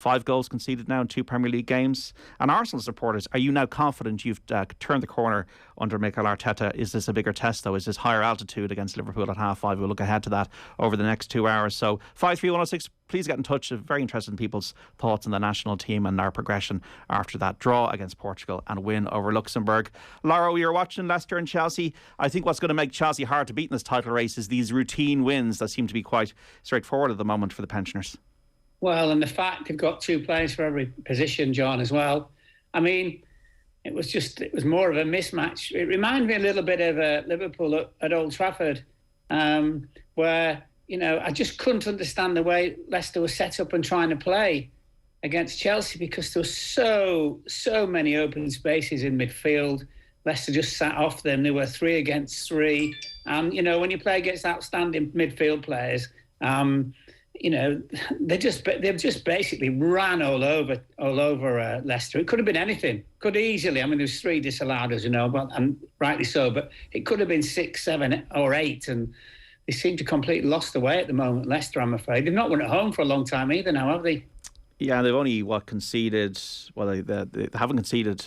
5 goals conceded now in 2 Premier League games. And Arsenal supporters, are you now confident you've turned the corner under Mikel Arteta? Is this a bigger test, though? Is this higher altitude against Liverpool at 5:30? We'll look ahead to that over the next 2 hours. So 53106, please get in touch. I'm very interested in people's thoughts on the national team and our progression after that draw against Portugal and win over Luxembourg. Lawro, you're watching Leicester and Chelsea. I think what's going to make Chelsea hard to beat in this title race is these routine wins that seem to be quite straightforward at the moment for the pensioners. Well, and the fact they've got 2 players for every position, John, as well. I mean, it was more of a mismatch. It reminded me a little bit of Liverpool at Old Trafford, where, I just couldn't understand the way Leicester was set up and trying to play against Chelsea, because there were so many open spaces in midfield. Leicester just sat off them. They were 3 against 3. And, when you play against outstanding midfield players, they've just basically ran all over Leicester. It could have been anything. Could easily. I mean, there's 3 disallowed, as you know, and rightly so. But it could have been 6, 7, or 8, and they seem to completely lost the way at the moment. Leicester, I'm afraid, they've not won at home for a long time either now, have they? Yeah, they've only conceded. Well, they haven't conceded.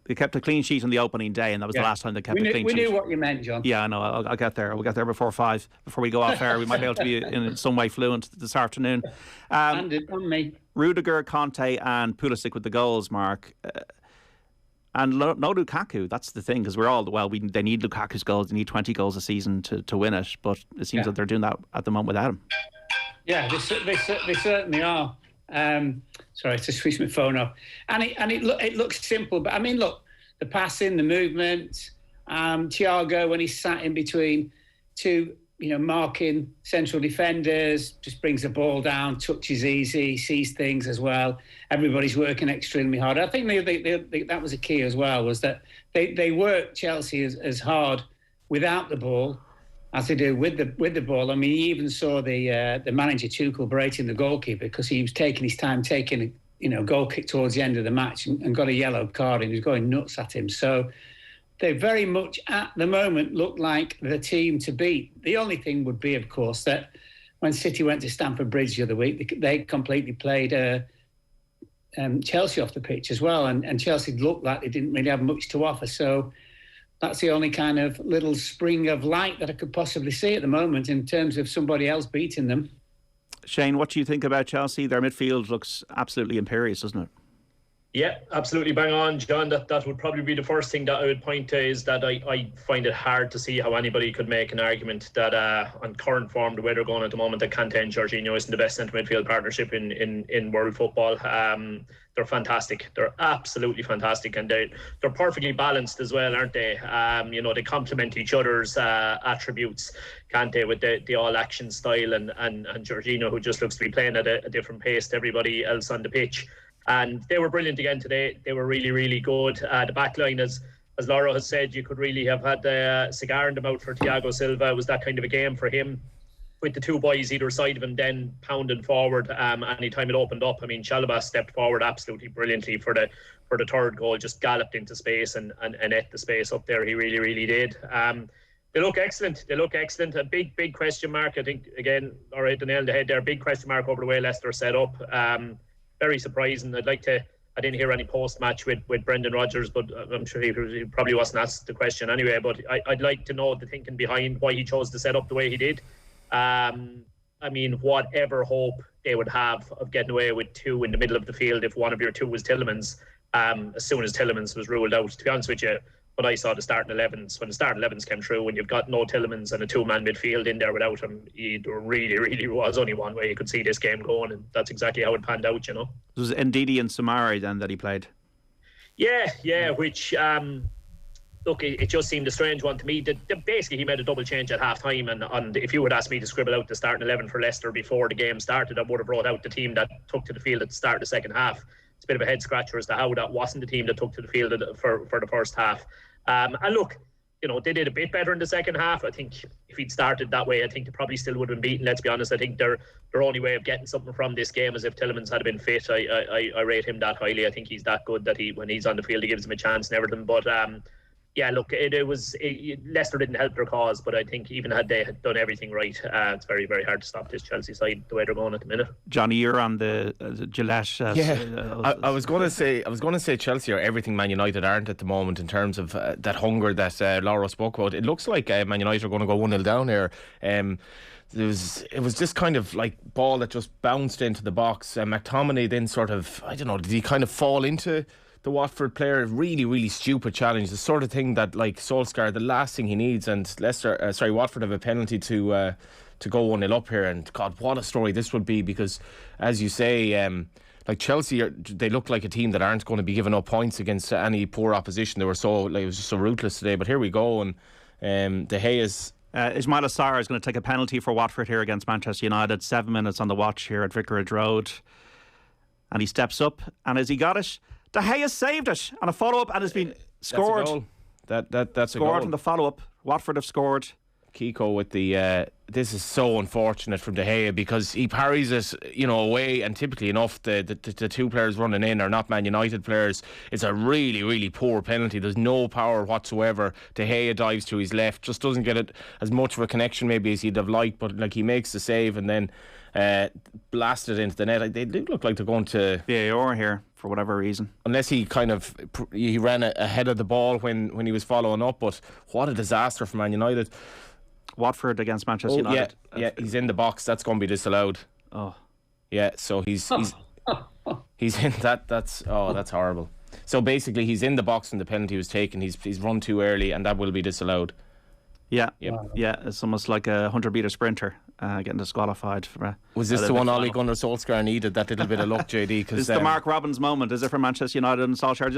They kept a clean sheet on the opening day, and that was the last time they kept a clean sheet. We knew what you meant, John. Yeah, I know. I'll get there. We'll get there before 5. Before we go off air, we might be able to be in some way fluent this afternoon. And on me. Rudiger, Conte, and Pulisic with the goals, Mark. And no Lukaku. That's the thing, because they need Lukaku's goals. They need 20 goals a season to win it. But it seems that they're doing that at the moment without him. Yeah, they certainly are. Sorry, to switch my phone off. And it looks simple, but I mean, look, the passing, the movement, Thiago, when he's sat in between 2, marking central defenders, just brings the ball down, touches easy, sees things as well. Everybody's working extremely hard. I think that was a key as well, was that they work Chelsea as hard without the ball as they do with the ball. I mean, you even saw the manager Tuchel berating the goalkeeper because he was taking his time taking a goal kick towards the end of the match and got a yellow card, and he was going nuts at him. So they very much at the moment look like the team to beat. The only thing would be, of course, that when City went to Stamford Bridge the other week, they completely played Chelsea off the pitch as well, and Chelsea looked like they didn't really have much to offer. So that's the only kind of little spring of light that I could possibly see at the moment in terms of somebody else beating them. Shane, what do you think about Chelsea? Their midfield looks absolutely imperious, doesn't it? Yeah, absolutely bang on, John. That would probably be the first thing that I would point to, is that I find it hard to see how anybody could make an argument that on current form, the way they're going at the moment, that Kanté and Jorginho isn't the best centre midfield partnership in world football. They're fantastic. They're absolutely fantastic, and they're perfectly balanced as well, aren't they? They complement each other's attributes. Kanté with the all-action style, and Jorginho, who just looks to be playing at a different pace to everybody else on the pitch. And they were brilliant again today. They were really, really good. The back line, as Lawro has said, you could really have had a cigar in the mouth for Thiago Silva. It was that kind of a game for him, with the 2 boys either side of him then pounding forward anytime it opened up. I mean, Chalobah stepped forward absolutely brilliantly for the 3rd goal, just galloped into space and ate the space up there. He really, really did. They look excellent. A big question mark. I think, again, all right, the nail on the head there. Big question mark over the way Leicester set up. Very surprising. I didn't hear any post-match with Brendan Rodgers, but I'm sure he probably wasn't asked the question anyway. But I'd like to know the thinking behind why he chose to set up the way he did. I mean, whatever hope they would have of getting away with 2 in the middle of the field if one of your 2 was Tielemans, as soon as Tielemans was ruled out. To be honest with you, when I saw the starting 11s, when the starting 11s came through, when you've got no Tielemans and a 2-man midfield in there without him, there really, really was only one way you could see this game going, and that's exactly how it panned out, It was Ndidi and Samari then that he played. Yeah, which, look, it just seemed a strange one to me. Basically, he made a double change at half-time, and if you would ask me to scribble out the starting 11 for Leicester before the game started, I would have brought out the team that took to the field at the start of the second half. It's a bit of a head-scratcher as to how that wasn't the team that took to the field for the first half. And look, they did a bit better in the second half. I think if he'd started that way, I think they probably still would have been beaten. Let's be honest. I think their only way of getting something from this game is if Tielemans had been fit. I rate him that highly. I think he's that good that when he's on the field, he gives him a chance and everything. But Yeah, look, Leicester didn't help their cause, but I think even had they had done everything right, it's very, very hard to stop this Chelsea side the way they're going at the minute. Johnny, you're on the Gillette. I was going to say Chelsea are everything Man United aren't at the moment in terms of that hunger that Lawro spoke about. It looks like Man United are going to go 1-0 down here. It was just kind of like ball that just bounced into the box. McTominay then sort of, I don't know, did he kind of fall into the Watford player? Really, really stupid challenge. The sort of thing that, like, Solskjær, the last thing he needs, and Watford have a penalty to go 1-0 up here. And God, what a story this would be, because, as you say, like Chelsea, they look like a team that aren't going to be giving up points against any poor opposition. It was just so ruthless today. But here we go, and De Gea's. Ismaila Sarr is going to take a penalty for Watford here against Manchester United. 7 minutes on the watch here at Vicarage Road, and he steps up, and as he got it, De Gea saved it on a follow-up and has been scored. That's a goal. Scored from the follow-up. Watford have scored. Kiko with the this is so unfortunate from De Gea, because he parries it, away, and typically enough the two players running in are not Man United players. It's a really, really poor penalty. There's no power whatsoever. De Gea dives to his left, just doesn't get it as much of a connection maybe as he'd have liked, but like he makes the save and then blasted into the net. They do look like they're going to VAR here for whatever reason, unless he ran ahead of the ball when he was following up. But what a disaster for Man United. Watford against Manchester United. Yeah, he's in the box. That's going to be disallowed. Oh, yeah. So he's in that. That's horrible. So basically, he's in the box when the penalty was taken. He's run too early, and that will be disallowed. Yeah, yeah. It's almost like a 100-metre sprinter getting disqualified. Was this the one Ole Gunnar Solskjær needed? That little bit of luck, JD? Because this is the Mark Robins moment, is it, for Manchester United and Solskjær?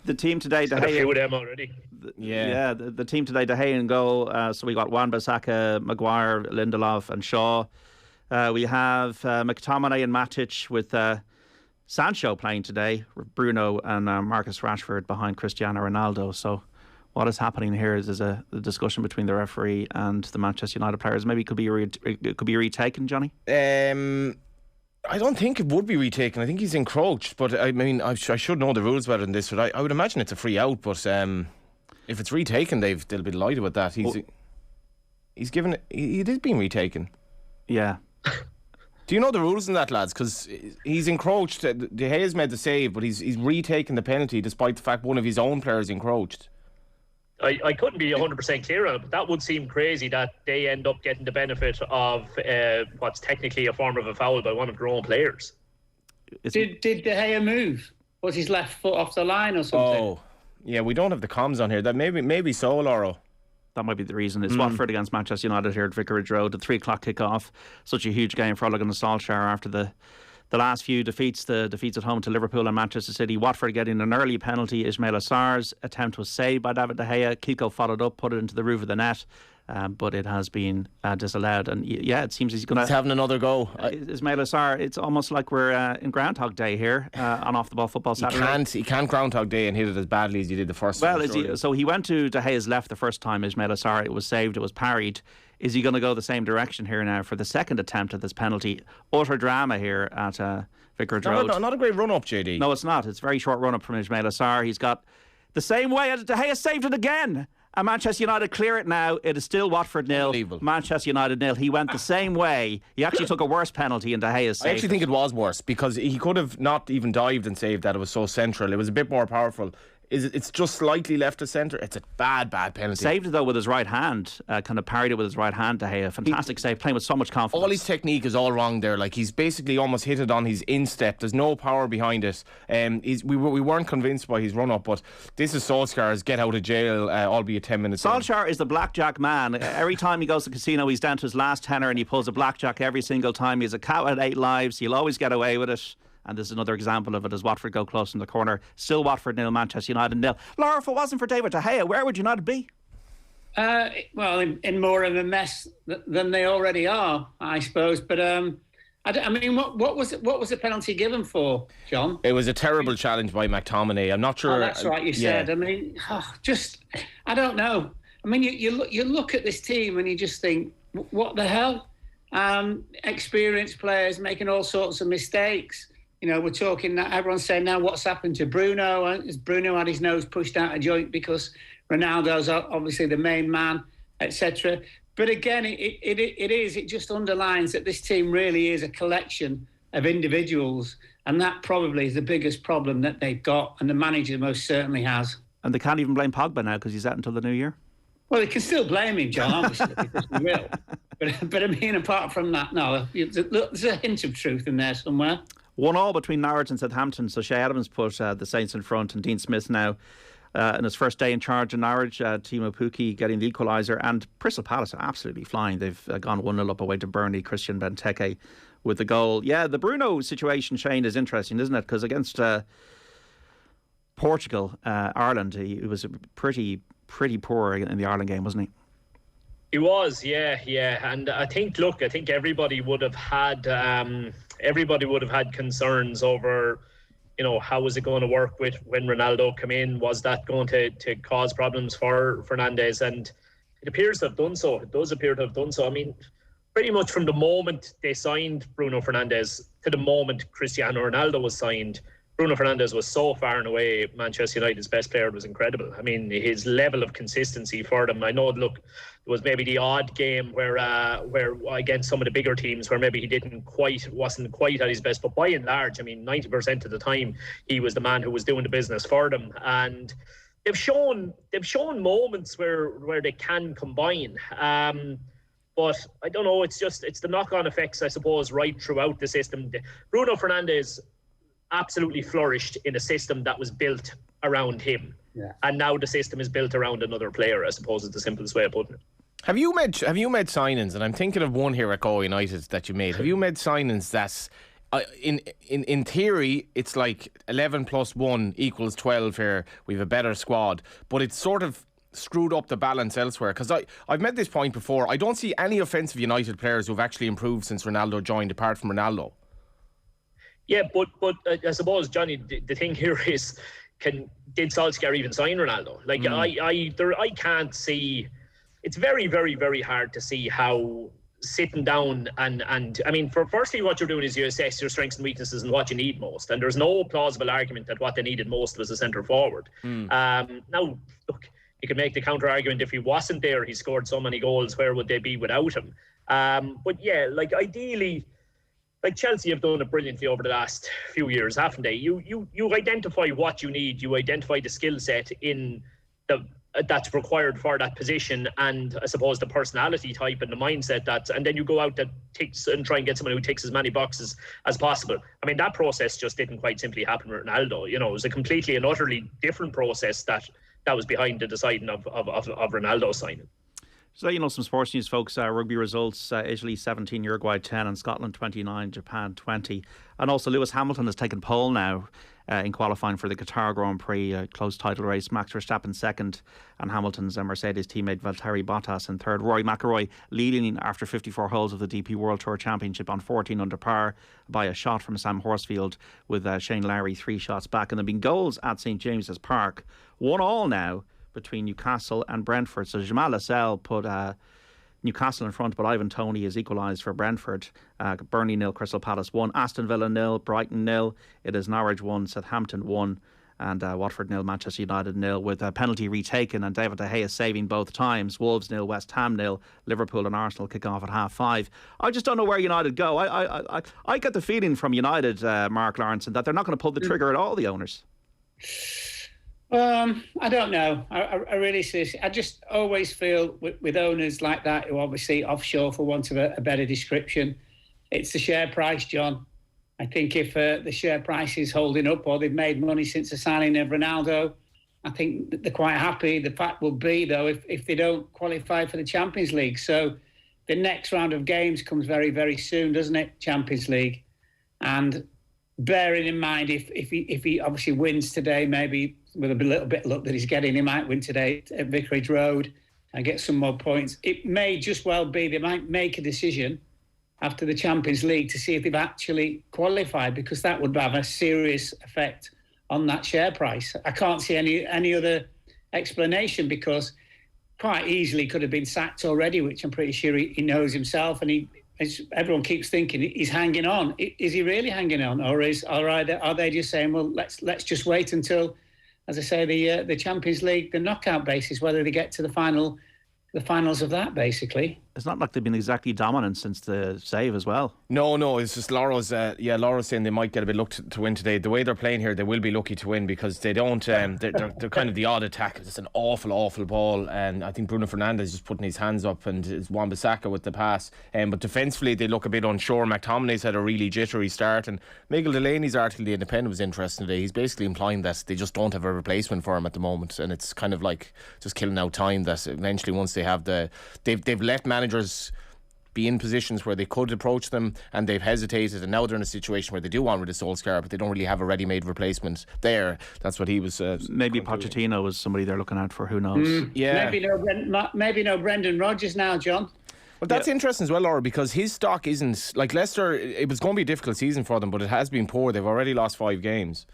The team today, De Gea. A few of them already. The team today, De Gea in goal. So we got Wan-Bissaka, Maguire, Lindelof, and Shaw. We have McTominay and Matic with Sancho playing today. Bruno and Marcus Rashford behind Cristiano Ronaldo. So what is happening here is a discussion between the referee and the Manchester United players. Maybe it could be retaken, Johnny? I don't think it would be retaken. I think he's encroached. But I mean, I should know the rules better than this. But I would imagine it's a free out. But if it's retaken, they'll be delighted with that. He's given it. It is being retaken. Yeah. Do you know the rules in that, lads? Because he's encroached. De Gea's made the save, but he's retaken the penalty despite the fact one of his own players encroached. I couldn't be 100% clear on it, but that would seem crazy that they end up getting the benefit of what's technically a form of a foul by one of their own players. Did De Gea move? Was his left foot off the line or something? Oh, yeah, we don't have the comms on here. That maybe so, Lawro. That might be the reason. It's Watford against Manchester United here at Vicarage Road. The 3:00 kickoff. Such a huge game for Ole Gunnar Solskjær after the last few defeats. The defeats at home to Liverpool and Manchester City. Watford getting an early penalty. Ismaila Sarr's attempt was saved by David De Gea. Kiko followed up, put it into the roof of the net. But it has been disallowed. And yeah, it seems he's having another go. Ismaila Sarr, it's almost like we're in Groundhog Day here on Off the Ball Football Saturday. He can't Groundhog Day and hit it as badly as he did the first time. So he went to De Gea's left the first time, Ismaila Sarr. It was saved, it was parried. Is he going to go the same direction here now for the second attempt at this penalty? Utter drama here at Vicarage Road. Not a great run-up, JD. No, it's not. It's a very short run-up from Ismaila Sarr. He's got the same way as De Gea saved it again. And Manchester United clear it now. It is still Watford 0, Manchester United 0. He went the same way. He actually took a worse penalty, and De Gea saved. I actually think it was worse because he could have not even dived and saved that. It was so central. It was a bit more powerful. It's just slightly left of centre. It's a bad penalty. Saved it though with his right hand. Kind of parried it with his right hand, De Gea. Fantastic save, playing with so much confidence. All his technique is all wrong there. Like, he's basically almost hit it on his instep. There's no power behind it. We weren't convinced by his run up, but this is Solskjær's get out of jail, albeit 10 minutes. Solskjær is the blackjack man. Every time he goes to the casino, he's down to his last tenner and he pulls a blackjack every single time. He's a cat with 8 lives. He'll always get away with it. And there's another example of it as Watford go close in the corner. Still Watford 0, Manchester United 0. Lawro, if it wasn't for David De Gea, where would United be? Well, in more of a mess than they already are, I suppose. But I mean, what was the penalty given for, John? It was a terrible challenge by McTominay. I'm not sure. Oh, that's right, you said. I mean, I don't know. I mean, you look at this team and you just think, what the hell? Experienced players making all sorts of mistakes. we're talking, everyone's saying now what's happened to Bruno? Has Bruno had his nose pushed out of joint because Ronaldo's obviously the main man, etc. But again, it just underlines that this team really is a collection of individuals, and that probably is the biggest problem that they've got, and the manager most certainly has. And they can't even blame Pogba now because he's out until the new year? Well, they can still blame him, John, obviously, because he will. But I mean, apart from that, no, there's a hint of truth in there somewhere. 1-1 between Norwich and Southampton. So Shea Adams put the Saints in front, and Dean Smith now in his first day in charge in Norwich. Timo Pukki getting the equaliser, and Crystal Palace are absolutely flying. They've gone 1-0 up away to Burnley. Christian Benteke with the goal. Yeah, the Bruno situation, Shane, is interesting, isn't it? Because against Portugal, Ireland, he was pretty poor in the Ireland game, wasn't he? He was, yeah. And I think everybody would have had concerns over, how was it going to work with when Ronaldo came in? Was that going to cause problems for Fernandes? And it appears to have done so. It does appear to have done so. I mean, pretty much from the moment they signed Bruno Fernandes to the moment Cristiano Ronaldo was signed, Bruno Fernandes was so far and away Manchester United's best player. It was incredible. I mean, his level of consistency for them. I know, look, there was maybe the odd game where against some of the bigger teams where maybe he wasn't quite at his best, but by and large, I mean, 90% of the time he was the man who was doing the business for them. And they've shown moments where they can combine. But I don't know, it's the knock-on effects, I suppose, right throughout the system. Bruno Fernandes absolutely flourished in a system that was built around him. Yeah. And now the system is built around another player, I suppose, is the simplest way of putting it. Have you made signings, and I'm thinking of one here at Go United that you made. Have you made signings that's in theory it's like 11 plus 1 equals 12 here, we've a better squad, but it's sort of screwed up the balance elsewhere? Because I've made this point before, I don't see any offensive United players who've actually improved since Ronaldo joined, apart from Ronaldo. Yeah, but I suppose, Johnny, the thing here is, did Solskjær even sign Ronaldo? Like, I can't see. It's very, very, very hard to see how sitting down and I mean, firstly, what you're doing is you assess your strengths and weaknesses and what you need most. And there's no plausible argument that what they needed most was a centre forward. Now, look, you can make the counter argument, if he wasn't there, he scored so many goals, where would they be without him? But yeah, like, ideally, like, Chelsea have done it brilliantly over the last few years, haven't they? You identify what you need, you identify the skill set that's required for that position, and I suppose the personality type and the mindset and then you go out and try and get someone who ticks as many boxes as possible. I mean, that process just didn't quite simply happen with Ronaldo. It was a completely and utterly different process that was behind the deciding of Ronaldo signing. So, some sports news, folks. Rugby results: Italy 17, Uruguay 10, and Scotland 29, Japan 20. And also, Lewis Hamilton has taken pole now in qualifying for the Qatar Grand Prix, close title race. Max Verstappen second, and Hamilton's Mercedes teammate Valtteri Bottas in third. Rory McIlroy leading after 54 holes of the DP World Tour Championship on 14 under par by a shot from Sam Horsfield, with Shane Lowry 3 shots back. And there have been goals at St James's Park. 1-1 now between Newcastle and Brentford. So Jamal Lascelles put Newcastle in front, but Ivan Toney has equalised for Brentford. Burnley 0, Crystal Palace 1, Aston Villa 0, Brighton 0. It is Norwich 1, Southampton 1, and Watford 0, Manchester United 0, with a penalty retaken and David De Gea saving both times. Wolves 0, West Ham 0. Liverpool and Arsenal kick off at 5:30. I just don't know where United go. I get the feeling from United, Mark Lawrenson, that they're not going to pull the trigger at all, the owners. I don't know. I really seriously, I just always feel with owners like that, who obviously offshore, for want of a better description, it's the share price, John. I think if the share price is holding up, or they've made money since the signing of Ronaldo, I think they're quite happy. The fact will be, though, if they don't qualify for the Champions League. So the next round of games comes very, very soon, doesn't it? Champions League. And bearing in mind, if he obviously wins today, maybe with a little bit of luck that he's getting, he might win today at Vicarage Road and get some more points. It may just well be they might make a decision after the Champions League to see if they've actually qualified, because that would have a serious effect on that share price. I can't see any other explanation, because quite easily could have been sacked already, which I'm pretty sure he knows himself, and everyone keeps thinking he's hanging on. Is he really hanging on, or are they just saying, well, let's just wait until, as I say, the Champions League, the knockout basis, whether they get to the finals of that, basically. It's not like they've been exactly dominant since the save as well. No, it's just Lawro's saying they might get a bit lucky to win today. The way they're playing here, they will be lucky to win because they don't. They're kind of the odd attack. It's an awful ball, and I think Bruno Fernandes is just putting his hands up, and it's Wan-Bissaka with the pass. But defensively, they look a bit unsure. McTominay's had a really jittery start, and Miguel Delaney's article in The Independent was interesting today. He's basically implying that they just don't have a replacement for him at the moment, and it's kind of like just killing out time. That eventually, once they have they've let managers be in positions where they could approach them and they've hesitated, and now they're in a situation where they do want rid of Solskjær, but they don't really have a ready-made replacement there. That's what he was maybe Pochettino was somebody they're looking out for, who knows. Maybe no Brendan Rodgers now, John. Well, that's interesting as well, Laura, because his stock isn't like Leicester. It was going to be a difficult season for them, but it has been poor. They've already lost 5 games.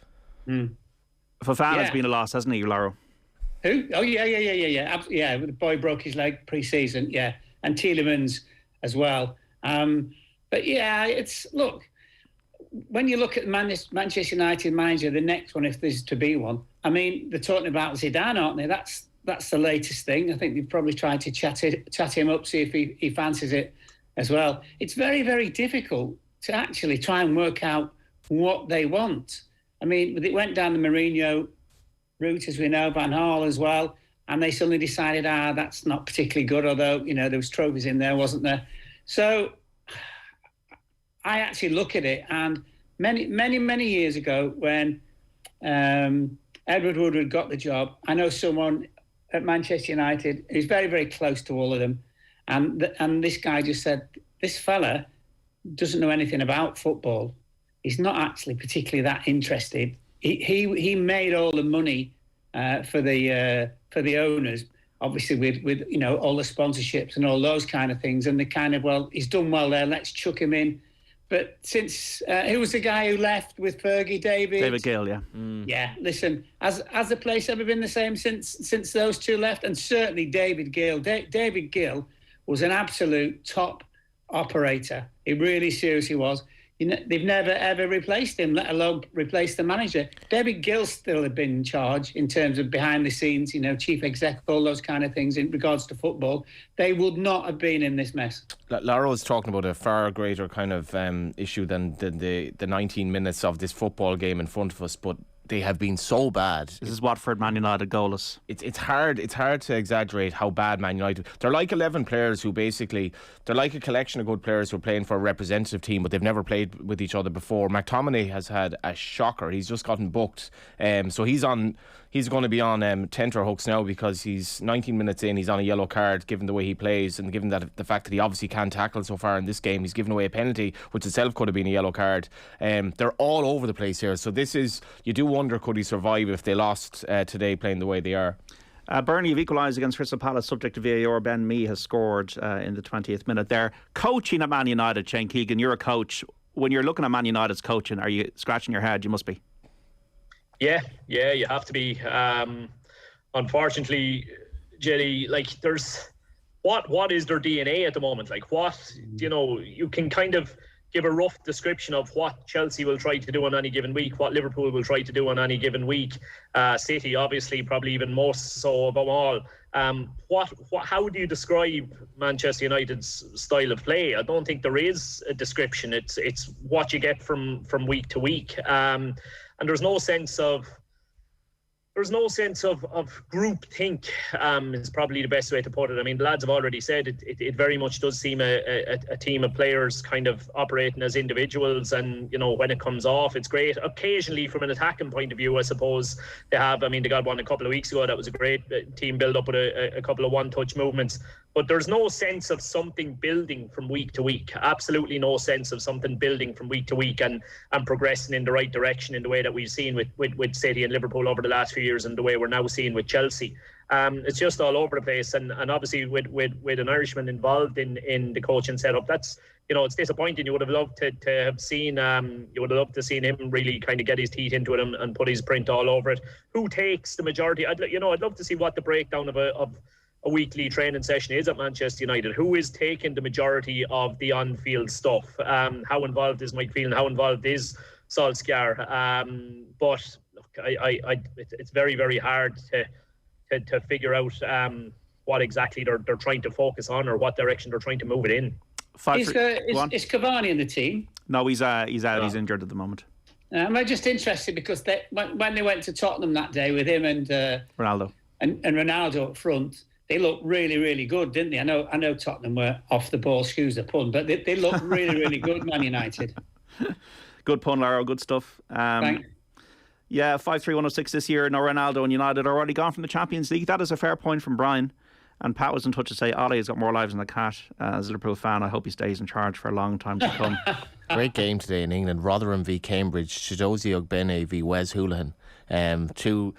Fofana's been a loss, hasn't he, Lawro? Who? Oh, yeah. The boy broke his leg pre-season, yeah. And Tielemans as well. But yeah, look, when you look at Manchester United manager, the next one, if there's to be one, I mean, they're talking about Zidane, aren't they? That's the latest thing. I think they've probably tried to chat him up, see if he fancies it as well. It's very, very difficult to actually try and work out what they want. I mean, it went down the Mourinho route, as we know, Van Gaal as well, and they suddenly decided, that's not particularly good, although, there was trophies in there, wasn't there? So I actually look at it, and many years ago when Edward Woodward got the job, I know someone at Manchester United who's very, very close to all of them, and this guy just said, this fella doesn't know anything about football. He's not actually particularly that interested. He made all the money for the owners, obviously with all the sponsorships and all those kind of things, and the kind of, well, he's done well there, let's chuck him in. But since who was the guy who left with Fergie? David Gill, yeah. Yeah, listen, has the place ever been the same since those two left? And certainly David Gill. David Gill was an absolute top operator. He really seriously was. They've never, ever replaced him, let alone replace the manager. David Gill still had been in charge in terms of behind the scenes, chief exec, all those kind of things in regards to football. They would not have been in this mess. Lawro is talking about a far greater kind of issue than the 19 minutes of this football game in front of us, but they have been so bad. This is Watford, Man United goalless. It's hard to exaggerate how bad Man United. They're like 11 players who basically, they're like a collection of good players who are playing for a representative team, but they've never played with each other before. McTominay has had a shocker. He's just gotten booked. So he's going to be on tenterhooks now because he's 19 minutes in, he's on a yellow card given the way he plays, and given that the fact that he obviously can't tackle so far in this game. He's given away a penalty which itself could have been a yellow card. They're all over the place here, so this is, you do wonder, could he survive if they lost today playing the way they are. Burnley have equalised against Crystal Palace subject to VAR. Ben Mee has scored in the 20th minute there. Coaching at Man United, Shane Keegan, you're a coach. When you're looking at Man United's coaching, are you scratching your head? You must be. Yeah, you have to be. Unfortunately, Jelly, like, there's what is their DNA at the moment? Like, what, you can kind of give a rough description of what Chelsea will try to do on any given week, what Liverpool will try to do on any given week. City, obviously, probably even more so above all. How do you describe Manchester United's style of play? I don't think there is a description. It's what you get from week to week. And there's no sense of group think, is probably the best way to put it. I mean, the lads have already said it very much does seem a team of players kind of operating as individuals, and when it comes off, it's great. Occasionally, from an attacking point of view, I suppose they have. I mean, they got one a couple of weeks ago that was a great team build up with a couple of one-touch movements. But there's no sense of something building from week to week. Absolutely no sense of something building from week to week and progressing in the right direction in the way that we've seen with City and Liverpool over the last few years, and the way we're now seeing with Chelsea. It's just all over the place, and obviously with an Irishman involved in the coaching setup, that's, it's disappointing. You would have loved to have seen seen him really kind of get his teeth into it and put his print all over it. Who takes the majority? I'd love to see what the breakdown of a weekly training session is at Manchester United? Who is taking the majority of the on-field stuff? How involved is Mike Phelan? How involved is Solskjær? But look, it's very, very hard to figure out what exactly they're trying to focus on or what direction they're trying to move it in. Is Cavani in the team? No, he's out. He's injured at the moment. I'm just interested because when they went to Tottenham that day with him and Ronaldo and Ronaldo up front, they looked really, really good, didn't they? I know Tottenham were off the ball, excuse the pun, but they looked really, really good, Man United. Good pun, Lawro. Good stuff. Thanks. Yeah, 5-3-106 this year. No, Ronaldo and United are already gone from the Champions League. That is a fair point from Brian. And Pat was in touch to say Ole has got more lives than the cat. As a Liverpool fan, I hope he stays in charge for a long time to come. Great game today in England. Rotherham v Cambridge. Chidozie Ogbene v Wes Hoolahan. Two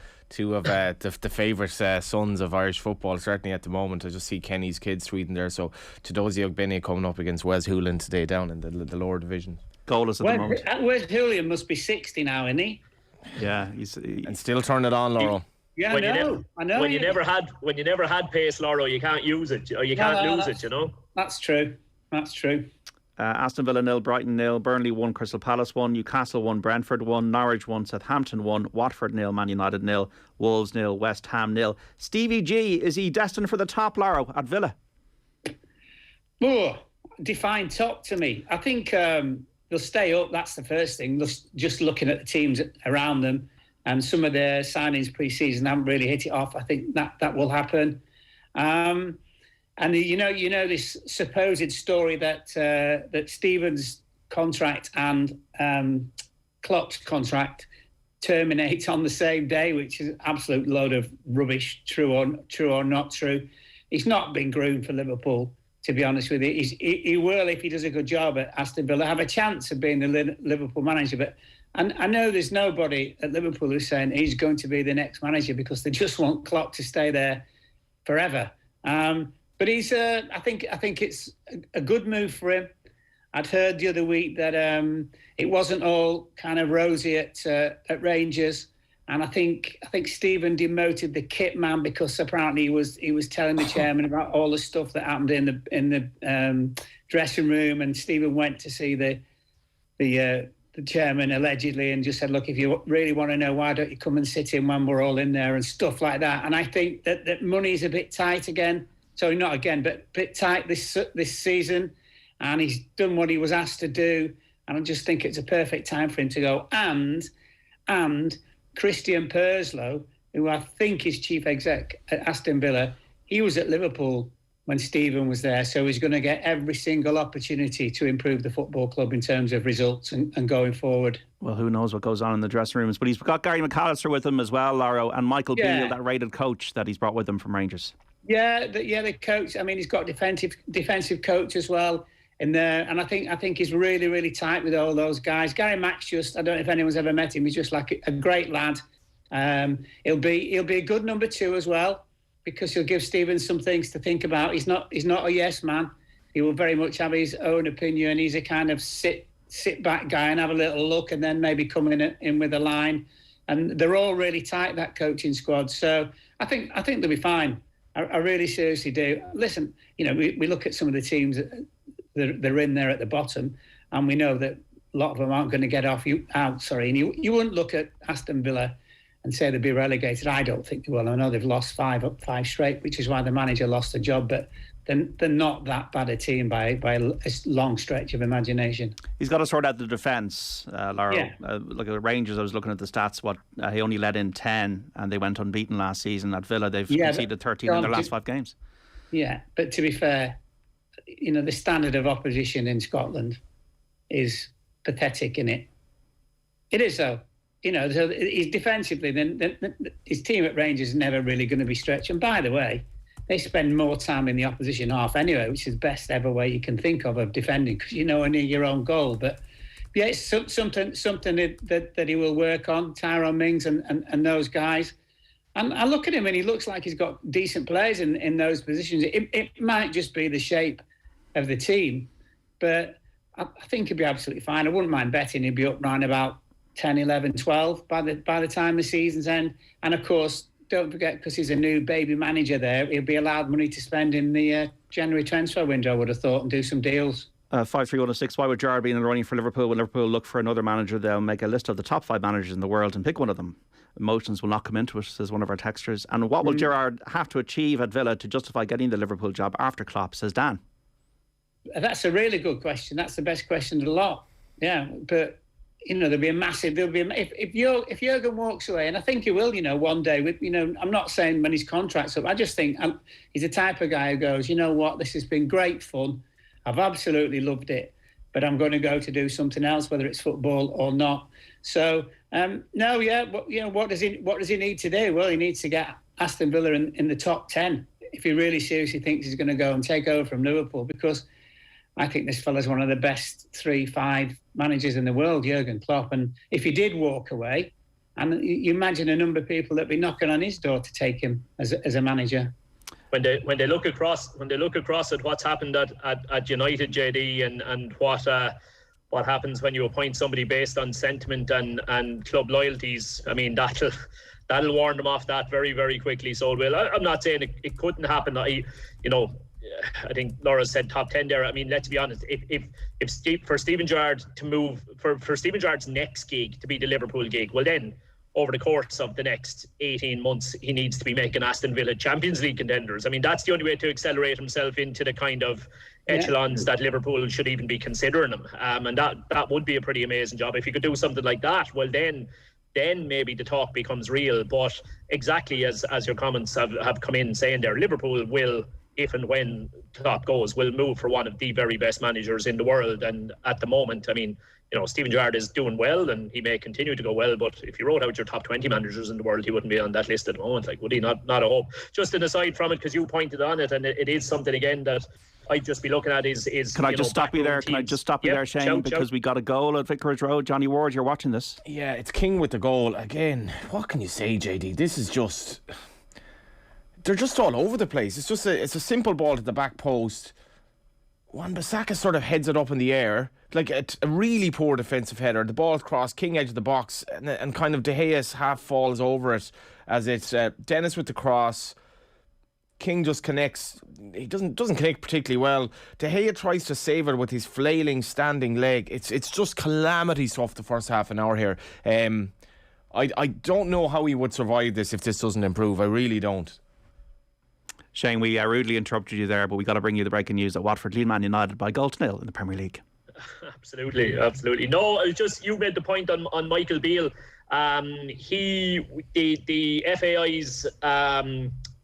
of the favourite sons of Irish football, certainly at the moment. I just see Kenny's kids tweeting there. So Chidozie Ogbene coming up against Wes Hoolahan today down in the lower division. Goalless at the moment. Wes Hoolahan must be 60 now, isn't he? Yeah, and still turn it on, Lawro. Yeah, I know. When you never had pace, Lawro, you can't use it, or you can't lose it. You know. That's true. Aston Villa 0, Brighton 0, Burnley 1, Crystal Palace 1, Newcastle 1, Brentford 1, Norwich 1, Southampton 1, Watford 0, Man United 0, Wolves 0, West Ham 0. Stevie G, is he destined for the top, Lawro, at Villa? Oh, define top to me. I think they'll stay up. That's the first thing. Just looking at the teams around them. And some of their signings pre-season haven't really hit it off. I think that will happen. And you know this supposed story that Stevens' contract and Klopp's contract terminate on the same day, which is an absolute load of rubbish. True or not true. He's not been groomed for Liverpool, to be honest with you. He will, if he does a good job at Aston Villa, have a chance of being the Liverpool manager. But and I know there's nobody at Liverpool who's saying he's going to be the next manager because they just want Klopp to stay there forever. But he's, I think it's a good move for him. I'd heard the other week that it wasn't all kind of rosy at Rangers, and I think Stephen demoted the kit man because apparently he was telling the chairman about all the stuff that happened in the dressing room, and Stephen went to see the chairman allegedly and just said, look, if you really want to know, why don't you come and sit in when we're all in there and stuff like that. And I think that money's a bit tight again. Sorry, not again, but a bit tight this season. And he's done what he was asked to do. And I just think it's a perfect time for him to go. And Christian Purslow, who I think is chief exec at Aston Villa, he was at Liverpool when Stephen was there. So he's going to get every single opportunity to improve the football club in terms of results and going forward. Well, who knows what goes on in the dressing rooms. But he's got Gary McAllister with him as well, Lawro, and Michael Beale, that rated coach that he's brought with him from Rangers. Yeah, the coach. I mean, he's got defensive coach as well in there, and I think he's really, really tight with all those guys. Gary Mack's I don't know if anyone's ever met him. He's just like a great lad. He'll be a good number 2 as well, because he'll give Stephen some things to think about. He's not a yes man. He will very much have his own opinion. He's a kind of sit back guy and have a little look, and then maybe come in with a line. And they're all really tight, that coaching squad. So I think they'll be fine. I really seriously do. Listen, we look at some of the teams that are in there at the bottom, and we know that a lot of them aren't going to get out. And you wouldn't look at Aston Villa and say they'd be relegated. I don't think they will. I know they've lost 5 straight, which is why the manager lost the job. But they're not that bad a team by a long stretch of imagination. He's got to sort out the defence, Lawro. Yeah. Look at the Rangers. I was looking at the stats. He only let in 10, and they went unbeaten last season. At Villa, they've conceded 13 in their last 5 games. Yeah, but to be fair, the standard of opposition in Scotland is pathetic, isn't it? It is, though. So he's defensively, then his team at Rangers is never really going to be stretched. And by the way, they spend more time in the opposition half anyway, which is the best ever way you can think of defending, because only your own goal. But yeah, it's something that he will work on, Tyrone Mings and those guys. And I look at him and he looks like he's got decent players in those positions. It might just be the shape of the team, but I think he'll be absolutely fine. I wouldn't mind betting he'd be up round about 10, 11, 12 by the time the season's end. And of course, don't forget, because he's a new baby manager there, he'll be allowed money to spend in the January transfer window, I would have thought, and do some deals. 53106. Why would Gerrard be in the running for Liverpool? When Liverpool look for another manager, they'll make a list of the top 5 managers in the world and pick one of them. Emotions will not come into it, says one of our texters. And what will Gerrard have to achieve at Villa to justify getting the Liverpool job after Klopp, says Dan? That's a really good question. That's the best question of the lot. Yeah, but there'll be a massive. If Jurgen walks away, and I think he will. One day. I'm not saying when his contract's up. I just think he's the type of guy who goes, you know what, this has been great fun. I've absolutely loved it, but I'm going to go to do something else, whether it's football or not. So what does he need to do? Well, he needs to get Aston Villa in the top 10 if he really seriously thinks he's going to go and take over from Liverpool, because I think this fella's one of the best 3-5 managers in the world, Jurgen Klopp. And if he did walk away, and you imagine a number of people that'd be knocking on his door to take him as a manager. When they look across at what's happened at United, JD, and what happens when you appoint somebody based on sentiment and club loyalties, I mean that'll warn them off that very, very quickly. So it will. I'm not saying it couldn't happen. I think Laura said top 10 there. I mean, let's be honest. If for Steven Gerrard to move for Steven Gerrard's next gig to be the Liverpool gig, well then, over the course of the next 18 months, he needs to be making Aston Villa Champions League contenders. I mean, that's the only way to accelerate himself into the kind of echelons that Liverpool should even be considering him. And that would be a pretty amazing job. If he could do something like that, well then maybe the talk becomes real. But exactly as your comments have come in saying there, Liverpool will, if and when Klopp goes, will move for one of the very best managers in the world. And at the moment, I mean, Steven Gerrard is doing well and he may continue to go well, but if you wrote out your top 20 managers in the world, he wouldn't be on that list at the moment. Like, would he? Not a hope. Just an aside from it, because you pointed on it, and it is something again that I'd just be looking at is Can I just stop you there? Can I just stop you there, Shane? Because we got a goal at Vicarage Road. Johnny Ward, you're watching this. Yeah, it's King with the goal. Again, what can you say, JD? This is just... They're just all over the place. It's a simple ball to the back post. Wan-Bissaka sort of heads it up in the air, like a really poor defensive header. The ball's crossed, King edge of the box, and kind of De Gea half falls over it as it's Dennis with the cross. King just connects. He doesn't connect particularly well. De Gea tries to save it with his flailing standing leg. It's just calamity stuff the first half an hour here. I don't know how he would survive this if this doesn't improve. I really don't. Shane, we rudely interrupted you there, but we got to bring you the breaking news that Watford lead Man United by 0-0 in the Premier League. Absolutely. No, it's just you made the point on Michael Beale. The FAI's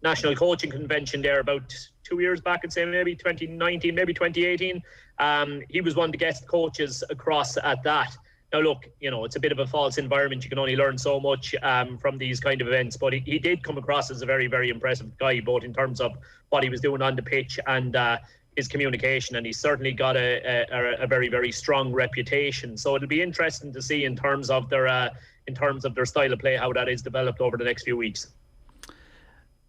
National Coaching Convention there about 2 years back, I'd say maybe 2019, maybe 2018. He was one of the guest coaches across at that. Now, look, it's a bit of a false environment. You can only learn so much from these kind of events. But he did come across as a very, very impressive guy, both in terms of what he was doing on the pitch and his communication. And he's certainly got a very, very strong reputation. So it'll be interesting to see in terms of their style of play, how that is developed over the next few weeks.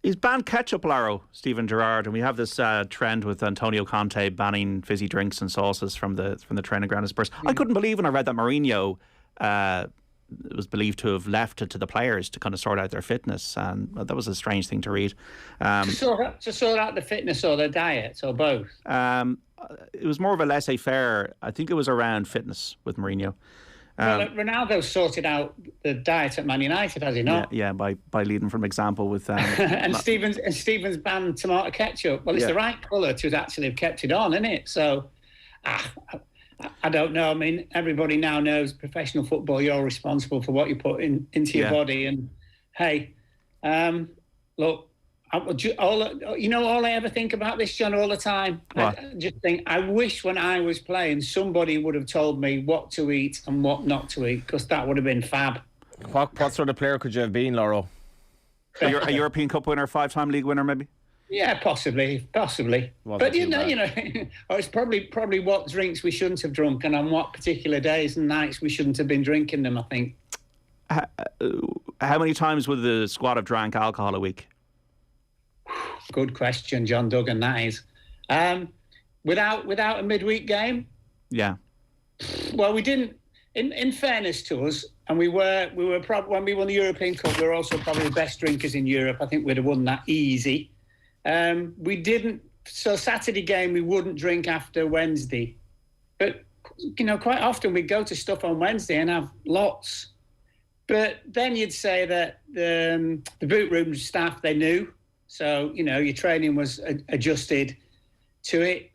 He's banned ketchup, Lawro, Steven Gerrard, and we have this trend with Antonio Conte banning fizzy drinks and sauces from the training ground at Spurs. I couldn't believe when I read that Mourinho was believed to have left it to the players to kind of sort out their fitness, and that was a strange thing to read. To sort out the fitness or the diet, or both? It was more of a laissez-faire. I think it was around fitness with Mourinho. Well, Ronaldo sorted out the diet at Man United, has he not? Yeah, by leading from example with... and Stevens banned tomato ketchup. Well, it's the right colour to actually have kept it on, isn't it? So, I don't know. I mean, everybody now knows professional football, you're responsible for what you put into your body. And, hey, look, all I ever think about this, John, all the time? I just think, I wish when I was playing, somebody would have told me what to eat and what not to eat, because that would have been fab. What sort of player could you have been, Lawro? A European Cup winner, 5-time league winner, maybe? Yeah, possibly. But it's probably what drinks we shouldn't have drunk, and on what particular days and nights we shouldn't have been drinking them, I think. How many times would the squad have drank alcohol a week? Good question, John Duggan, that is. Without a midweek game? Yeah. Well, we didn't. in fairness to us, and we were when we won the European Cup, we were also probably the best drinkers in Europe. I think we'd have won that easy. We didn't. So Saturday game, we wouldn't drink after Wednesday, but quite often we'd go to stuff on Wednesday and have lots. But then you'd say that the boot room staff, they knew, so your training was adjusted to it.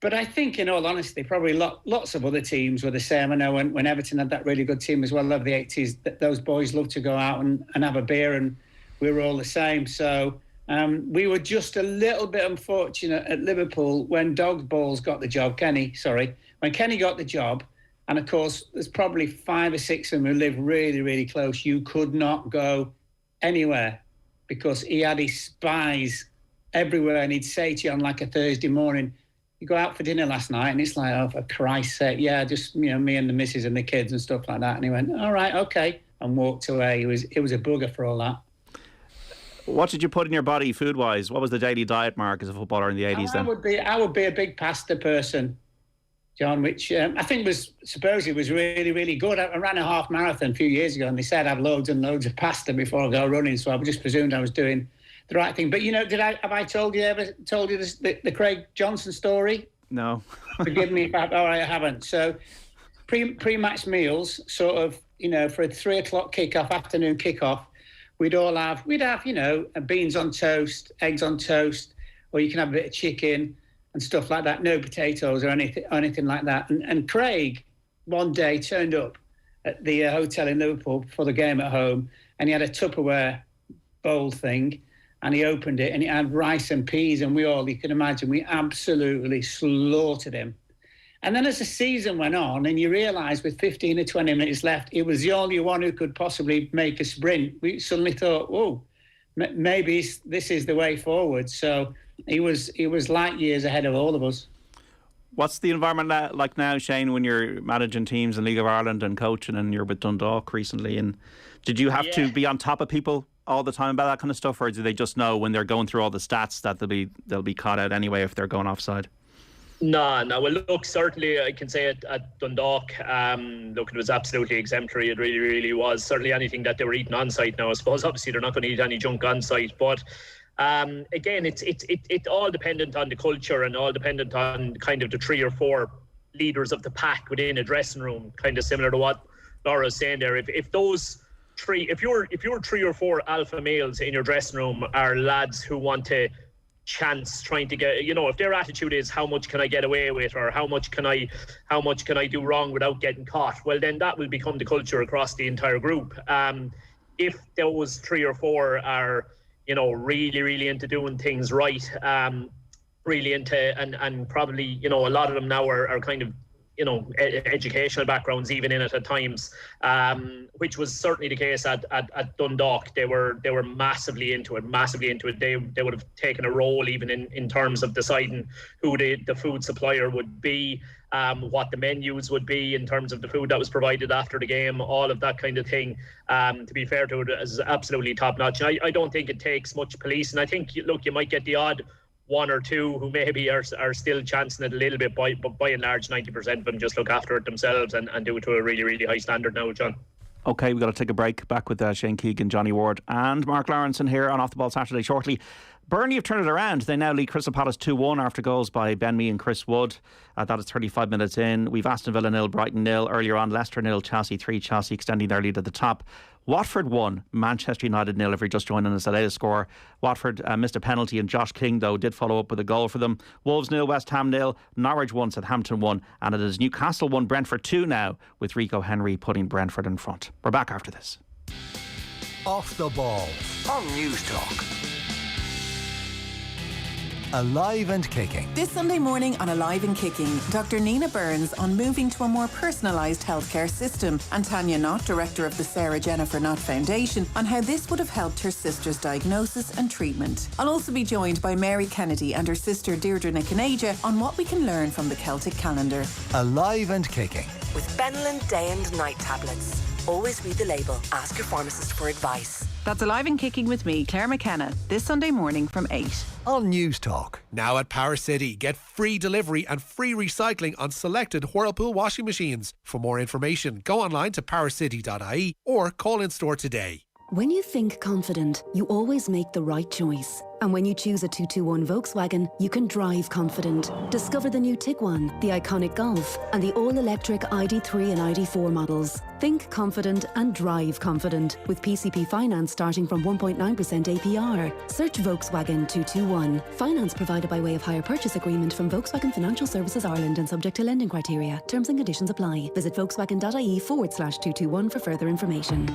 But I think, in all honesty, probably lots of other teams were the same. I know when Everton had that really good team as well over the 80s, that those boys loved to go out and have a beer, and we were all the same. So we were just a little bit unfortunate at Liverpool when Dog Balls got the job. When Kenny got the job, and of course, there's probably 5 or 6 of them who live really, really close. You could not go anywhere because he had his spies everywhere, and he'd say to you on like a Thursday morning, "You go out for dinner last night?" And it's like, "Oh, for Christ's sake, yeah, just me and the missus and the kids and stuff like that." And he went, "All right, okay," and walked away. It was a bugger for all that. What did you put in your body food-wise? What was the daily diet, Mark, as a footballer in the 80s then? I would be a big pasta person, John, which I think was supposedly was really, really good. I ran a half marathon a few years ago, and they said I'd have loads and loads of pasta before I go running, so I just presumed I was doing the right thing. But have I told you this, the Craig Johnson story? No. Forgive me if I haven't. So pre-match meals, sort of, for a 3 o'clock kickoff, afternoon kickoff, we'd have beans on toast, eggs on toast, or you can have a bit of chicken and stuff like that. No potatoes or anything like that. And Craig one day turned up at the hotel in Liverpool for the game at home, and he had a Tupperware bowl thing. And he opened it, and it had rice and peas, and you can imagine, we absolutely slaughtered him. And then as the season went on, and you realise with 15 or 20 minutes left, it was the only one who could possibly make a sprint. We suddenly thought, "Whoa, maybe this is the way forward." So he was light years ahead of all of us. What's the environment like now, Shane, when you're managing teams in League of Ireland and coaching, and you're with Dundalk recently? And did you have to be on top of people all the time about that kind of stuff, or do they just know when they're going through all the stats that they'll be caught out anyway if they're going offside? No. Well, look, certainly I can say at Dundalk, look, it was absolutely exemplary. It really, really was. Certainly anything that they were eating on site now, I suppose, obviously they're not going to eat any junk on site, but again, it's all dependent on the culture and all dependent on kind of the 3 or 4 leaders of the pack within a dressing room, kind of similar to what Laura was saying there. If those 3, if you're 3 or 4 alpha males in your dressing room are lads who want to chance trying to get, if their attitude is how much can I get away with, or how much can I do wrong without getting caught, well then that will become the culture across the entire group. If those 3 or 4 are really, really into doing things right, really into and probably a lot of them now are kind of educational backgrounds even in it at times, which was certainly the case at Dundalk. They were massively into it. They would have taken a role even in terms of deciding who the food supplier would be, what the menus would be in terms of the food that was provided after the game, all of that kind of thing. To be fair to it, is absolutely top notch. I don't think it takes much police, and I think you might get the odd 1 or 2 who maybe are still chancing it a little bit, but by and large 90% of them just look after it themselves and do it to a really, really high standard now, John. Okay, we've got to take a break. Back with Shane Keegan, Johnny Ward and Mark Lawrenson here on Off the Ball Saturday shortly. Burnley have turned it around. They now lead Crystal Palace 2-1 after goals by Ben Mee and Chris Wood. That is 35 minutes in. We've Aston Villa 0, Brighton 0. Earlier on, Leicester 0, Chelsea 3. Chelsea extending their lead at the top. Watford 1, Manchester United 0. If you're just joining us, the latest score. Watford missed a penalty, and Josh King, though, did follow up with a goal for them. Wolves 0, West Ham 0. Norwich 1, Southampton 1. And it is Newcastle 1, Brentford 2 now, with Rico Henry putting Brentford in front. We're back after this. Off the Ball on News Talk. Alive and Kicking. This Sunday morning on Alive and Kicking, Dr. Nina Burns on moving to a more personalised healthcare system, and Tanya Knott, director of the Sarah Jennifer Knott Foundation, on how this would have helped her sister's diagnosis and treatment. I'll also be joined by Mary Kennedy and her sister Deirdre Niconaja on what we can learn from the Celtic calendar. Alive and Kicking. With Benylin Day and Night tablets. Always read the label. Ask your pharmacist for advice. That's Alive and Kicking with me, Claire McKenna, this Sunday morning from 8. On News Talk. Now at Power City, get free delivery and free recycling on selected Whirlpool washing machines. For more information, go online to powercity.ie or call in store today. When you think confident, you always make the right choice. And when you choose a 221 Volkswagen, you can drive confident. Discover the new Tiguan, the iconic Golf, and the all-electric ID3 and ID4 models. Think confident and drive confident with PCP finance starting from 1.9% APR. Search Volkswagen 221. Finance provided by way of hire purchase agreement from Volkswagen Financial Services Ireland and subject to lending criteria. Terms and conditions apply. Visit volkswagen.ie/221 for further information.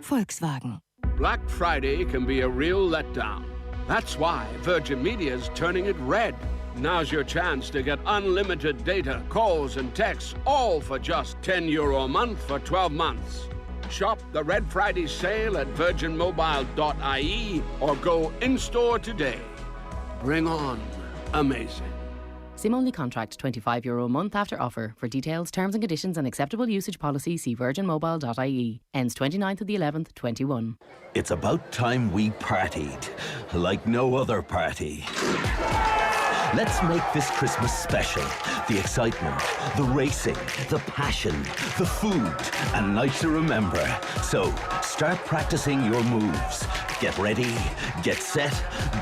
Volkswagen. Black Friday can be a real letdown. That's why Virgin Media is turning it red. Now's your chance to get unlimited data, calls and texts, all for just €10 a month for 12 months. Shop the Red Friday sale at virginmobile.ie or go in-store today. Bring on amazing. SIM-only contract, €25 a month after offer. For details, terms and conditions and acceptable usage policy, see virginmobile.ie. Ends 29th of the 11th, 21. It's about time we partied, like no other party. Let's make this Christmas special. The excitement, the racing, the passion, the food, and nights to remember. So, start practicing your moves. Get ready, get set,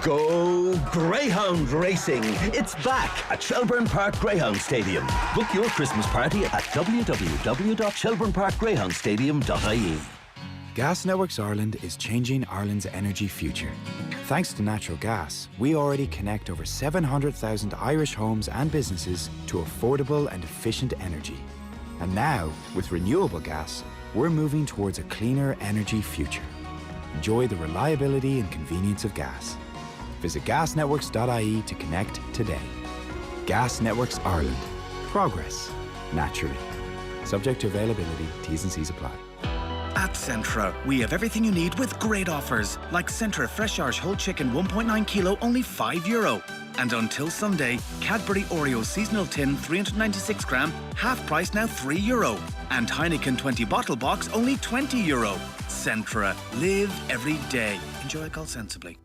go Greyhound Racing. It's back at Shelbourne Park Greyhound Stadium. Book your Christmas party at www.shelbourneparkgreyhoundstadium.ie. Gas Networks Ireland is changing Ireland's energy future. Thanks to natural gas, we already connect over 700,000 Irish homes and businesses to affordable and efficient energy. And now, with renewable gas, we're moving towards a cleaner energy future. Enjoy the reliability and convenience of gas. Visit gasnetworks.ie to connect today. Gas Networks Ireland. Progress. Naturally. Subject to availability, T's and C's apply. At Centra, we have everything you need with great offers, like Centra Fresh Irish Whole Chicken 1.9 kilo, only €5. And until Sunday, Cadbury Oreo Seasonal Tin 396 gram, half price now €3. And Heineken 20 bottle box, only €20. Centra. Live every day. Enjoy alcohol sensibly.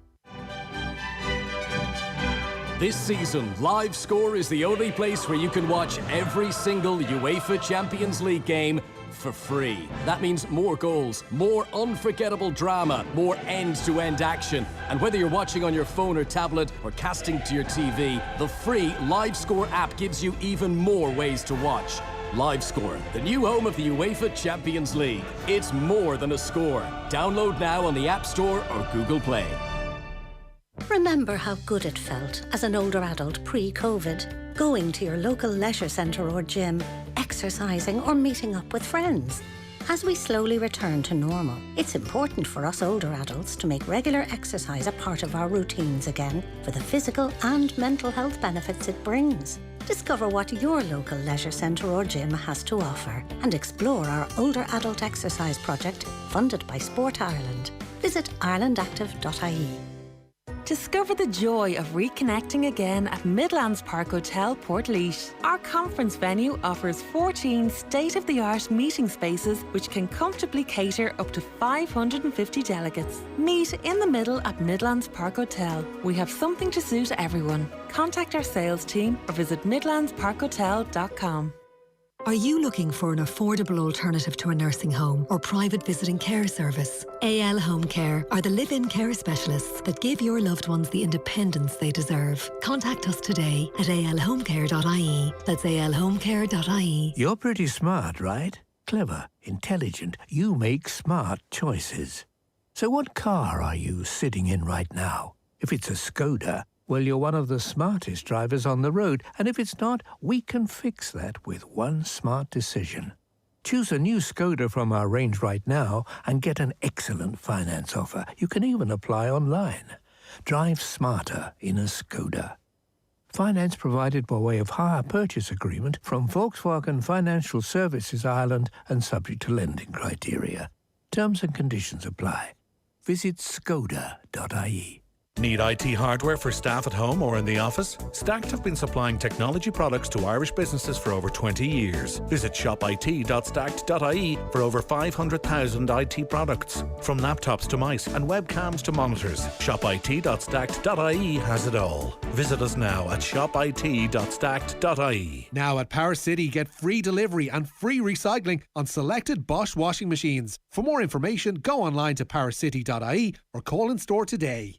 This season, Live Score is the only place where you can watch every single UEFA Champions League game for free. That means more goals, more unforgettable drama, more end-to-end action. And whether you're watching on your phone or tablet or casting to your TV, the free Live Score app gives you even more ways to watch. Live Score, the new home of the UEFA Champions League. It's more than a score. Download now on the App Store or Google Play. Remember how good it felt as an older adult pre-COVID, going to your local leisure centre or gym, exercising or meeting up with friends. As we slowly return to normal, it's important for us older adults to make regular exercise a part of our routines again for the physical and mental health benefits it brings. Discover what your local leisure centre or gym has to offer and explore our older adult exercise project funded by Sport Ireland. Visit irelandactive.ie. Discover the joy of reconnecting again at Midlands Park Hotel, Portlaoise. Our conference venue offers 14 state-of-the-art meeting spaces which can comfortably cater up to 550 delegates. Meet in the middle at Midlands Park Hotel. We have something to suit everyone. Contact our sales team or visit midlandsparkhotel.com. Are you looking for an affordable alternative to a nursing home or private visiting care service? AL Home Care are the live-in care specialists that give your loved ones the independence they deserve. Contact us today at alhomecare.ie. That's alhomecare.ie. You're pretty smart, right? Clever, intelligent. You make smart choices. So what car are you sitting in right now? If it's a Skoda, well, you're one of the smartest drivers on the road, and if it's not, we can fix that with one smart decision. Choose a new Skoda from our range right now and get an excellent finance offer. You can even apply online. Drive smarter in a Skoda. Finance provided by way of hire purchase agreement from Volkswagen Financial Services Ireland and subject to lending criteria. Terms and conditions apply. Visit skoda.ie. Need IT hardware for staff at home or in the office? Stacked have been supplying technology products to Irish businesses for over 20 years. Visit shopit.stacked.ie for over 500,000 IT products. From laptops to mice and webcams to monitors, shopit.stacked.ie has it all. Visit us now at shopit.stacked.ie. Now at Power City, get free delivery and free recycling on selected Bosch washing machines. For more information, go online to powercity.ie or call in store today.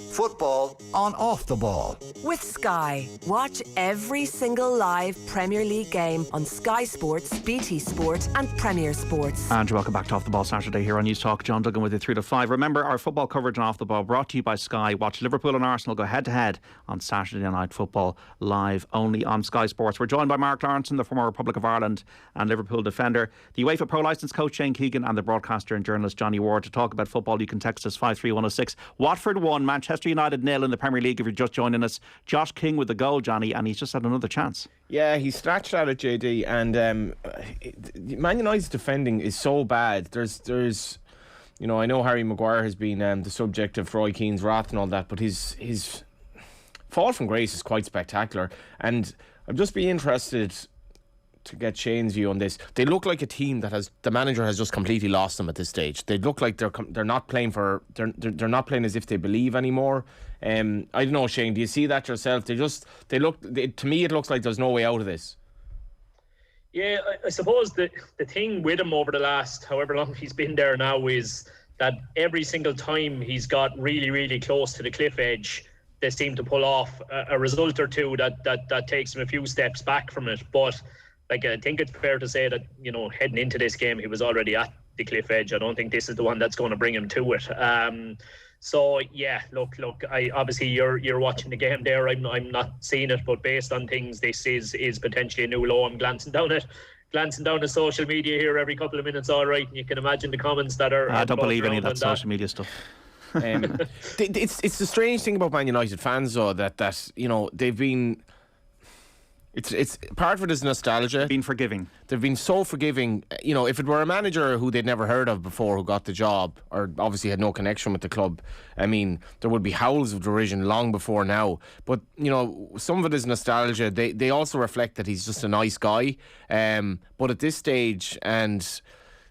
Football on Off the Ball. With Sky. Watch every single live Premier League game on Sky Sports, BT Sport and Premier Sports. And welcome back to Off the Ball Saturday here on News Talk. John Duggan with you 3 to 5. Remember, our football coverage on Off the Ball brought to you by Sky. Watch Liverpool and Arsenal go head to head on Saturday Night Football live only on Sky Sports. We're joined by Mark Lawrenson, the former Republic of Ireland and Liverpool defender, the UEFA Pro Licence coach Shane Keegan and the broadcaster and journalist Johnny Ward. To talk about football, you can text us 53106. Watford 1, Manchester United 0 in the Premier League if you're just joining us. Josh King with the goal, Johnny, and he's just had another chance. Yeah, he scratched at it, JD, and Man United's defending is so bad. There's you know, I know Harry Maguire has been the subject of Roy Keane's wrath and all that, but his fall from grace is quite spectacular, and I'd just be interested to get Shane's view on this. They look like a team that the manager has just completely lost them at this stage. They look like they're not playing they're not playing as if they believe anymore. I don't know, Shane, do you see that yourself? To me it looks like there's no way out of this. Yeah, I suppose the thing with him over the last however long he's been there now is that every single time he's got really, really close to the cliff edge, they seem to pull off a result or two that takes him a few steps back from it. But I think it's fair to say that, you know, heading into this game, he was already at the cliff edge. I don't think this is the one that's going to bring him to it. So yeah, look. I obviously you're watching the game there. I'm not seeing it, but based on things, this is potentially a new low. I'm glancing down at social media here every couple of minutes. All right, and you can imagine the comments that are. I don't believe any of that social media stuff. It's the strange thing about Man United fans, though, that you know they've been. It's part of it is nostalgia. Been forgiving. They've been so forgiving. You know, if it were a manager who they'd never heard of before who got the job, or obviously had no connection with the club, I mean, there would be howls of derision long before now. But, you know, some of it is nostalgia. They also reflect that he's just a nice guy. But at this stage, and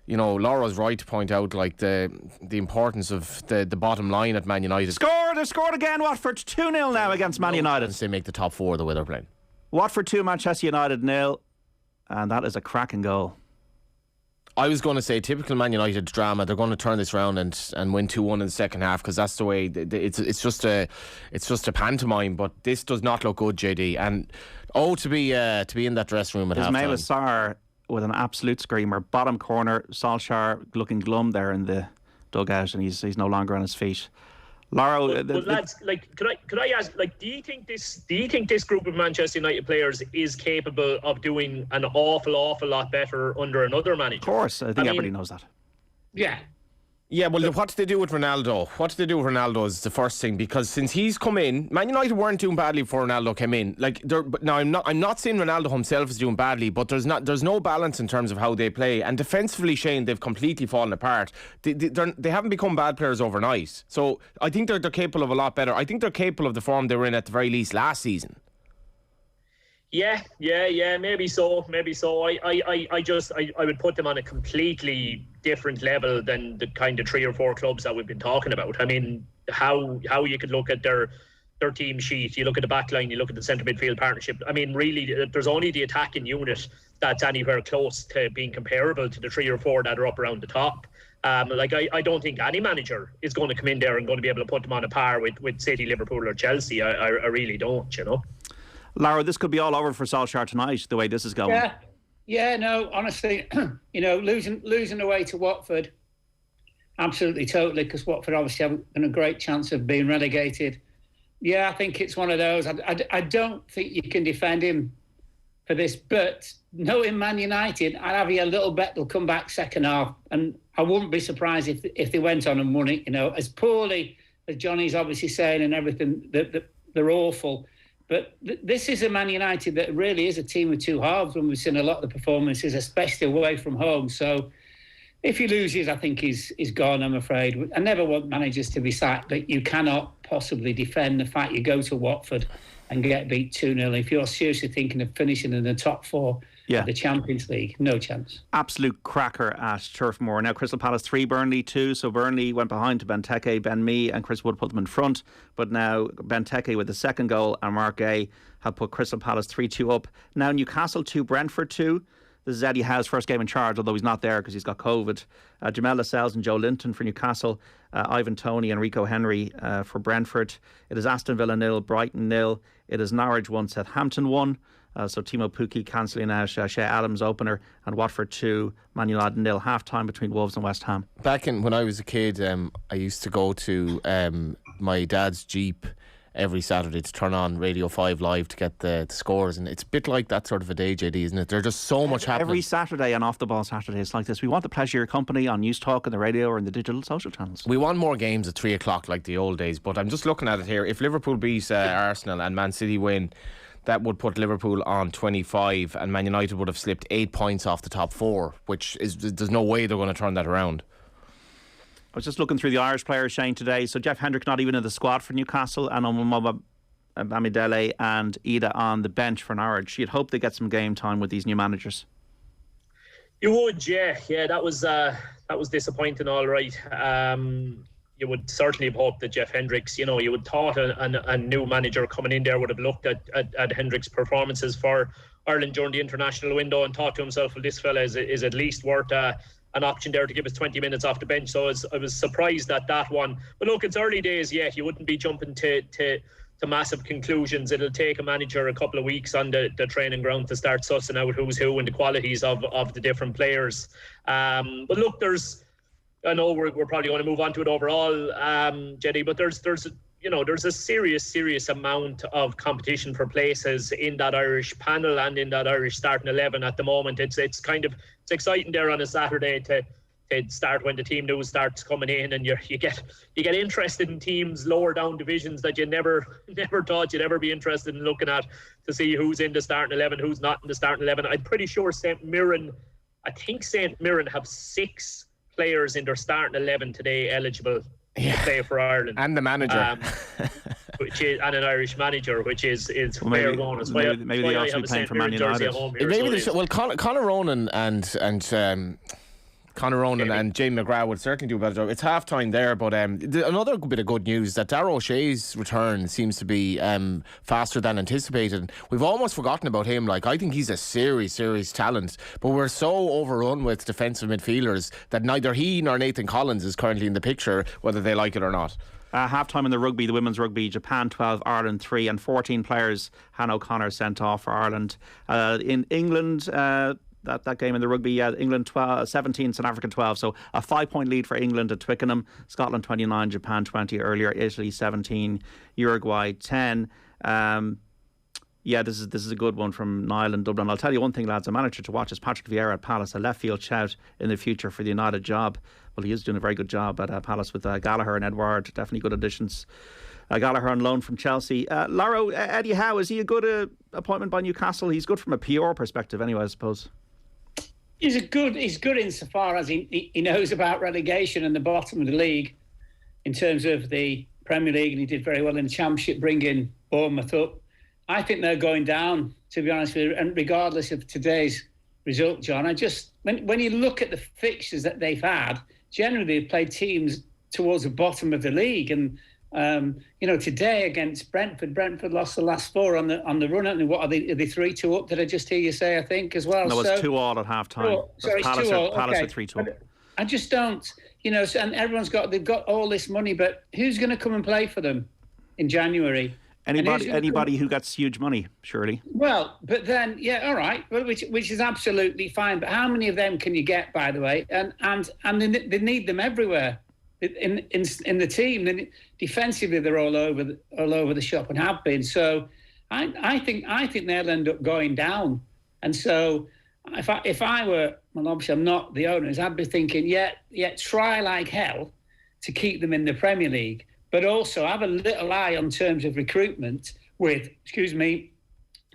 you know, Lawro's right to point out like the importance of the bottom line at Man United. They scored again. Watford 2-0 now against Man United. They make the top four the way they're playing. Watford 2, Manchester United 0, and that is a cracking goal. I was going to say typical Man United drama. They're going to turn this round and win 2-1 in the second half, because that's the way it's just a pantomime. But this does not look good, JD. And to be in that dressing room at half time. Ismail Assar with an absolute screamer, bottom corner. Solskjær looking glum there in the dugout, and he's no longer on his feet. Lawro, but lads, could I ask, do you think this group of Manchester United players is capable of doing an awful lot better under another manager? Of course, I think everybody knows that. Yeah. Yeah, well, what do they do with Ronaldo? What do they do with Ronaldo is the first thing, because since he's come in, Man United weren't doing badly before Ronaldo came in. Now I'm not saying Ronaldo himself is doing badly, but there's no balance in terms of how they play. And defensively, Shane, they've completely fallen apart. They haven't become bad players overnight. So I think they're capable of a lot better. I think they're capable of the form they were in at the very least last season. Yeah, maybe so. I would put them on a completely different level than the kind of 3 or 4 clubs that we've been talking about. I mean, how you could look at their team sheet, you look at the back line, you look at the centre midfield partnership. I mean, really, there's only the attacking unit that's anywhere close to being comparable to the 3 or 4 that are up around the top. I don't think any manager is going to come in there and going to be able to put them on a par with City, Liverpool or Chelsea. I really don't, you know. Lawro, this could be all over for Solskjær tonight, the way this is going. Yeah, no, honestly, you know, losing away to Watford, absolutely, totally, because Watford obviously haven't a great chance of being relegated. Yeah, I think it's one of those. I don't think you can defend him for this, but knowing Man United, I'd have you a little bet they'll come back second half, and I wouldn't be surprised if they went on and won it, you know, as poorly as Johnny's obviously saying and everything, that they're awful. But this is a Man United that really is a team of two halves when we've seen a lot of the performances, especially away from home. So If he loses, I think he's gone, I'm afraid. I never want managers to be sacked, but you cannot possibly defend the fact you go to Watford and get beat 2-0. If you're seriously thinking of finishing in the top 4 of the Champions League, no chance. Absolute cracker at Turf Moor. Now, Crystal Palace 3, Burnley 2. So Burnley went behind to Benteke, Ben Mee and Chris Wood put them in front. But now Benteke with the second goal and Mark Gay have put Crystal Palace 3-2 up. Now Newcastle 2, Brentford 2. This is Eddie Howe's first game in charge, although he's not there because he's got COVID. Jamel Lascelles and Joe Linton for Newcastle. Ivan Toney and Rico Henry for Brentford. It is Aston Villa 0, Brighton 0. It is Norwich 1, Southampton 1. So Timo Pukki cancelling out Shea Adams opener, and Watford 2, Man United 0. Half time between Wolves and West Ham. Back when I was a kid, I used to go to my dad's Jeep every Saturday to turn on Radio 5 Live to get the scores, and it's a bit like that sort of a day, JD, isn't it? There's just so much happening. Every Saturday and Off the Ball Saturday it's like this. We want the pleasure of your company on News Talk and the radio or in the digital social channels. We want more games at 3 o'clock like the old days, but I'm just looking at it here. If Liverpool beat Arsenal and Man City win, that would put Liverpool on 25, and Man United would have slipped 8 points off the top 4, which is, there's no way they're going to turn that around. I was just looking through the Irish players, Shane, today. So Jeff Hendrick not even in the squad for Newcastle, and Bamidele and Ida on the bench for Norwich. You'd hope they get some game time with these new managers. You would, yeah. That was disappointing, all right. You would certainly have hoped that Jeff Hendricks, you would thought a new manager coming in there would have looked at Hendricks' performances for Ireland during the international window and thought to himself, well, this fella is at least worth an option there to give us 20 minutes off the bench. So I was surprised at that one. But look, it's early days yet. You wouldn't be jumping to massive conclusions. It'll take a manager a couple of weeks on the training ground to start sussing out who's who and the qualities of the different players. But look, I know we're probably going to move on to it overall, Jeddy, but there's a serious amount of competition for places in that Irish panel and in that Irish starting 11 at the moment. It's exciting there on a Saturday to start when the team news starts coming in, and you get interested in teams lower down divisions that you never thought you'd ever be interested in looking at, to see who's in the starting 11, who's not in the starting 11. I'm pretty sure St Mirren have 6 players in their starting 11 today eligible to play for Ireland, and the manager, and an Irish manager, which is fair going. Maybe they also be playing for Man United. Conor Ronan and Conor Ronan and Jane McGrath would certainly do a better job. It's half time there, but another bit of good news that Darragh O'Shea's return seems to be faster than anticipated. We've almost forgotten about him. I think he's a serious talent, but we're so overrun with defensive midfielders that neither he nor Nathan Collins is currently in the picture, whether they like it or not. Half time in the rugby, the women's rugby, Japan 12, Ireland 3, and 14 players Hannah O'Connor sent off for Ireland. In England, that game in the rugby, England 17, South Africa 12. So a 5-point lead for England at Twickenham. Scotland 29, Japan 20 earlier. Italy 17, Uruguay 10. This is a good one from Niall in Dublin. I'll tell you one thing, lads. A manager to watch is Patrick Vieira at Palace, a left field shout in the future for the United job. Well, he is doing a very good job at Palace with Gallagher and Edouard. Definitely good additions. Gallagher on loan from Chelsea. Lawro, Eddie Howe, is he a good appointment by Newcastle? He's good from a PR perspective anyway, I suppose. He's good insofar as he knows about relegation and the bottom of the league in terms of the Premier League, and he did very well in the Championship, bringing Bournemouth up. I think they're going down, to be honest with you, and regardless of today's result, John. When you look at the fixtures that they've had, generally they've played teams towards the bottom of the league, and today against Brentford lost the last 4 on the run. And what are they 3-2 up? Did I just hear you say? I think as well. No, it's 2-2 at half time. Palace are 3-2 up. I just don't, and they've got all this money, but who's going to come and play for them in January? Anybody who gets huge money, surely. Well, but then, all right, which is absolutely fine. But how many of them can you get, by the way? And they need them everywhere in the team. And defensively, they're all over the shop and have been. So I think they'll end up going down. And so if I were, well, obviously I'm not the owners, I'd be thinking, try like hell to keep them in the Premier League, but also have a little eye on terms of recruitment with,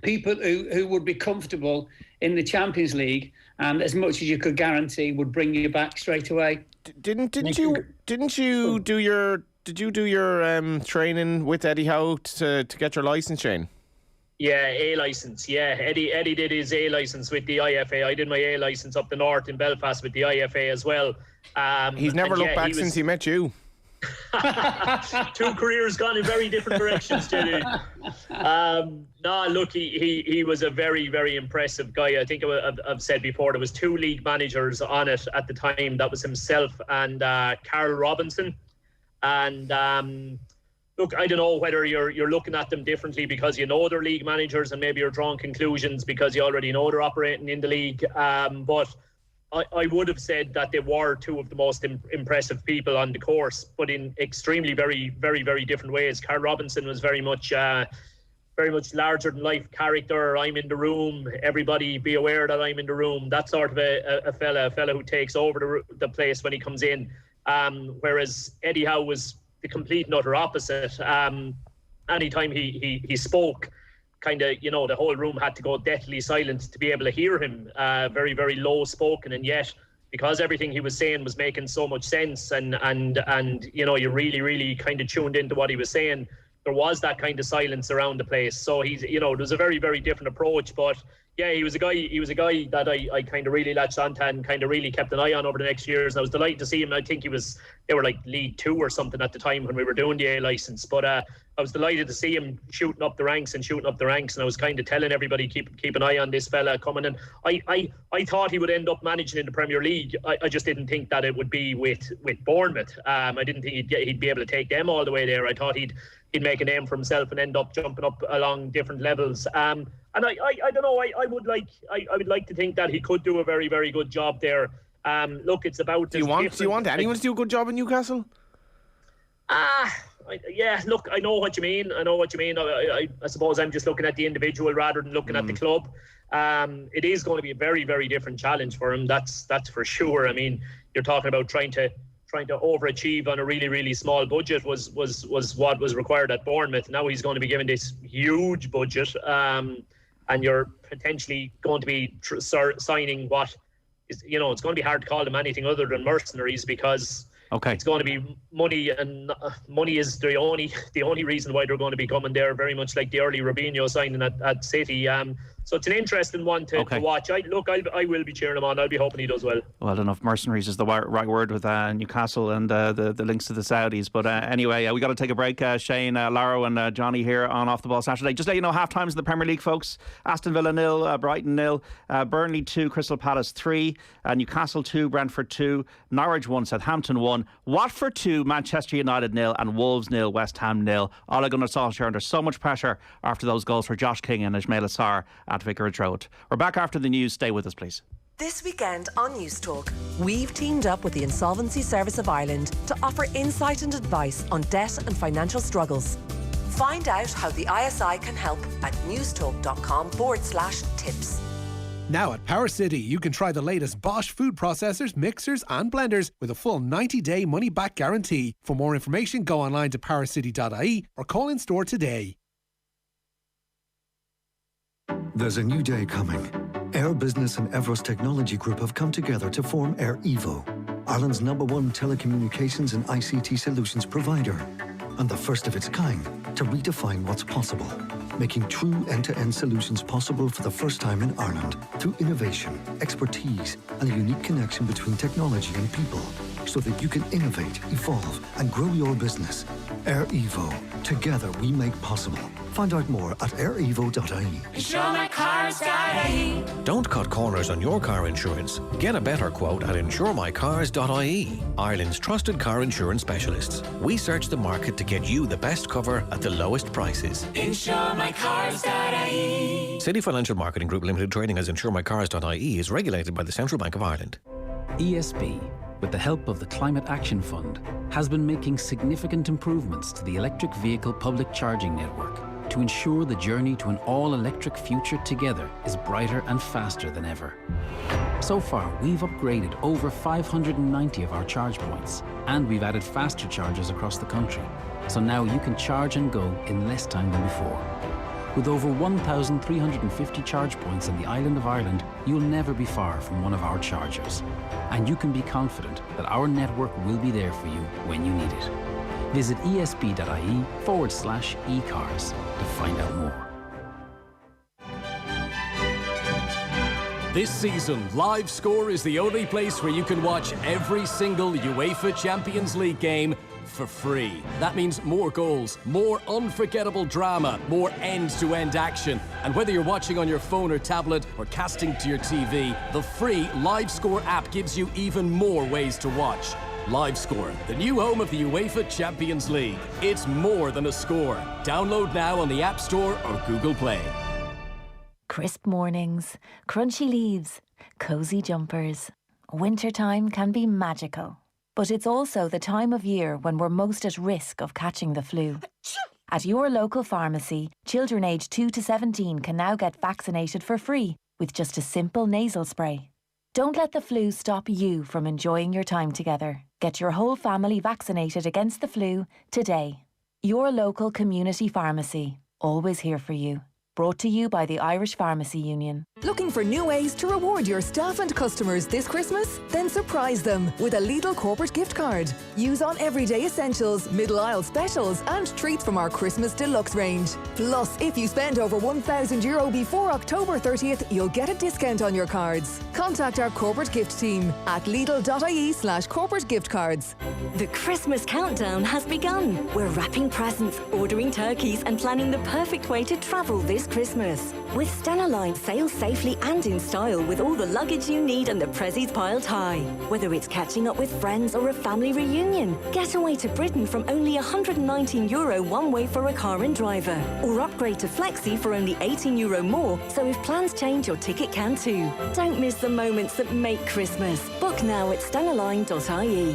people who would be comfortable in the Champions League and as much as you could guarantee would bring you back straight away. Did you do your training with Eddie Howe to get your licence, Shane? Yeah, A licence. Yeah, Eddie did his A licence with the IFA. I did my A licence up the north in Belfast with the IFA as well. He's never looked back since he met you. 2 careers gone in very different directions, Jenny. Look, he was a very, very impressive guy. I think I've said before, there was 2 league managers on it at the time. That was himself and Carl Robinson. And look, I don't know whether you're looking at them differently because you know they're league managers and maybe you're drawing conclusions because you already know they're operating in the league. But I would have said that they were 2 of the most impressive people on the course, but in extremely, very, very, very different ways. Carl Robinson was very much larger than life character. I'm in the room. Everybody be aware that I'm in the room. That sort of a fella who takes over the place when he comes in. Whereas Eddie Howe was the complete and utter opposite. Anytime he spoke, kind of, the whole room had to go deathly silent to be able to hear him. Very, very low spoken, and yet because everything he was saying was making so much sense, and you really, really kind of tuned into what he was saying, there was that kind of silence around the place. So he's, it was a very, very different approach. But yeah, he was a guy that I kind of really latched onto and kind of really kept an eye on over the next years. And I was delighted to see him. I think they were like League 2 or something at the time when we were doing the A licence. But I was delighted to see him shooting up the ranks. And I was kind of telling everybody, keep an eye on this fella coming in. I thought he would end up managing in the Premier League. I just didn't think that it would be with Bournemouth. I didn't think he'd be able to take them all the way there. I thought he'd make a name for himself and end up jumping up along different levels. And I don't know. I would like to think that he could do a very, very good job there. Look, it's about. Do you want anyone to do a good job in Newcastle? Yeah. Look, I know what you mean. I suppose I'm just looking at the individual rather than looking at the club. It is going to be a very, very different challenge for him. That's for sure. I mean, you're talking about trying to overachieve on a really, really small budget was what was required at Bournemouth. Now he's going to be given this huge budget, and you're potentially going to be signing what is, it's going to be hard to call them anything other than mercenaries because it's going to be money, and money is the only reason why they're going to be coming there. Very much like the early Robinho signing at City. So it's an interesting one to watch. I will be cheering him on. I'll be hoping he does well. Well, I don't know if mercenaries is the right word with Newcastle and the links to the Saudis. But anyway, we got to take a break. Shane, Lawro and Johnny here on Off the Ball Saturday. Just let you know, half times in the Premier League, folks. Aston Villa 0, Brighton 0, Burnley 2, Crystal Palace 3, Newcastle 2, Brentford 2, Norwich 1, Southampton 1, Watford 2, Manchester United 0, and Wolves 0, West Ham 0. Ole Gunnar Solskjær under so much pressure after those goals for Josh King and Ismail Assar at Vicarage Road. We're back after the news. Stay with us, please. This weekend on News Talk, we've teamed up with the Insolvency Service of Ireland to offer insight and advice on debt and financial struggles. Find out how the ISI can help at newstalk.com/tips. Now at Power City, you can try the latest Bosch food processors, mixers and blenders with a full 90-day money-back guarantee. For more information, go online to powercity.ie or call in store today. There's a new day coming. Air Business and Evros Technology Group have come together to form Air Evo, Ireland's #1 telecommunications and ICT solutions provider, and the first of its kind to redefine what's possible, making true end-to-end solutions possible for the first time in Ireland through innovation, expertise, and a unique connection between technology and people, so that you can innovate, evolve, and grow your business. Air Evo. Together we make possible. Find out more at airevo.ie. InsureMyCars.ie. Don't cut corners on your car insurance. Get a better quote at InsureMyCars.ie. Ireland's trusted car insurance specialists. We search the market to get you the best cover at the lowest prices. InsureMyCars.ie. City Financial Marketing Group Limited, trading as InsureMyCars.ie, is regulated by the Central Bank of Ireland. ESB, with the help of the Climate Action Fund, has been making significant improvements to the electric vehicle public charging network to ensure the journey to an all-electric future together is brighter and faster than ever. So far, we've upgraded over 590 of our charge points, and we've added faster chargers across the country. So now you can charge and go in less time than before. With over 1,350 charge points on the island of Ireland, you'll never be far from one of our chargers. And you can be confident that our network will be there for you when you need it. Visit esp.ie/ecars to find out more. This season, Live Score is the only place where you can watch every single UEFA Champions League game for free. That means more goals, more unforgettable drama, more end-to-end action. And whether you're watching on your phone or tablet or casting to your TV, the free Live Score app gives you even more ways to watch. Live Score, the new home of the UEFA Champions League. It's more than a score. Download now on the App Store or Google Play. Crisp mornings, crunchy leaves, cosy jumpers. Wintertime can be magical. But it's also the time of year when we're most at risk of catching the flu. At your local pharmacy, children aged 2 to 17 can now get vaccinated for free with just a simple nasal spray. Don't let the flu stop you from enjoying your time together. Get your whole family vaccinated against the flu today. Your local community pharmacy, always here for you. Brought to you by the Irish Pharmacy Union. Looking for new ways to reward your staff and customers this Christmas? Then surprise them with a Lidl corporate gift card. Use on everyday essentials, middle aisle specials and treats from our Christmas deluxe range. Plus, if you spend over €1,000 before October 30th, you'll get a discount on your cards. Contact our corporate gift team at lidl.ie/corporate gift cards. The Christmas countdown has begun. We're wrapping presents, ordering turkeys and planning the perfect way to travel this Christmas. With Stena Line, sail safely and in style with all the luggage you need and the prezzies piled high. Whether it's catching up with friends or a family reunion, get away to Britain from only €119 one way for a car and driver. Or upgrade to Flexi for only €18 more, so if plans change, your ticket can too. Don't miss the moments that make Christmas. Book now at stenaline.ie.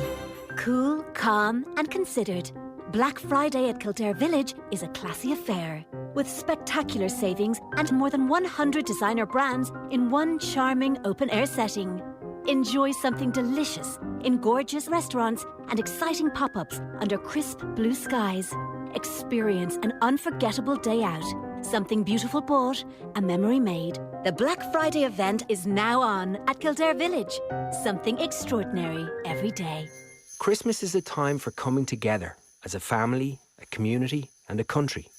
Cool, calm and considered. Black Friday at Kildare Village is a classy affair, with spectacular savings and more than 100 designer brands in one charming open-air setting. Enjoy something delicious in gorgeous restaurants and exciting pop-ups under crisp blue skies. Experience an unforgettable day out. Something beautiful bought, a memory made. The Black Friday event is now on at Kildare Village. Something extraordinary every day. Christmas is a time for coming together as a family, a community and a country.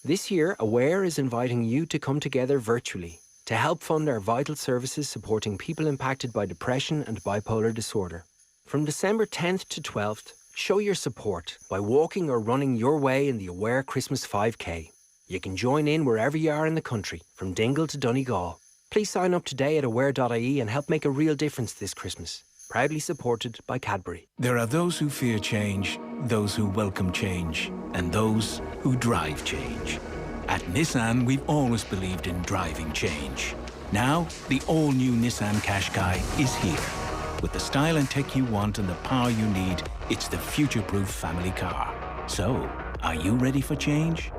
This year, Aware is inviting you to come together virtually to help fund our vital services supporting people impacted by depression and bipolar disorder. From December 10th to 12th, show your support by walking or running your way in the Aware Christmas 5K. You can join in wherever you are in the country, from Dingle to Donegal. Please sign up today at aware.ie and help make a real difference this Christmas. Proudly supported by Cadbury. There are those who fear change, those who welcome change, and those who drive change. At Nissan, we've always believed in driving change. Now, the all-new Nissan Qashqai is here. With the style and tech you want and the power you need, it's the future-proof family car. So, are you ready for change?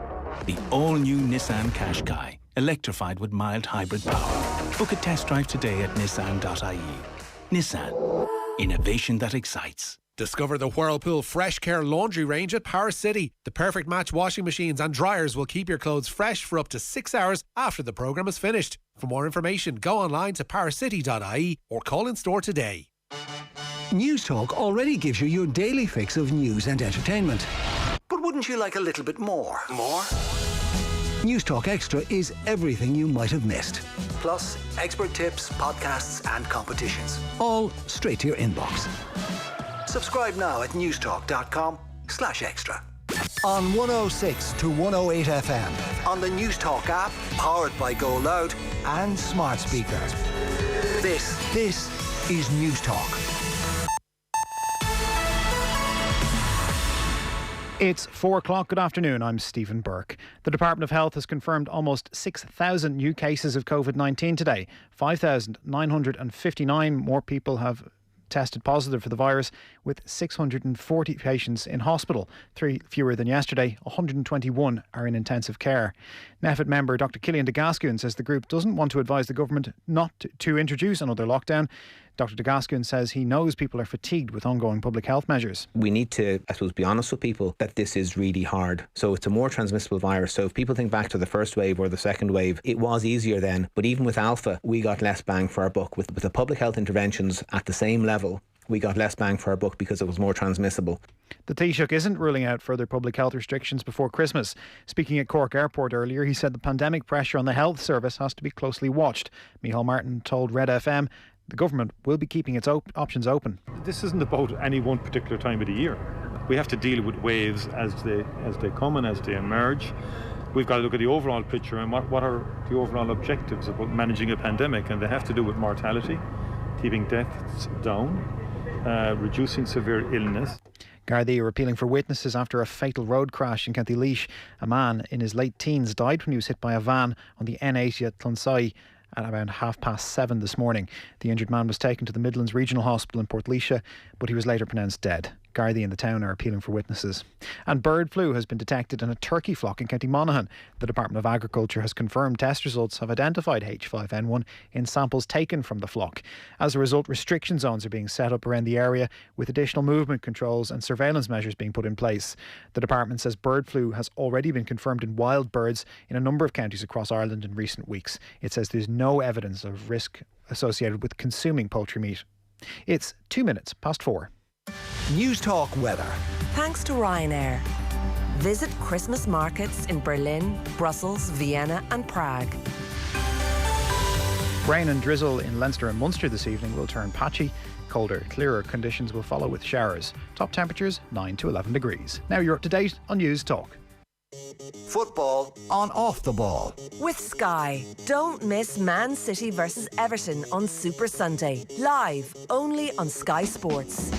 The all-new Nissan Qashqai, electrified with mild hybrid power. Book a test drive today at nissan.ie. Nissan. Innovation that excites. Discover the Whirlpool Fresh Care laundry range at Power City. The perfect match washing machines and dryers will keep your clothes fresh for up to 6 hours after the programme is finished. For more information, go online to powercity.ie or call in store today. News Talk already gives you your daily fix of news and entertainment. But wouldn't you like a little bit more? More? News Talk Extra is everything you might have missed. Plus, expert tips, podcasts and competitions. All straight to your inbox. Subscribe now at newstalk.com/extra. On 106 to 108 FM. On the News Talk app, powered by Go Loud and smart speakers. This is News Talk. It's 4 o'clock. Good afternoon. I'm Stephen Burke. The Department of Health has confirmed almost 6,000 new cases of COVID-19 today. 5,959 more people have tested positive for the virus, with 640 patients in hospital, 3 fewer than yesterday. 121 are in intensive care. NEFIT member Dr. Cillian de Gascoigne says the group doesn't want to advise the government not to introduce another lockdown. Dr Duggan says he knows people are fatigued with ongoing public health measures. We need to, I suppose, be honest with people that this is really hard. So it's a more transmissible virus. So if people think back to the first wave or the second wave, it was easier then. But even with Alpha, we got less bang for our buck. With the public health interventions at the same level, we got less bang for our buck because it was more transmissible. The Taoiseach isn't ruling out further public health restrictions before Christmas. Speaking at Cork Airport earlier, he said the pandemic pressure on the health service has to be closely watched. Micheál Martin told Red FM the government will be keeping its options open. This isn't about any one particular time of the year. We have to deal with waves as they come and as they emerge. We've got to look at the overall picture and what are the overall objectives about managing a pandemic, and they have to do with mortality, keeping deaths down, reducing severe illness. Gardaí are appealing for witnesses after a fatal road crash in County Laois. A man in his late teens died when he was hit by a van on the N80 at Clonsai at around 7:30 this morning. The injured man was taken to the Midlands Regional Hospital in Portlaoise, but he was later pronounced dead. Gardaí in the town are appealing for witnesses. And bird flu has been detected in a turkey flock in County Monaghan. The Department of Agriculture has confirmed test results have identified H5N1 in samples taken from the flock. As a result, restriction zones are being set up around the area with additional movement controls and surveillance measures being put in place. The department says bird flu has already been confirmed in wild birds in a number of counties across Ireland in recent weeks. It says there's no evidence of risk associated with consuming poultry meat. It's 4:02. News Talk weather. Thanks to Ryanair. Visit Christmas markets in Berlin, Brussels, Vienna and Prague. Rain and drizzle in Leinster and Munster this evening will turn patchy. Colder, clearer conditions will follow with showers. Top temperatures 9 to 11 degrees. Now you're up to date on News Talk. Football on Off the Ball. With Sky. Don't miss Man City versus Everton on Super Sunday. Live only on Sky Sports.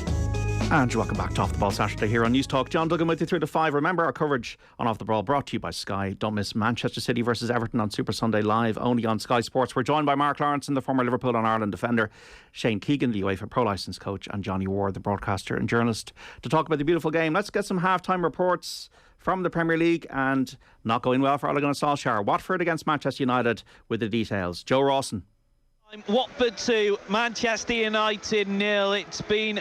And welcome back to Off the Ball Saturday here on News Talk. John Duggan with you through to 5. Remember our coverage on Off the Ball brought to you by Sky. Don't miss Manchester City versus Everton on Super Sunday live only on Sky Sports. We're joined by Mark Lawrenson, the former Liverpool and Ireland defender, Shane Keegan, the UEFA Pro Licence coach, and Johnny Ward, the broadcaster and journalist, to talk about the beautiful game. Let's get some half-time reports from the Premier League, and not going well for Ole Gunnar Solskjær. Watford against Manchester United with the details. Joe Rawson. Watford 2, Manchester United 0. It's been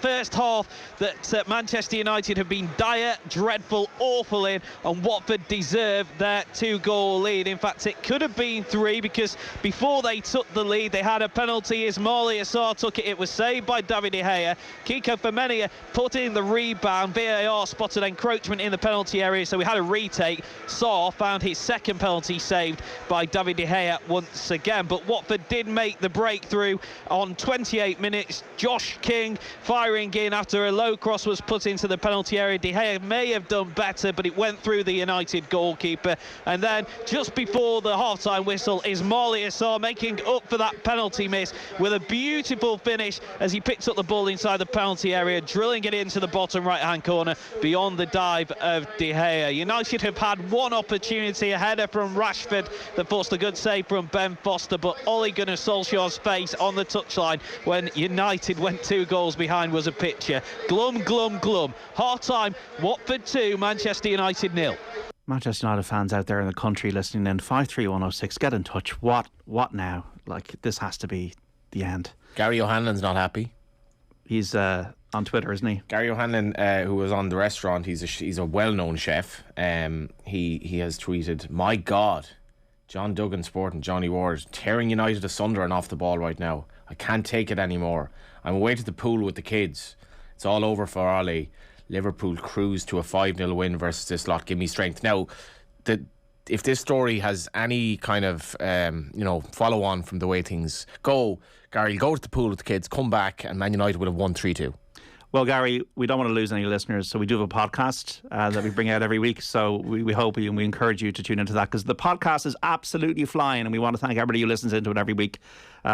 first half that Manchester United have been dire, dreadful, awful in, and Watford deserved their 2-goal lead. In fact, it could have been 3 because before they took the lead, they had a penalty. Ismaila Assar took it. It was saved by David De Gea. Kiko Femenia put in the rebound. VAR spotted encroachment in the penalty area, so we had a retake. Sarr found his second penalty saved by David De Gea once again. But Watford did make the breakthrough on 28 minutes. Josh King firing in after a low cross was put into the penalty area. De Gea may have done better, but it went through the United goalkeeper. And then just before the half-time whistle, Ismaila Assar making up for that penalty miss with a beautiful finish as he picks up the ball inside the penalty area, drilling it into the bottom right-hand corner beyond the dive of De Gea. United have had one opportunity, a header from Rashford that forced a good save from Ben Foster, but Ole Gunnar Solskjær's face on the touchline when United went 2 goals behind was a picture. Glum, glum, glum. Half-time, Watford 2, Manchester United 0. Manchester United fans out there in the country listening in, 53106, get in touch. What now? Like, this has to be the end. Gary O'Hanlon's not happy. He's on Twitter, isn't he? Gary O'Hanlon, who was on the restaurant, he's a well-known chef. He has tweeted, "My God, John Duggan Sport and Johnny Ward tearing United asunder and off the ball right now. I can't take it anymore. I'm away to the pool with the kids. It's all over for Ole. Liverpool cruise to a 5-0 win versus this lot. Give me strength." Now, if this story has any kind of follow on from the way things go, Gary, go to the pool with the kids, come back, and Man United would have won 3-2. Well, Gary, we don't want to lose any listeners, so we do have a podcast that we bring out every week. So we hope and we encourage you to tune into that, because the podcast is absolutely flying, and we want to thank everybody who listens into it every week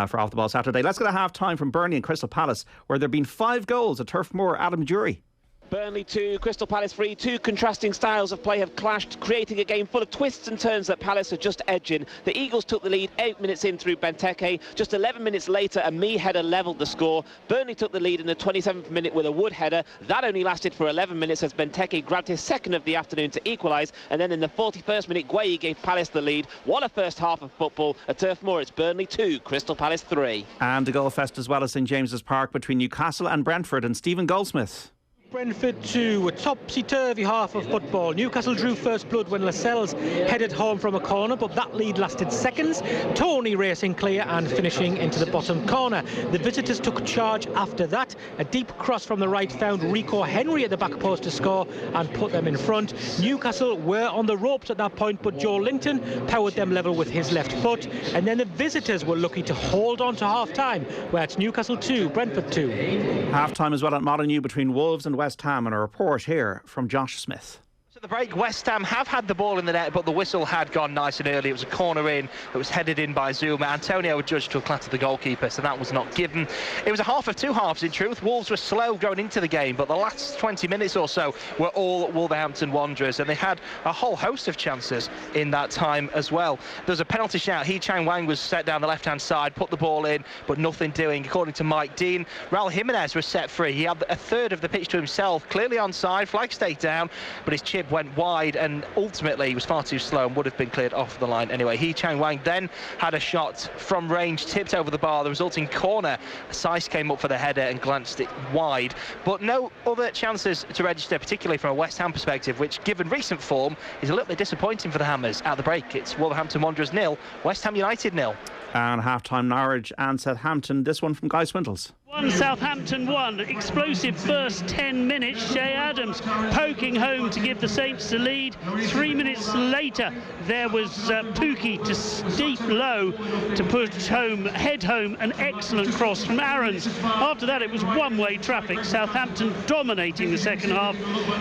for Off the Ball Saturday. Let's get a half time from Burnley and Crystal Palace, where there have been 5 goals at Turf Moor. Adam Jury. Burnley 2, Crystal Palace 3. Two contrasting styles of play have clashed, creating a game full of twists and turns that Palace are just edging. The Eagles took the lead 8 minutes in through Benteke. Just 11 minutes later, a Mee header levelled the score. Burnley took the lead in the 27th minute with a Wood header. That only lasted for 11 minutes as Benteke grabbed his second of the afternoon to equalise. And then in the 41st minute, Gueye gave Palace the lead. What a first half of football. At Turf Moor, it's Burnley 2, Crystal Palace 3. And a goal fest as well as St James's Park between Newcastle and Brentford, and Stephen Goldsmith. Brentford 2, a topsy-turvy half of football. Newcastle drew first blood when Lascelles headed home from a corner, but that lead lasted seconds. Tony racing clear and finishing into the bottom corner. The visitors took charge after that. A deep cross from the right found Rico Henry at the back post to score and put them in front. Newcastle were on the ropes at that point, but Joe Linton powered them level with his left foot. And then the visitors were lucky to hold on to half-time, where it's Newcastle 2, Brentford 2. Half-time as well at Molineux between Wolves and West Ham, and a report here from Josh Smith. The break, West Ham have had the ball in the net, but the whistle had gone nice and early. It was a corner in that was headed in by Zuma. Antonio was judged to have clattered the goalkeeper, so that was not given. It was a half of two halves, in truth. Wolves were slow going into the game, but the last 20 minutes or so were all Wolverhampton Wanderers, and they had a whole host of chances in that time as well. There was a penalty shout. Hee Chang Wang was set down the left-hand side, put the ball in, but nothing doing. According to Mike Dean, Raul Jimenez was set free. He had a third of the pitch to himself, clearly onside, flag stayed down, but his chip went wide, and ultimately he was far too slow and would have been cleared off the line anyway. Hee Chang Wang then had a shot from range, tipped over the bar, the resulting corner. Seiss came up for the header and glanced it wide, but no other chances to register, particularly from a West Ham perspective, which given recent form is a little bit disappointing for the Hammers. At the break, it's Wolverhampton Wanderers 0, West Ham United 0. And half-time Norwich and Southampton. This one from Guy Swindles. 1 Southampton 1. Explosive first 10 minutes. Che Adams poking home to give the Saints the lead. 3 minutes later, there was Pookie to steep low to put home, head home, an excellent cross from Aarons. After that, it was one-way traffic. Southampton dominating the second half,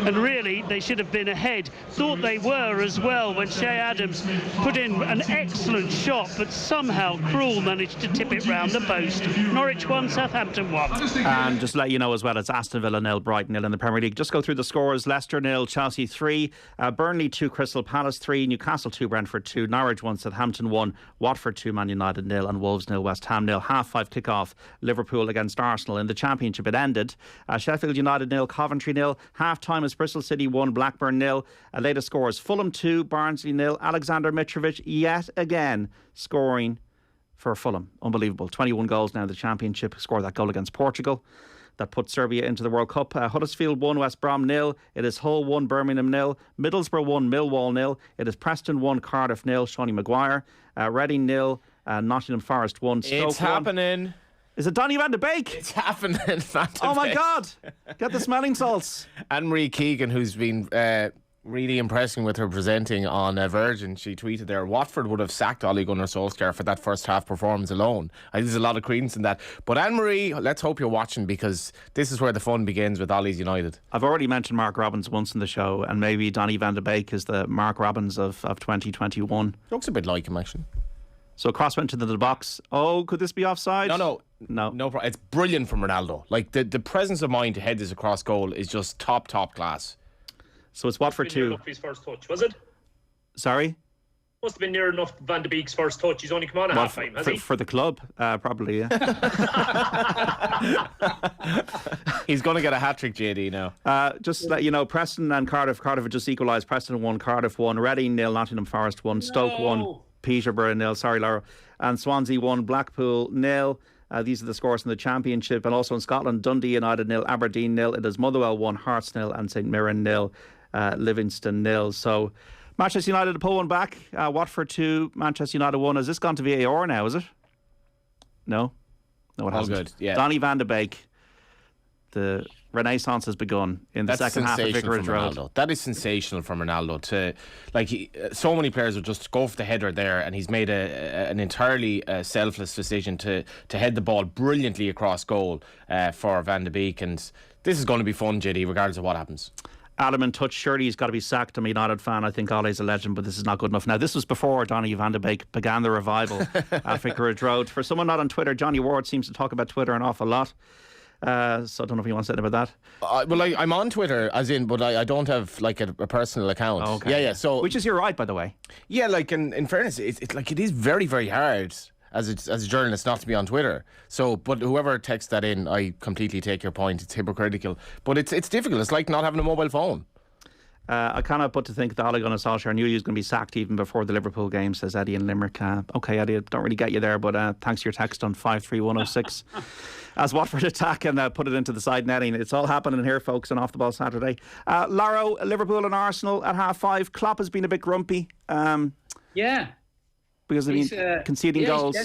and really they should have been ahead. Thought they were as well when Che Adams put in an excellent shot, but somehow Krul managed to tip it round the post. Norwich 1, Southampton 1. And just to let you know as well, it's Aston Villa 0, Brighton 0 in the Premier League. Just go through the scores. Leicester 0, Chelsea 3, Burnley 2, Crystal Palace 3, Newcastle 2, Brentford 2, Norwich 1, Southampton 1, Watford 2, Man United 0, and Wolves 0, West Ham 0. 5:30 kick-off, Liverpool against Arsenal. In the Championship it ended. Sheffield United 0, Coventry 0. Half-time is Bristol City 1, Blackburn 0. Latest scores, Fulham 2, Barnsley 0. Alexander Mitrovic yet again scoring for Fulham. Unbelievable. 21 goals now in the Championship. Scored that goal against Portugal that put Serbia into the World Cup. Huddersfield 1, West Brom 0. It is Hull 1, Birmingham 0. Middlesbrough 1, Millwall 0. It is Preston 1, Cardiff 0. Shawnee Maguire. Reading 0. Nottingham Forest 1. Stoke It's 1. happening. Is it Donny van de Beek? It's happening. Oh my God. Get the smelling salts. Anne-Marie Keegan, who's been really impressing with her presenting on Virgin, she tweeted there, Watford would have sacked Ole Gunnar Solskjær for that first half performance alone. I think there's a lot of credence in that. But Anne-Marie, let's hope you're watching, because this is where the fun begins with Ole's United. I've already mentioned Mark Robbins once in the show, and maybe Donny van de Beek is the Mark Robbins of 2021. Looks a bit like him, actually. So cross went into the box. Oh, could this be offside? No problem. It's brilliant from Ronaldo. Like the presence of mind to head this across goal is just top class. So it's Watford 2. Duffy's first touch, was it? Sorry? Must have been near enough Van de Beek's first touch. He's only come on at half time, has he? For the club, probably, yeah. He's going to get a hat-trick, JD, now. Just to let you know, Preston and Cardiff have just equalised. Preston 1, Cardiff 1, Reading 0, Nottingham Forest 1, Stoke 1, Peterborough 0, sorry Lawro, and Swansea 1, Blackpool 0. These are the scores in the Championship. And also in Scotland, Dundee United 0, Aberdeen 0. It is Motherwell 1, Hearts 0, and St Mirren 0, Livingston 0. So Manchester United to pull one back. Watford 2, Manchester United 1. Has this gone to VAR now, is it? No, it hasn't. Good, yeah. Donny van de Beek. The renaissance has begun in the second half of Vicarage Road. That is sensational from Ronaldo. So many players would just go for the header there, and he's made an entirely selfless decision to head the ball brilliantly across goal for Van de Beek. And this is going to be fun, JD, regardless of what happens. Adam Touch, surely he's got to be sacked. I'm a United fan. I think Ole's a legend, but this is not good enough. Now, this was before Donny van de Beek began the revival at Vicarage Road. For someone not on Twitter, Johnny Ward seems to talk about Twitter an awful lot. So I don't know if you want to say anything about that. Well, I'm on Twitter, as in, but I don't have like a personal account. Oh, okay. Yeah. So which is your right, by the way. Yeah, like in fairness, it's like it is very, very hard as a journalist not to be on Twitter. So, but whoever texts that in, I completely take your point. It's hypocritical, but it's difficult. It's like not having a mobile phone. I cannot but to think that Ole Gunnar Solskjær knew he was going to be sacked even before the Liverpool game, says Eddie in Limerick. Okay, Eddie, I don't really get you there, but thanks for your text on 53106. As Watford attack and put it into the side netting. It's all happening here, folks, on Off the Ball Saturday. Lawro, Liverpool and Arsenal at 5:30. Klopp has been a bit grumpy. Yeah. Because they've been conceding goals.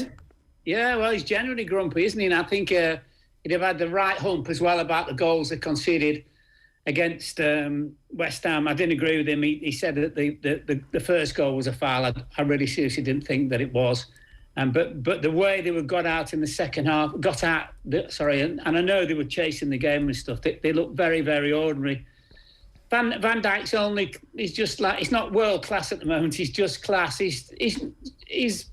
He's generally grumpy, isn't he? And I think he'd have had the right hump as well about the goals they conceded against West Ham. I didn't agree with him. He said that the first goal was a foul. I really seriously didn't think that it was. But the way they were got out in the second half, and I know they were chasing the game and stuff. They looked very, very ordinary. Van Dijk's he's just like, he's not world class at the moment. He's just class. He's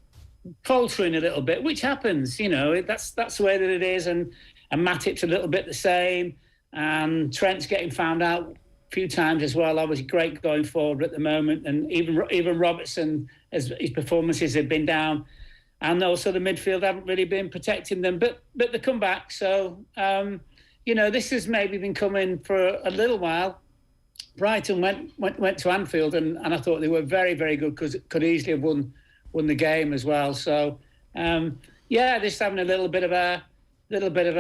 faltering a little bit, which happens. That's the way that it is. And Matip's a little bit the same. And Trent's getting found out a few times as well. Obviously, great going forward at the moment, and even Robertson, as his performances have been down, and also the midfield haven't really been protecting them. But they come back. So this has maybe been coming for a little while. Brighton went to Anfield, and I thought they were very, very good because could easily have won the game as well. So just having a little bit of a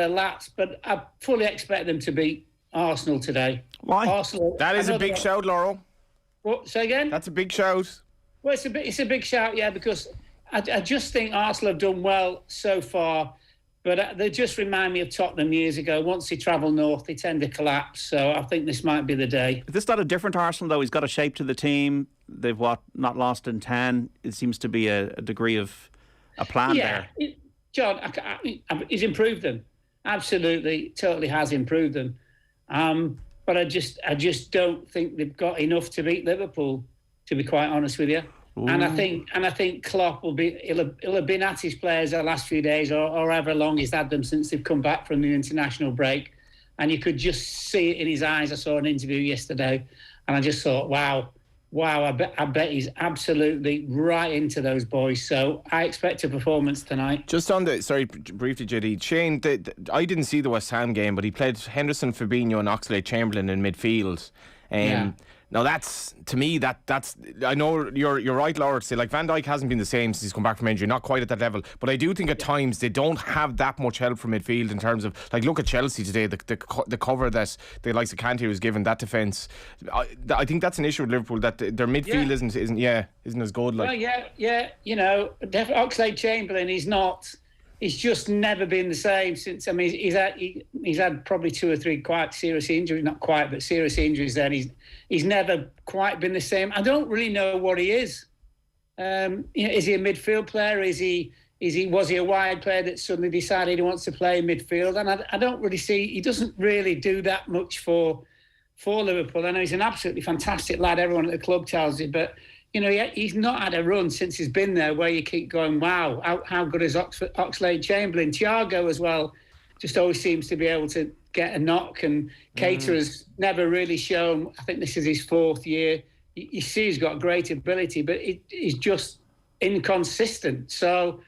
lapse, but I fully expect them to beat Arsenal today. Why? Arsenal. That is a big shout, Lawro. What? Say again? That's a big shout. Well, it's a big shout, yeah, because I just think Arsenal have done well so far, but they just remind me of Tottenham years ago. Once they travel north, they tend to collapse. So I think this might be the day. Is this not a different Arsenal, though? He's got a shape to the team. They've not lost in 10. It seems to be a degree of a plan there. John, he's improved them. Absolutely, totally has improved them. But I just don't think they've got enough to beat Liverpool, to be quite honest with you. Ooh. And I think Klopp he'll have been at his players the last few days or however long he's had them since they've come back from the international break. And you could just see it in his eyes. I saw an interview yesterday, and I just thought, wow, I bet he's absolutely right into those boys. So I expect a performance tonight. Just on briefly, JD. Shane, I didn't see the West Ham game, but he played Henderson, Fabinho and Oxlade-Chamberlain in midfield. Now that's, to me, that's I know you're right, Laura, to say like Van Dijk hasn't been the same since he's come back from injury, not quite at that level, but I do think at times they don't have that much help from midfield in terms of, like, look at Chelsea today, the cover that the likes of Kanté was given, that defence. I think that's an issue with Liverpool, that their midfield isn't as good. Like. Well, Oxlade-Chamberlain, he's just never been the same since. I mean, he's had probably 2 or 3 quite serious injuries, not quite, but serious injuries. Then he's never quite been the same. I don't really know what he is. Is he a midfield player? Was he a wide player that suddenly decided he wants to play midfield? And I don't really see. He doesn't really do that much for Liverpool. I know he's an absolutely fantastic lad. Everyone at the club tells you, but. He's not had a run since he's been there where you keep going, wow, how good is Oxlade-Chamberlain? Thiago as well just always seems to be able to get a knock, and Keita has never really shown. I think this is his 4th year. You see he's got great ability, but he's just inconsistent. So,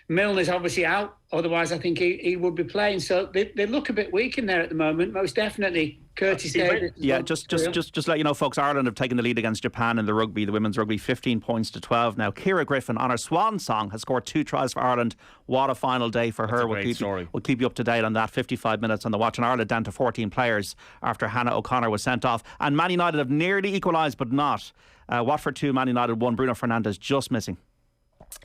Milner's obviously out. Otherwise, I think he would be playing. So they look a bit weak in there at the moment, most definitely. Curtis Davis. Yeah, just let you know, folks, Ireland have taken the lead against Japan in the women's rugby, 15 points to 12 now. Ciara Griffin, on her swan song, has scored 2 tries for Ireland. What a final day for her. We'll keep you up to date on that. 55 minutes on the watch, and Ireland down to 14 players after Hannah O'Connor was sent off. And Man United have nearly equalised, but not. Watford 2, Man United 1. Bruno Fernandes just missing.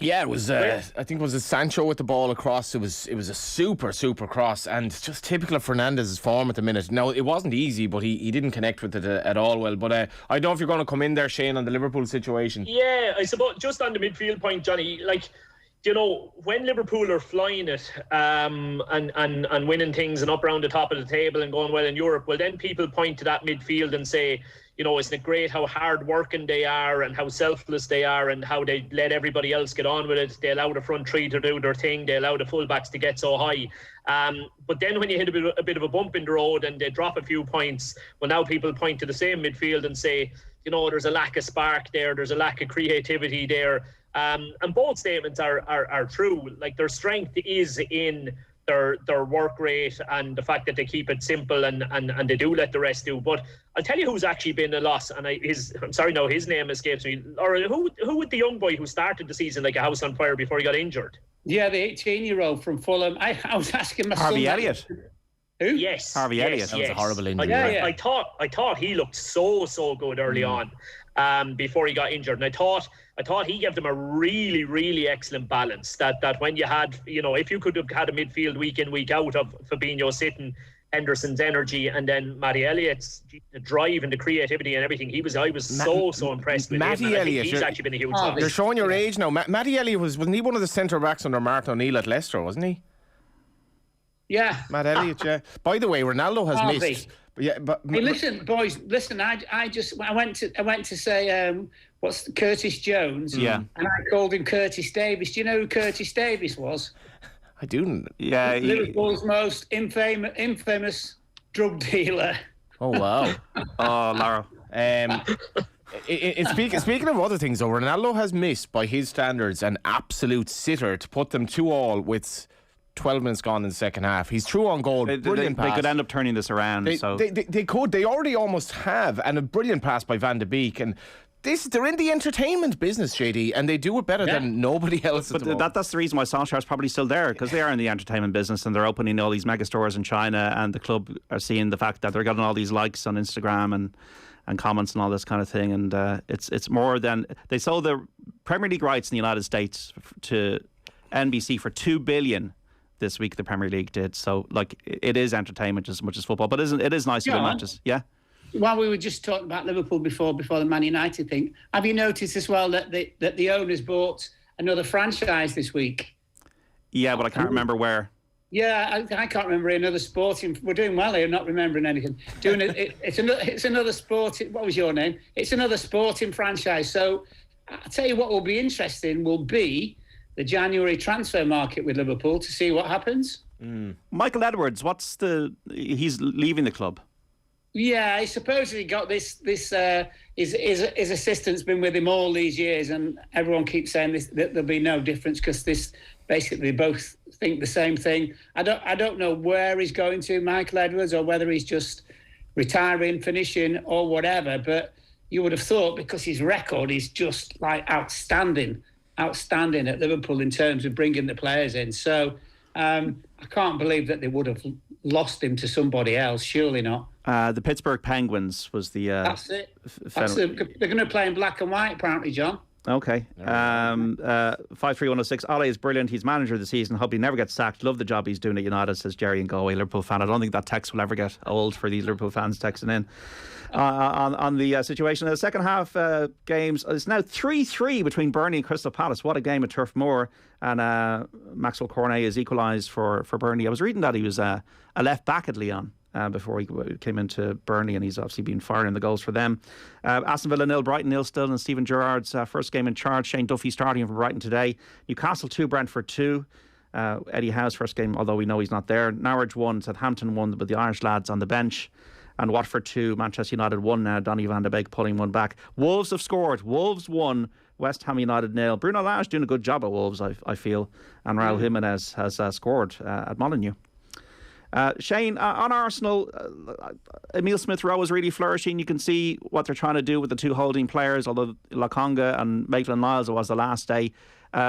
Yeah, it was. I think it was Sancho with the ball across. It was a super cross, and just typical of Fernandes' form at the minute. Now, it wasn't easy, but he didn't connect with it at all well. But I don't know if you're going to come in there, Shane, on the Liverpool situation. Yeah, I suppose just on the midfield point, Johnny. Like, when Liverpool are flying it and winning things and up around the top of the table and going well in Europe, well, then people point to that midfield and say, isn't it great how hard working they are and how selfless they are and how they let everybody else get on with it. They allow the front three to do their thing. They allow the fullbacks to get so high. But then when you hit a bit of a bump in the road and they drop a few points, well, now people point to the same midfield and say, there's a lack of spark there. There's a lack of creativity there. And both statements are true. Like, their strength is in their work rate and the fact that they keep it simple and they do let the rest do. But I'll tell you who's actually been a loss, and I'm sorry, no, his name escapes me. Or who was the young boy who started the season like a house on fire before he got injured? Yeah, the 18-year-old from Fulham. I was asking my Harvey son. Elliott. Who? Yes. Harvey Elliott. That was a horrible injury. I thought he looked so good early on before he got injured. And I thought he gave them a really, really excellent balance. That when you had, if you could have had a midfield week in, week out of Fabinho sitting, Henderson's energy, and then Matty Elliott's drive and the creativity and everything, I was so impressed with Matty him. Elliott, he's actually been a huge loss. You're showing your age now. Matty Elliott wasn't he one of the centre backs under Martin O'Neill at Leicester, wasn't he? Yeah. Matt Elliott, yeah. By the way, Ronaldo has missed. Yeah, but hey, listen, boys. Listen, I went to say what's Curtis Jones? Yeah. And I called him Curtis Davis. Do you know who Curtis Davis was? I do. Yeah. Liverpool's most infamous drug dealer. Oh wow. Oh, Lawro. Speaking of other things, though, Ronaldo has missed, by his standards, an absolute sitter to put them 2-2 with 12 minutes gone in the second half. He's through on goal. Brilliant pass. They could end up turning this around. They could. They already almost have. And a brilliant pass by Van de Beek. And they're in the entertainment business, JD, and they do it better than nobody else. But that's the reason why Solskjaer's probably still there, because they are in the entertainment business and they're opening all these mega stores in China, and the club are seeing the fact that they're getting all these likes on Instagram and comments and all this kind of thing. And it's more than... They sold the Premier League rights in the United States to NBC for $2 billion this week. The Premier League did. So, like, it is entertainment as much as football, but it is nice to win matches. Yeah. While we were just talking about Liverpool before the Man United thing, have you noticed as well that the owners bought another franchise this week? Yeah, but I can't remember where. Yeah, I can't remember another sporting. We're doing well here, not remembering anything. It's another sporting. What was your name? It's another sporting franchise. So I'll tell you what will be interesting will be the January transfer market with Liverpool to see what happens. Michael Edwards, he's leaving the club. Yeah, he supposedly got this. His assistant's been with him all these years, and everyone keeps saying that there'll be no difference because this basically both think the same thing. I don't know where he's going to, Michael Edwards, or whether he's just retiring, finishing, or whatever. But you would have thought, because his record is just like outstanding at Liverpool in terms of bringing the players in. So I can't believe that they would have lost him to somebody else. Surely not. The Pittsburgh Penguins was the... That's it. They're going to play in black and white, apparently, John. Okay. 53106. Ole is brilliant. He's manager of the season. Hope he never gets sacked. Love the job he's doing at United, says Jerry in Galway, Liverpool fan. I don't think that text will ever get old for these Liverpool fans texting in. On the situation. The second half games, it's now 3-3 between Burnley and Crystal Palace. What a game at Turf Moor. And Maxwell Cornet is equalised for Burnley. I was reading that he was a left back at Lyon before he came into Burnley, and he's obviously been firing the goals for them. Aston Villa 0, Brighton 0 still, and Stephen Gerrard's first game in charge. Shane Duffy starting for Brighton today. Newcastle 2, Brentford 2. Eddie Howe's first game, although we know he's not there. Norwich 1, Southampton 1, with the Irish lads on the bench. And Watford 2, Manchester United 1 now. Donny van de Beek pulling one back. Wolves have scored. Wolves 1, West Ham United 0. Bruno Lage doing a good job at Wolves, I feel. And Raul Jimenez has scored at Molineux. Shane, on Arsenal, Emile Smith-Rowe is really flourishing. You can see what they're trying to do with the two holding players, although Lokonga and Maitland-Niles was the last day.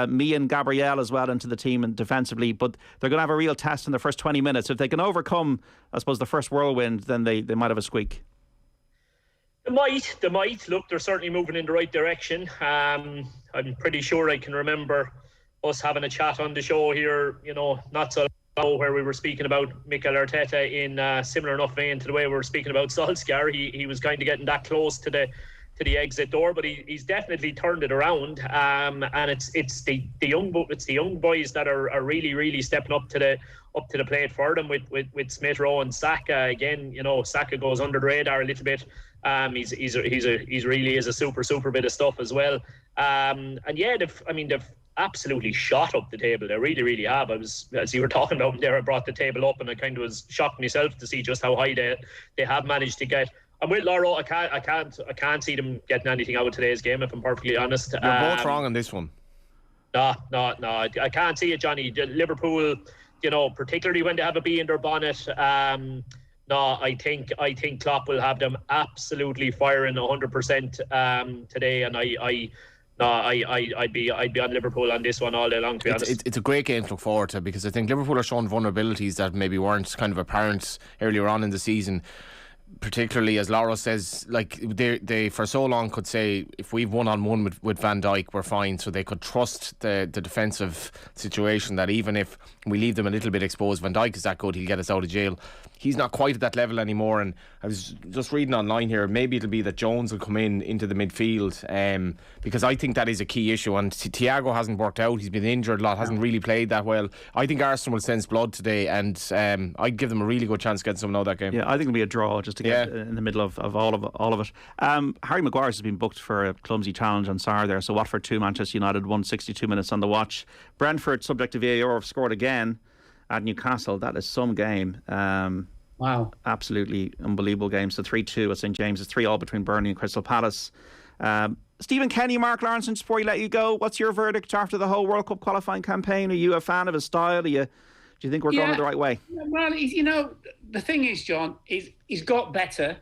Me and Gabriel as well into the team and defensively, but they're going to have a real test in the first 20 minutes. If they can overcome, I suppose, the first whirlwind, then they might have a squeak. They might. Look, they're certainly moving in the right direction. I'm pretty sure I can remember us having a chat on the show here, not so long, where we were speaking about Mikel Arteta in similar enough vein to the way we were speaking about Solskjaer. He was kind of getting that close to the exit door, but he's definitely turned it around. And it's the young boys that are really stepping up to the plate for them with Smith Rowe and Saka. Again, Saka goes under the radar a little bit. He's really is a super bit of stuff as well. And yeah, they've absolutely shot up the table. They really have. As you were talking about there, I brought the table up and I kind of was shocked myself to see just how high they have managed to get. And with Lawro, I can't see them getting anything out of today's game, if I'm perfectly honest. You're both wrong on this one. No, I can't see it, Johnny. Liverpool, particularly when they have a bee in their bonnet. I think Klopp will have them absolutely firing 100% today, and I'd be on Liverpool on this one all day long, to be honest. It's a great game to look forward to, because I think Liverpool are showing vulnerabilities that maybe weren't kind of apparent earlier on in the season. Particularly, as Lawro says, like they for so long could say, if we've one-on-one with Van Dijk, we're fine. So they could trust the defensive situation, that even if we leave them a little bit exposed, Van Dijk is that good, he'll get us out of jail. He's not quite at that level anymore. And I was just reading online here, maybe it'll be that Jones will come into the midfield, because I think that is a key issue. And Thiago hasn't worked out, he's been injured a lot, hasn't really played that well. I think Arsenal will sense blood today, and I'd give them a really good chance of getting something out of that game. Yeah, I think it'll be a draw, just to get in the middle of all of it. Harry Maguire's has been booked for a clumsy challenge on Saturday there. So Watford 2, Manchester United 1, 62 minutes on the watch. Brentford, subject to VAR, have scored again at Newcastle. That is some game. Wow. Absolutely unbelievable game. So 3-2 at St James's, 3-3 between Burnley and Crystal Palace. Stephen Kenny, Mark Lawrenson, just before you let you go, what's your verdict after the whole World Cup qualifying campaign? Are you a fan of his style? Do you think we're going the right way? Well, the thing is, John, he's got better,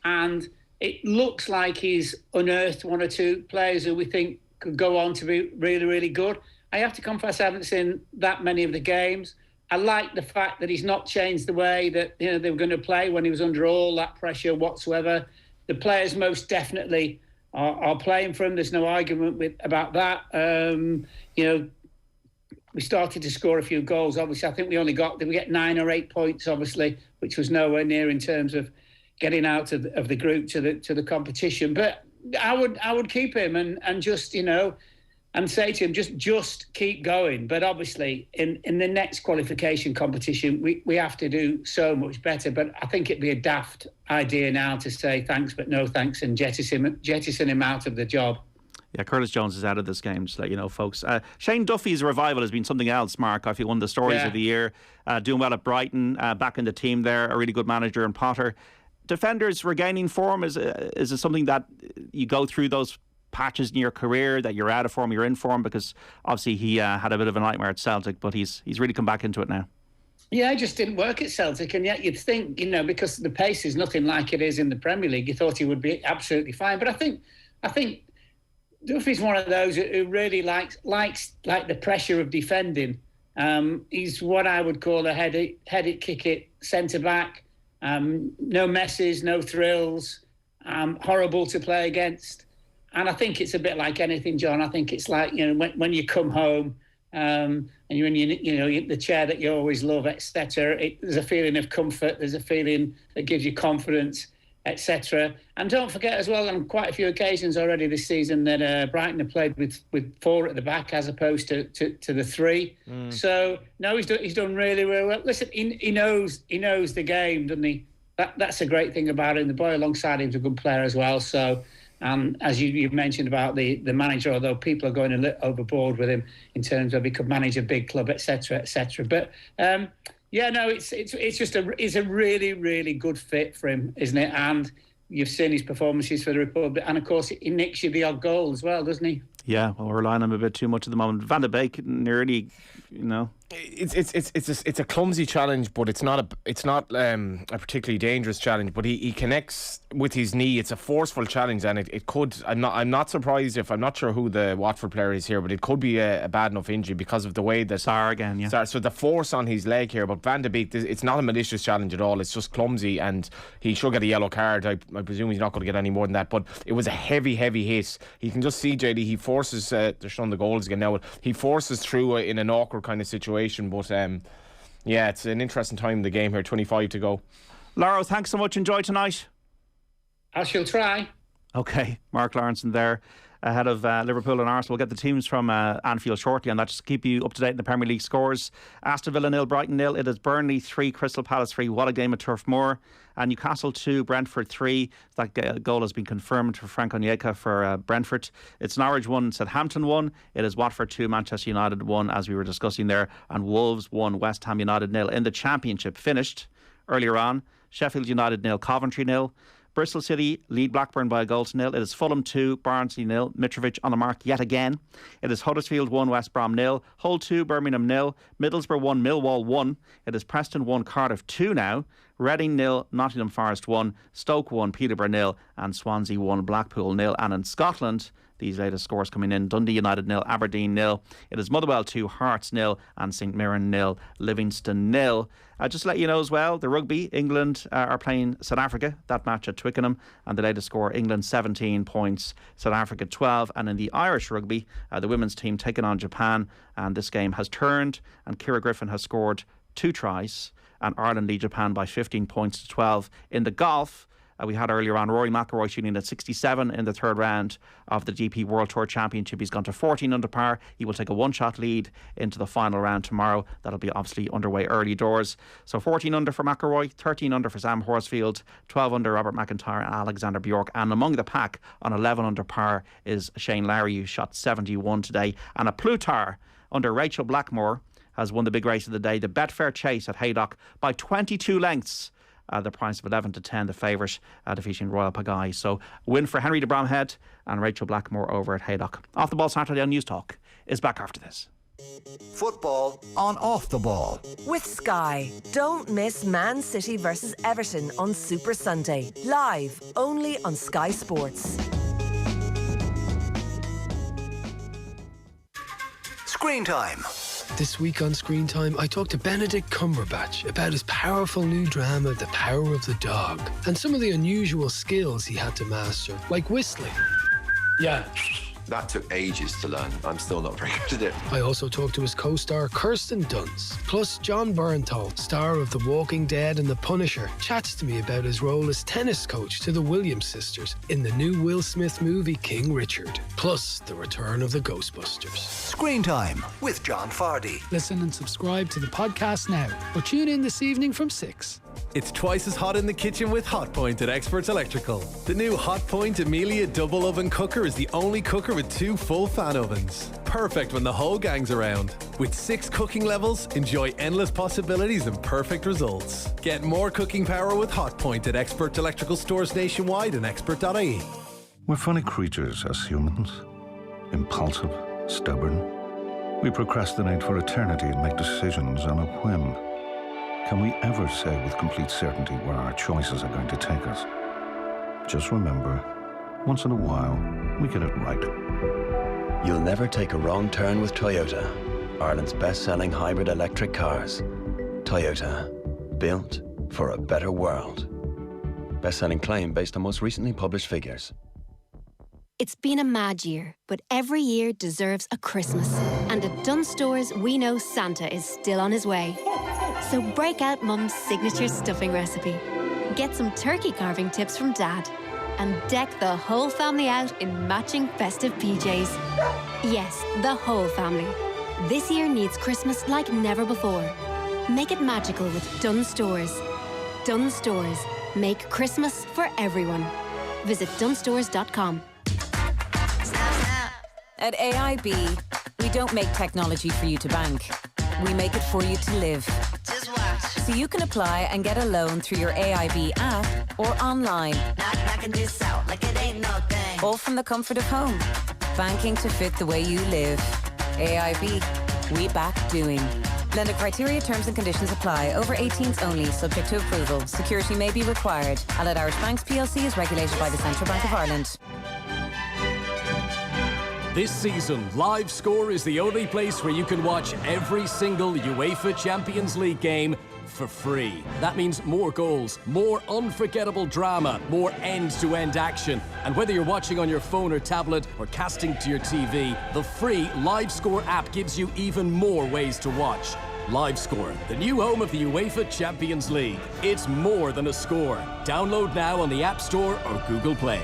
and it looks like he's unearthed one or two players who we think could go on to be really, really good. I have to confess, I haven't seen that many of the games. I like the fact that he's not changed the way that they were going to play when he was under all that pressure whatsoever. The players most definitely are playing for him. There's no argument about that. We started to score a few goals. Obviously, I think we get 9 or 8 points, obviously, which was nowhere near in terms of getting out of the group to the competition. But I would keep him and just and say to him, just keep going. But obviously, in the next qualification competition, we have to do so much better. But I think it'd be a daft idea now to say thanks but no thanks and jettison him out of the job. Yeah, Curtis Jones is out of this game, just to let you know, folks. Shane Duffy's revival has been something else, Mark. I feel one of the stories of the year. Doing well at Brighton, back in the team there, a really good manager in Potter. Defenders regaining form, is it something that you go through those patches in your career that you're out of form, you're in form? Because obviously he had a bit of a nightmare at Celtic, but he's really come back into it now. Yeah, it just didn't work at Celtic, and yet you'd think, because the pace is nothing like it is in the Premier League, you thought he would be absolutely fine. But I think Duffy's one of those who really likes the pressure of defending. He's what I would call a head it, kick it centre back. No messes, no thrills. Horrible to play against. And I think it's a bit like anything, John. I think it's like when you come home and you're in the chair that you always love, etc. There's a feeling of comfort. There's a feeling that gives you confidence, etc. And don't forget as well, on quite a few occasions already this season, that Brighton have played with 4 at the back as opposed to the 3. So no, he's done really, really well. Listen, he knows the game, doesn't he? That's a great thing about him. The boy alongside him is a good player as well. So as you mentioned about the manager, although people are going a little overboard with him in terms of he could manage a big club, etc., etc. But it's a really, really good fit for him, isn't it? And you've seen his performances for the Republic, and of course he nicks you the odd goal as well, doesn't he? Yeah, well, we're relying on him a bit too much at the moment. Van de Beek nearly, It's a clumsy challenge, but it's not a particularly dangerous challenge. But he connects with his knee. It's a forceful challenge, and it could. I'm not surprised if I'm not sure who the Watford player is here, but it could be a bad enough injury because of the way that Sarr again. Yeah. So the force on his leg here, but Van de Beek, it's not a malicious challenge at all. It's just clumsy, and he should get a yellow card. I presume he's not going to get any more than that. But it was a heavy hit. You can just see JD. He forces. They're showing the goals again now. He forces through in an awkward kind of situation, but it's an interesting time in the game here. 25 to go. Lawro, thanks so much. Enjoy tonight. I shall try. Okay, Mark Lawrenson there, ahead of Liverpool and Arsenal. We'll get the teams from Anfield shortly, and that just keep you up to date in the Premier League scores. Aston Villa 0, Brighton 0. It is Burnley 3, Crystal Palace 3. What a game at Turf Moor. And Newcastle 2, Brentford 3. That goal has been confirmed for Frank Onyeka for Brentford. It's Norwich 1, Southampton 1. It is Watford 2, Manchester United 1, as we were discussing there. And Wolves 1, West Ham United 0. In the Championship, finished earlier on, Sheffield United 0, Coventry 0. Bristol City lead Blackburn by a goal to 0. It is Fulham 2, Barnsley 0. Mitrovic on the mark yet again. It is Huddersfield 1, West Brom 0. Hull 2, Birmingham 0. Middlesbrough 1, Millwall 1. It is Preston 1, Cardiff 2 now. Reading 0, Nottingham Forest 1. Stoke 1, Peterborough 0. And Swansea 1, Blackpool 0. And in Scotland, these latest scores coming in: Dundee United 0, Aberdeen 0. It is Motherwell 2, Hearts 0. And St Mirren 0, Livingston 0. Just to let you know as well, the rugby, England are playing South Africa, that match at Twickenham, and the latest score, England 17 points, South Africa 12. And in the Irish rugby, the women's team taking on Japan, and this game has turned, and Ciara Griffin has scored 2 tries, and Ireland lead Japan by 15 points to 12. In the golf, we had earlier on Rory McIlroy shooting at 67 in the third round of the DP World Tour Championship. He's gone to 14 under par. He will take a one-shot lead into the final round tomorrow. That'll be obviously underway early doors. So 14 under for McIlroy, 13 under for Sam Horsfield, 12 under Robert McIntyre and Alexander Bjork. And among the pack on 11 under par is Shane Lowry, who shot 71 today. And a Plutar under Rachel Blackmore has won the big race of the day, the Betfair Chase at Haydock, by 22 lengths. The price of 11 to 10, the favourite, defeating Royal Pagaille. So win for Henry de Bromhead and Rachel Blackmore over at Haydock. Off the Ball Saturday on News Talk is back after this. Football on Off the Ball. With Sky. Don't miss Man City versus Everton on Super Sunday. Live only on Sky Sports. Screen Time. This week on Screen Time, I talked to Benedict Cumberbatch about his powerful new drama, The Power of the Dog, and some of the unusual skills he had to master, like whistling. Yeah. That took ages to learn. I'm still not very good at it. I also talked to his co-star Kirsten Dunst. Plus, John Bernthal, star of The Walking Dead and The Punisher, chats to me about his role as tennis coach to the Williams sisters in the new Will Smith movie King Richard. Plus, the return of the Ghostbusters. Screen Time with John Fardy. Listen and subscribe to the podcast now, or tune in this evening from 6. It's twice as hot in the kitchen with Hotpoint at Experts Electrical. The new Hotpoint Amelia double oven cooker is the only cooker with 2 full fan ovens. Perfect when the whole gang's around. With 6 cooking levels, enjoy endless possibilities and perfect results. Get more cooking power with Hotpoint at Experts Electrical stores nationwide and expert.ie. We're funny creatures as humans. Impulsive, stubborn. We procrastinate for eternity and make decisions on a whim. Can we ever say with complete certainty where our choices are going to take us? Just remember, once in a while, we get it right. You'll never take a wrong turn with Toyota, Ireland's best-selling hybrid electric cars. Toyota, built for a better world. Best-selling claim based on most recently published figures. It's been a mad year, but every year deserves a Christmas. And at Dunnes Stores, we know Santa is still on his way. So break out Mum's signature stuffing recipe. Get some turkey carving tips from Dad. And deck the whole family out in matching festive PJs. Yes, the whole family. This year needs Christmas like never before. Make it magical with Dunnes Stores. Dunnes Stores. Make Christmas for everyone. Visit dunnesstores.com. At AIB, we don't make technology for you to bank. We make it for you to live. Just watch. So you can apply and get a loan through your AIB app or online. Knocking this out like it ain't no thing. All from the comfort of home. Banking to fit the way you live. AIB, we back doing. Lender criteria, terms and conditions apply. Over 18s only, subject to approval. Security may be required. Allied Irish Banks PLC is regulated by the Central Bank of Ireland. This season, Live Score is the only place where you can watch every single UEFA Champions League game for free. That means more goals, more unforgettable drama, more end-to-end action. And whether you're watching on your phone or tablet or casting to your TV, the free Live Score app gives you even more ways to watch. Live Score, the new home of the UEFA Champions League. It's more than a score. Download now on the App Store or Google Play.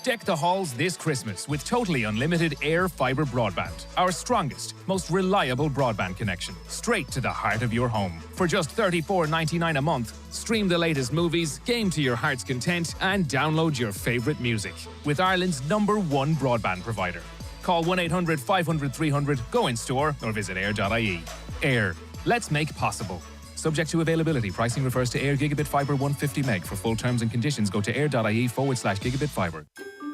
Deck the halls this Christmas with totally unlimited Air Fibre broadband. Our strongest, most reliable broadband connection. Straight to the heart of your home. For just $34.99 a month, stream the latest movies, game to your heart's content, and download your favourite music. With Ireland's #1 broadband provider. Call 1-800-500-300, go in store, or visit air.ie. Air. Let's make possible. Subject to availability. Pricing refers to Air Gigabit Fibre 150 meg. For full terms and conditions, go to air.ie/gigabit fibre.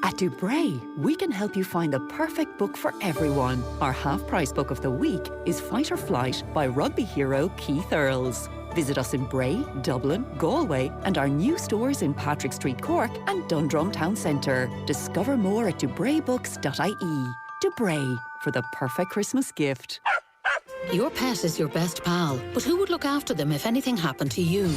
At Dubray, we can help you find the perfect book for everyone. Our half-price book of the week is Fight or Flight by rugby hero Keith Earls. Visit us in Bray, Dublin, Galway, and our new stores in Patrick Street, Cork, and Dundrum Town Centre. Discover more at dubraybooks.ie. Dubray, for the perfect Christmas gift. Your pet is your best pal, but who would look after them if anything happened to you?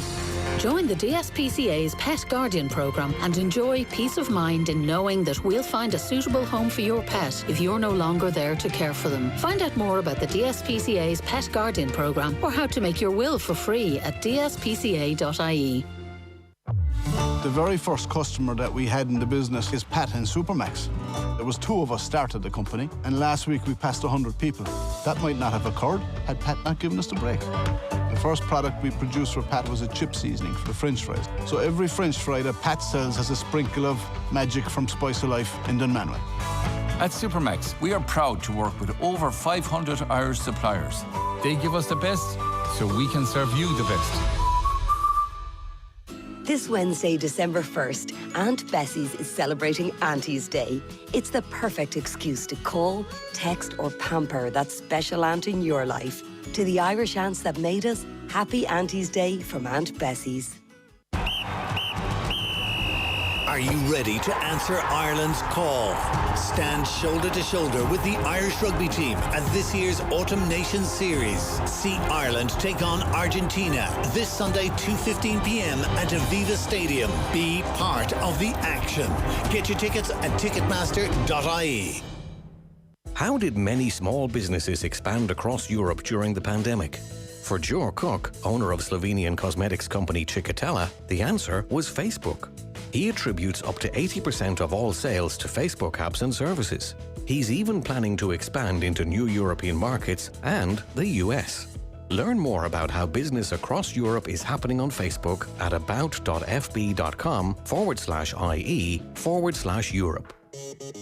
Join the DSPCA's Pet Guardian programme and enjoy peace of mind in knowing that we'll find a suitable home for your pet if you're no longer there to care for them. Find out more about the DSPCA's Pet Guardian programme or how to make your will for free at dspca.ie. The very first customer that we had in the business is Pat in Supermax. There was 2 of us started the company, and last week we passed 100 people. That might not have occurred had Pat not given us the break. The first product we produced for Pat was a chip seasoning for the French fries. So every French fry that Pat sells has a sprinkle of magic from Spice of Life in Dunmanway. At Supermax, we are proud to work with over 500 Irish suppliers. They give us the best, so we can serve you the best. This Wednesday, December 1st, Aunt Bessie's is celebrating Auntie's Day. It's the perfect excuse to call, text, or pamper that special aunt in your life. To the Irish aunts that made us, happy Auntie's Day from Aunt Bessie's. Are you ready to answer Ireland's call? Stand shoulder to shoulder with the Irish rugby team at this year's Autumn Nations Series. See Ireland take on Argentina this Sunday 2:15 p.m. at Aviva Stadium. Be part of the action. Get your tickets at ticketmaster.ie. How did many small businesses expand across Europe during the pandemic? For Joe Cook, owner of Slovenian cosmetics company Ciccatella, the answer was Facebook. He attributes up to 80% of all sales to Facebook apps and services. He's even planning to expand into new European markets and the US. Learn more about how business across Europe is happening on Facebook at about.fb.com/ie/Europe.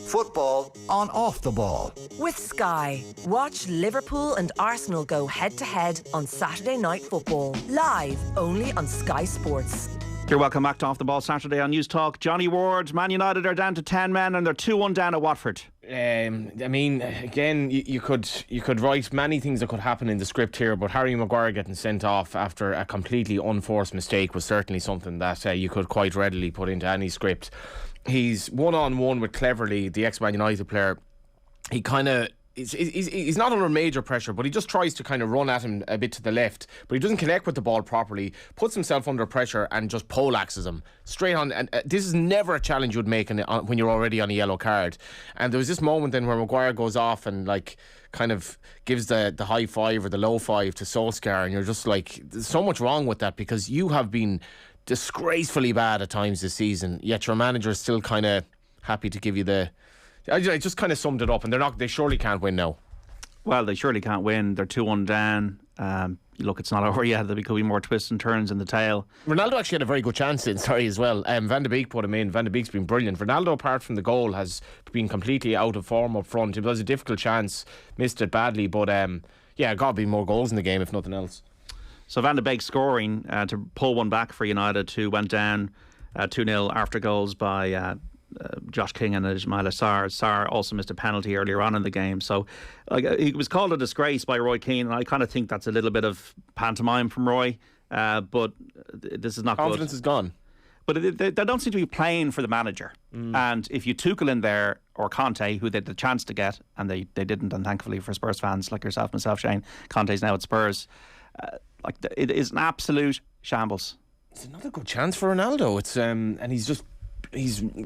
Football on Off the Ball. With Sky. Watch Liverpool and Arsenal go head-to-head on Saturday Night Football. Live only on Sky Sports. You're welcome back to Off the Ball Saturday on News Talk. Johnny Ward, Man United are down to 10 men and they're 2-1 down at Watford. I mean, again, you could write many things that could happen in the script here, but Harry Maguire getting sent off after a completely unforced mistake was certainly something that you could quite readily put into any script. He's one-on-one with Cleverly, the ex-Man United player. He kind of... He's not under major pressure, but he just tries to kind of run at him a bit to the left, but he doesn't connect with the ball properly, puts himself under pressure and just poleaxes him straight on. And this is never a challenge you'd make when you're already on a yellow card. And there was this moment then where Maguire goes off and like kind of gives the high five or the low five to Solskjær, and you're just like, there's so much wrong with that, because you have been disgracefully bad at times this season, yet your manager is still kind of happy to give you the... I just kind of summed it up, and they surely can't win now. Well, they surely can't win. They're 2-1 down. Look, it's not over yet. There could be more twists and turns in the tail. Ronaldo actually had a very good chance as well. Van de Beek put him in. Van de Beek's been brilliant. Ronaldo, apart from the goal, has been completely out of form up front. It was a difficult chance, missed it badly, but got to be more goals in the game if nothing else. So Van de Beek scoring to pull one back for United, who went down 2-0 after goals by Josh King and Ismaila Sarr. Sarr also missed a penalty earlier on in the game. So he was called a disgrace by Roy Keane, and I kind of think that's a little bit of pantomime from Roy, but this is not good. Confidence is gone. But they don't seem to be playing for the manager. And if you Tuchel in there, or Conte, who they had the chance to get, and they didn't, and thankfully for Spurs fans like yourself and myself, Shane, Conte's now at Spurs, it is an absolute shambles. It's another good chance for Ronaldo. It's and he's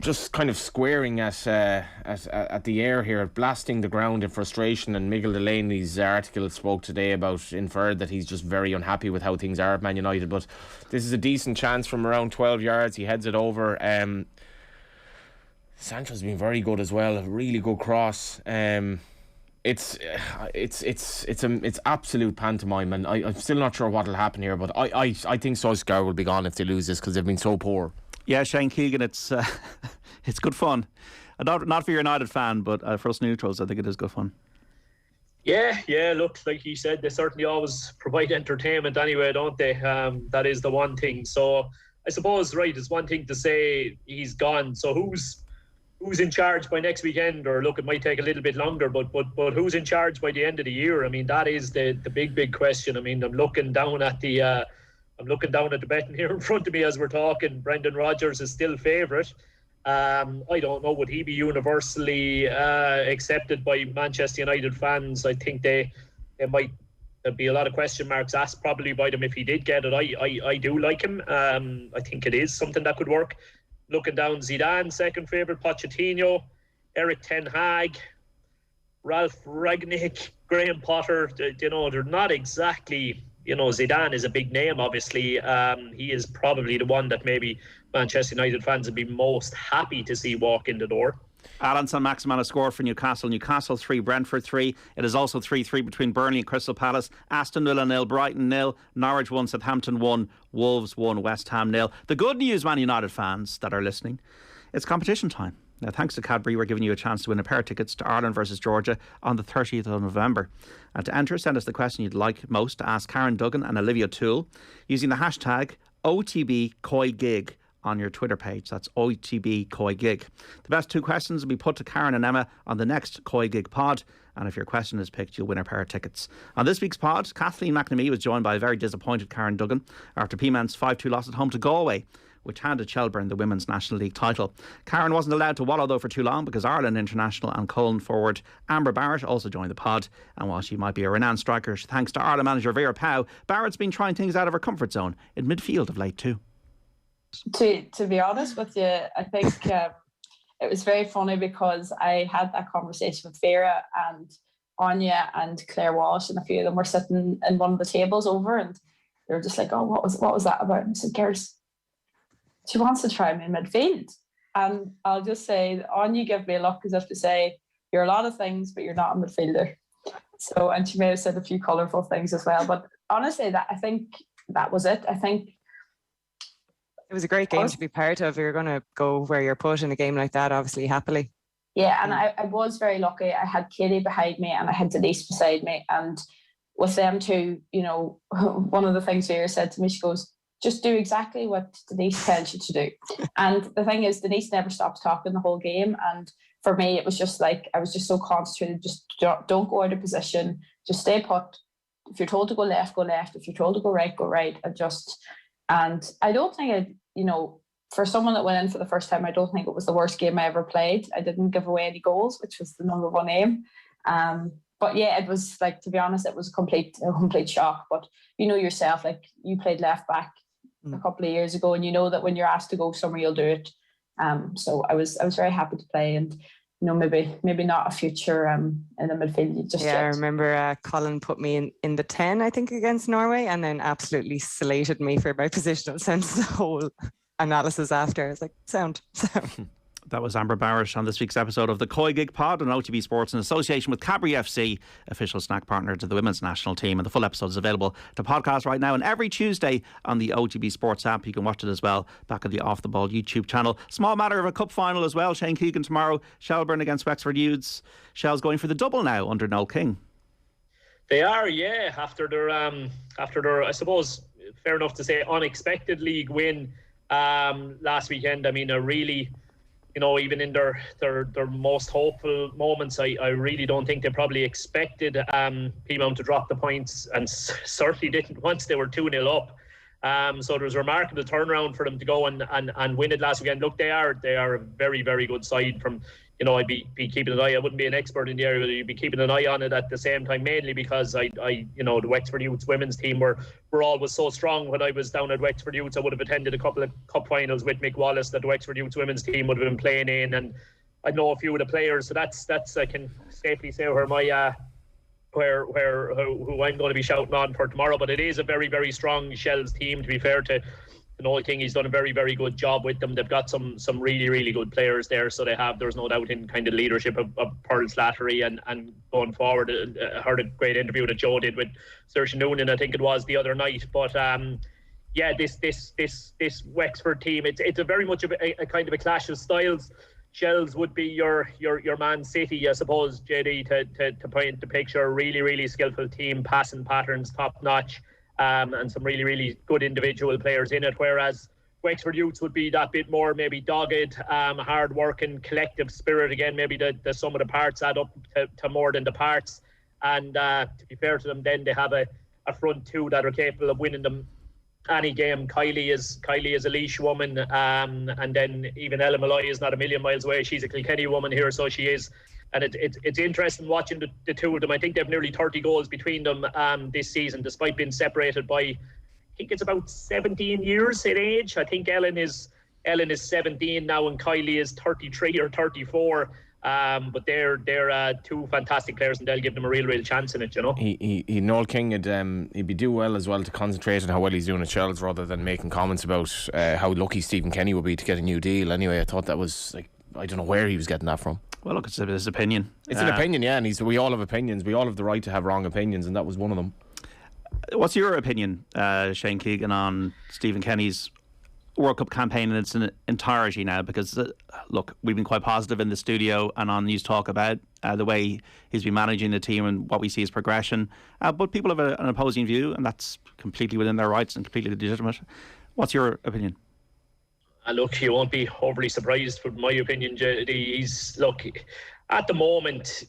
just kind of squaring at the air here, blasting the ground in frustration. And Miguel Delaney's article spoke today inferred that he's just very unhappy with how things are at Man United. But this is a decent chance from around 12 yards. He heads it over. Sancho's been very good as well. A really good cross. It's absolute pantomime, and I'm still not sure what will happen here. But I think Solskjær will be gone if they lose this, because they've been so poor. Yeah, Shane Keegan, it's good fun. Not for your United fan, but for us neutrals, I think it is good fun. Yeah, look, like you said, they certainly always provide entertainment anyway, don't they? That is the one thing. So I suppose, right, it's one thing to say he's gone. So who's in charge by next weekend? Or look, it might take a little bit longer, but who's in charge by the end of the year? I mean, that is the big question. I mean, I'm looking down at the betting here in front of me as we're talking. Brendan Rodgers is still favourite. I don't know, would he be universally accepted by Manchester United fans? I think there'd be a lot of question marks asked probably by them if he did get it. I do like him. I think it is something that could work. Looking down, Zidane second favourite, Pochettino, Eric Ten Hag, Ralph Rangnick, Graham Potter. They're not exactly. Zidane is a big name, obviously. He is probably the one that maybe Manchester United fans would be most happy to see walk in the door. Alan Saint-Maximin has scored for Newcastle. Newcastle 3, Brentford 3. It is also 3-3 between Burnley and Crystal Palace. Aston Villa 0, Brighton 0, Norwich 1, Southampton 1, Wolves 1, West Ham 0. The good news, Man United fans that are listening, it's competition time. Now, thanks to Cadbury, we're giving you a chance to win a pair of tickets to Ireland versus Georgia on the 30th of November. And to enter, send us the question you'd like most to ask Karen Duggan and Olivia Toole using the hashtag OTBCoyGig on your Twitter page. That's OTBCoyGig. The best 2 questions will be put to Karen and Emma on the next CoyGig pod. And if your question is picked, you'll win a pair of tickets. On this week's pod, Kathleen McNamee was joined by a very disappointed Karen Duggan after P-Man's 5-2 loss at home to Galway, which handed Shelburne the Women's National League title. Karen wasn't allowed to wallow though for too long, because Ireland international and Cullen forward Amber Barrett also joined the pod. And while she might be a renowned striker, thanks to Ireland manager Vera Howe, Barrett's been trying things out of her comfort zone in midfield of late too. To be honest with you, I think it was very funny, because I had that conversation with Vera and Anya and Claire Walsh, and a few of them were sitting in one of the tables over, and they were just like, "Oh, what was that about?" And I said, "Girls, she wants to try me in midfield." And I'll just say, Anya gave me a look as if to say, "You're a lot of things, but you're not a midfielder." So, and she may have said a few colourful things as well. But honestly, I think that was it. I think it was a great game to be part of. You're going to go where you're put in a game like that, obviously, happily. Yeah, and I was very lucky. I had Katie behind me and I had Denise beside me. And with them two, one of the things Vera said to me, she goes, "Just do exactly what Denise tells you to do." And the thing is, Denise never stopped talking the whole game. And for me, it was just like, I was just so concentrated. Just don't go out of position. Just stay put. If you're told to go left, go left. If you're told to go right, go right. And I don't think for someone that went in for the first time, I don't think it was the worst game I ever played. I didn't give away any goals, which was the number one aim. But yeah, it was like, to be honest, it was a complete shock. But yourself, like, you played left back a couple of years ago, and you know that when you're asked to go somewhere, you'll do it. So I was very happy to play, and maybe not a future in the midfield just yet. I remember Colin put me in the 10, I think, against Norway, and then absolutely slated me for my positional sense. The whole analysis after, I was like, sound. That was Amber Barrett on this week's episode of the CoyGig Pod on OTB Sports in association with Cadbury FC, official snack partner to the women's national team. And the full episode is available to podcast right now, and every Tuesday on the OTB Sports app. You can watch it as well back on the Off the Ball YouTube channel. Small matter of a cup final as well. Shane Keegan tomorrow, Shelburne against Wexford Youths. Shell's going for the double now under Noel King. They are, yeah, after their I suppose, fair enough to say, unexpected league win last weekend. I mean, a really, even in their most hopeful moments, I really don't think they probably expected P-Mount to drop the points, and certainly didn't once they were 2-0 up. So there was a remarkable turnaround for them to go and win it last weekend. Look, they are a very, very good side. From I'd be keeping an eye. I wouldn't be an expert in the area, but I'd be keeping an eye on it at the same time, mainly because the Wexford Youths women's team were always so strong. When I was down at Wexford Youths, I would have attended a couple of cup finals with Mick Wallace that the Wexford Youths women's team would have been playing in, and I know a few of the players. So that's I can safely say where my who I'm going to be shouting on for tomorrow. But it is a very, very strong Shells team, to be fair to Noel King, he's done a very, very good job with them. They've got some really, really good players there. So there's no doubt in kind of leadership of Pearl Slattery and going forward. I heard a great interview that Joe did with Saoirse Noonan, I think it was, the other night. But this Wexford team, it's a very much of a kind of a clash of styles. Shells would be your Man City, I suppose, JD, to paint the picture. Really, really skillful team, passing patterns top notch. And some really, really good individual players in it, whereas Wexford Youths would be that bit more maybe dogged, hard-working, collective spirit. Again, maybe the sum of the parts add up to more than the parts. And to be fair to them, then they have a front two that are capable of winning them any game. Kylie is a Laois woman, and then even Ella Malloy is not a million miles away. She's a Kilkenny woman here, so she is. And it's interesting watching the two of them. I think they have nearly 30 goals between them this season, despite being separated by, I think it's about 17 years in age. I think Ellen is 17 now, and Kylie is 33 or 34. But they're two fantastic players, and they'll give them a real chance in it, you know. He Noel King, he'd be do well as well to concentrate on how well he's doing at Shells rather than making comments about how lucky Stephen Kenny would be to get a new deal. Anyway, I thought that was like, I don't know where he was getting that from. Well, look, it's his opinion. It's an opinion, yeah, and we all have opinions. We all have the right to have wrong opinions, and that was one of them. What's your opinion, Shane Keegan, on Stephen Kenny's World Cup campaign in its entirety now? Because, look, we've been quite positive in the studio and on News Talk about the way he's been managing the team and what we see as progression. But people have an opposing view, and that's completely within their rights and completely legitimate. What's your opinion? Look, you won't be overly surprised with my opinion, JD. Look, at the moment,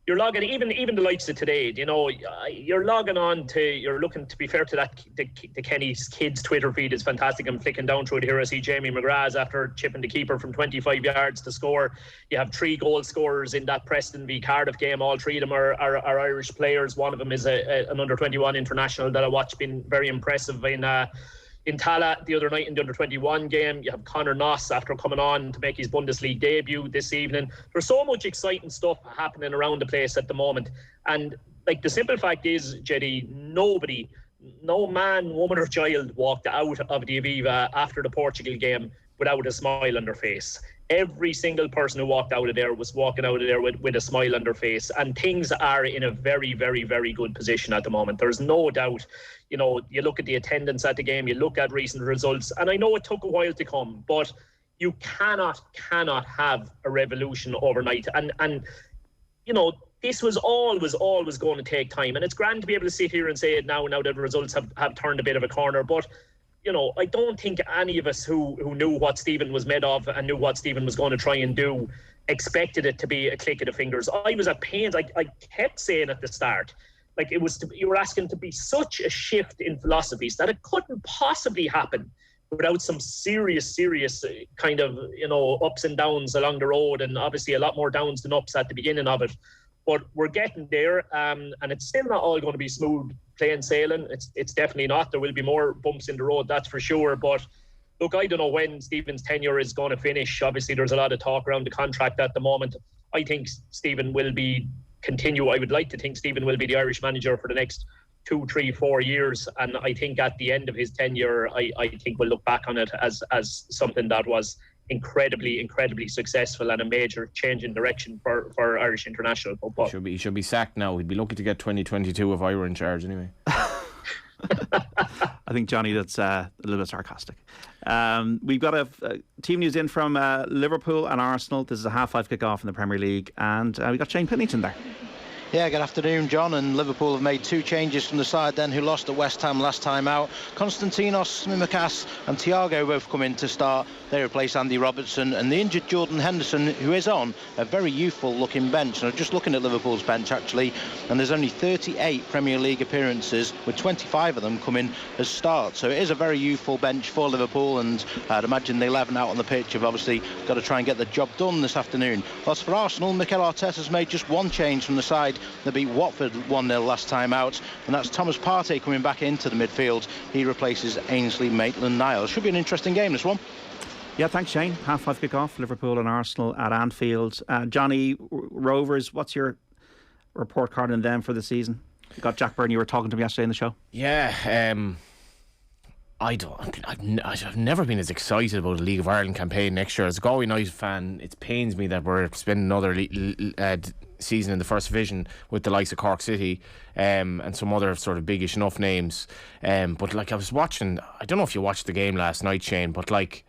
you're logging, even the likes of today, you know, you're logging on you're looking, to be fair to that, the Kenny's kids' Twitter feed is fantastic. I'm flicking down through it here. I see Jamie McGrath's after chipping the keeper from 25 yards to score. You have 3 goal scorers in that Preston v Cardiff game. All 3 of them are Irish players. One of them is an under-21 international that I watched, been very impressive in Tala the other night in the under-21 game. You have Conor Noss after coming on to make his Bundesliga debut this evening. There's so much exciting stuff happening around the place at the moment. And like, the simple fact is, Jeddy, nobody, no man, woman or child walked out of the Aviva after the Portugal game without a smile on their face. Every single person who walked out of there was walking out of there with a smile on their face. And things are in a very, very, very good position at the moment. There's no doubt. You know, you look at the attendance at the game, you look at recent results, and I know it took a while to come, but you cannot have a revolution overnight. And you know, this was always going to take time. And it's grand to be able to sit here and say it now that the results have turned a bit of a corner. But, you know, I don't think any of us who knew what Stephen was made of and knew what Stephen was going to try and do expected it to be a click of the fingers. I was at pains. I kept saying at the start, like, you were asking to be such a shift in philosophies that it couldn't possibly happen without some serious kind of, you know, ups and downs along the road, and obviously a lot more downs than ups at the beginning of it. But we're getting there, and it's still not all going to be smooth plain sailing. It's definitely not. There will be more bumps in the road, that's for sure. But look, I don't know when Stephen's tenure is going to finish. Obviously, there's a lot of talk around the contract at the moment. I think Stephen will continue. I would like to think Stephen will be the Irish manager for the next 2, 3, 4 years, and I think at the end of his tenure, I think we'll look back on it as something that was incredibly successful and a major change in direction for Irish international football. He should be sacked now. He'd be lucky to get 2022 if I were in charge anyway. I think, Johnny, that's a little bit sarcastic. We've got a team news in from Liverpool and Arsenal. This is a 5:30 kick-off in the Premier League, and we've got Shane Pennington there. Yeah, good afternoon, John. And Liverpool have made 2 changes from the side then who lost at West Ham last time out. Konstantinos Mimikas and Thiago both come in to start. They replace Andy Robertson and the injured Jordan Henderson, who is on a very youthful looking bench. And I'm just looking at Liverpool's bench actually, and there's only 38 Premier League appearances, with 25 of them coming as starts. So it is a very youthful bench for Liverpool, and I'd imagine the 11 out on the pitch have obviously got to try and get the job done this afternoon. Whilst for Arsenal, Mikel Arteta's made just 1 change from the side. They beat Watford 1-0 last time out, and that's Thomas Partey coming back into the midfield. He replaces Ainsley Maitland-Niles. Should be an interesting game, this one. Yeah, thanks, Shane. 5:30 kick-off, Liverpool and Arsenal at Anfield. Johnny, Rovers, what's your report card on them for the season? You got Jack Byrne, you were talking to me yesterday in the show. Yeah, I've never been as excited about the League of Ireland campaign next year. As a Galway United fan, it pains me that we're spending another season in the first division with the likes of Cork City and some other sort of biggish enough names. But like I was watching, I don't know if you watched the game last night, Shane, but like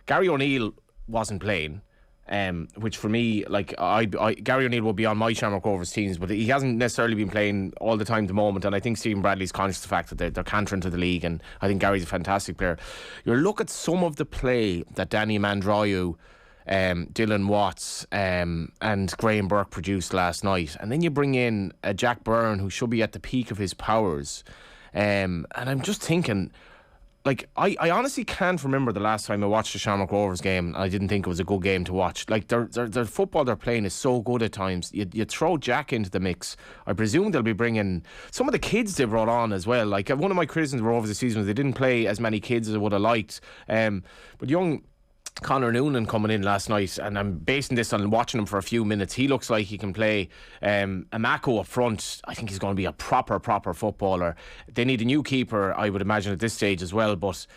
Gary O'Neill wasn't playing. Which for me, like Gary O'Neill will be on my Shamrock Rovers teams, but he hasn't necessarily been playing all the time at the moment, and I think Stephen Bradley's conscious of the fact that they're cantering to the league, and I think Gary's a fantastic player. You look at some of the play that Danny Mandrayu, Dylan Watts and Graham Burke produced last night, and then you bring in Jack Byrne, who should be at the peak of his powers, and I'm just thinking, like, I honestly can't remember the last time I watched a Shamrock Rovers game and I didn't think it was a good game to watch. Like, their football they're playing is so good at times. You throw Jack into the mix. I presume they'll be bringing some of the kids they brought on as well. Like, one of my criticisms of Rovers this season was they didn't play as many kids as I would have liked. But young Conor Noonan coming in last night, and I'm basing this on watching him for a few minutes. He looks like he can play. Amako up front, I think he's going to be a proper footballer. They need a new keeper, I would imagine, at this stage as well. But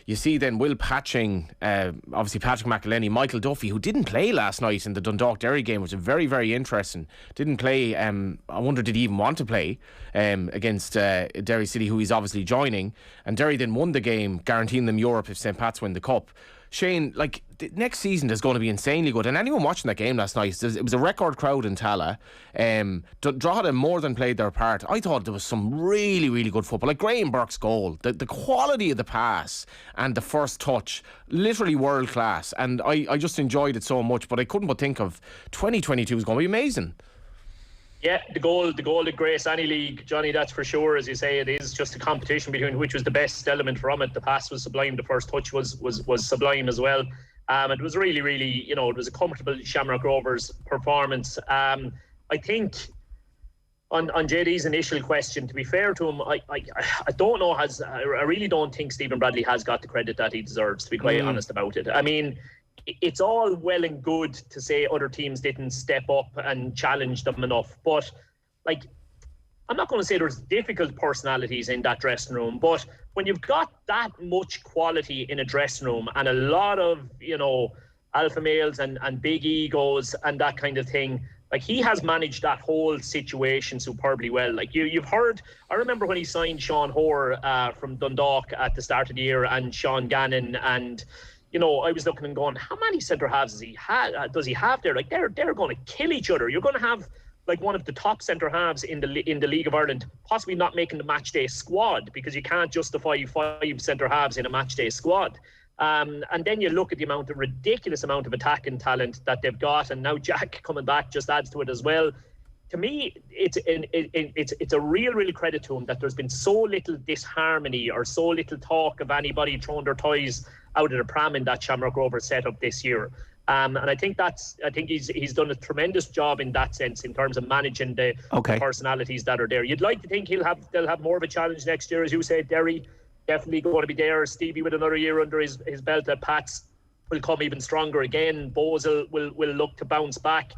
you see then Will Patching, obviously Patrick McElhenney, Michael Duffy, who didn't play last night in the Dundalk-Derry game, which was very, very interesting. Didn't play. I wonder, did he even want to play against Derry City, who he's obviously joining. And Derry then won the game, guaranteeing them Europe if St. Pat's win the Cup. Shane, like, the next season is going to be insanely good. And anyone watching that game last night, it was a record crowd in Tala. Drogheda more than played their part. I thought there was some really, really good football. Like Graham Burke's goal, the quality of the pass and the first touch, literally world class. And I just enjoyed it so much. But I couldn't but think of 2022 is going to be amazing. Yeah, the goal to grace any league, Johnny, that's for sure. As you say, it is just a competition between which was the best element from it. The pass was sublime, the first touch was sublime as well. It was really, really, it was a comfortable Shamrock Rovers performance. I think on JD's initial question, to be fair to him, I don't know, I really don't think Stephen Bradley has got the credit that he deserves, to be quite honest about it. I mean, it's all well and good to say other teams didn't step up and challenge them enough, but like, I'm not going to say there's difficult personalities in that dressing room, but when you've got that much quality in a dressing room and a lot of, alpha males and big egos and that kind of thing, like, he has managed that whole situation superbly well. Like, you've heard, I remember when he signed Sean Hoare from Dundalk at the start of the year, and Sean Gannon, and I was looking and going, how many centre halves does he have there? Like, they're going to kill each other. You're going to have like one of the top centre halves in the League of Ireland possibly not making the match day squad, because you can't justify 5 centre halves in a match day squad. And then you look at the ridiculous amount of attacking talent that they've got, and now Jack coming back just adds to it as well. To me, it's a real credit to him that there's been so little disharmony or so little talk of anybody throwing their toys out of the pram in that Shamrock Rovers setup this year. And I think he's done a tremendous job in that sense in terms of managing the personalities that are there. You'd like to think they'll have more of a challenge next year, as you say. Derry definitely going to be there. Stevie with another year under his belt at Pats will come even stronger again. Bozel will look to bounce back.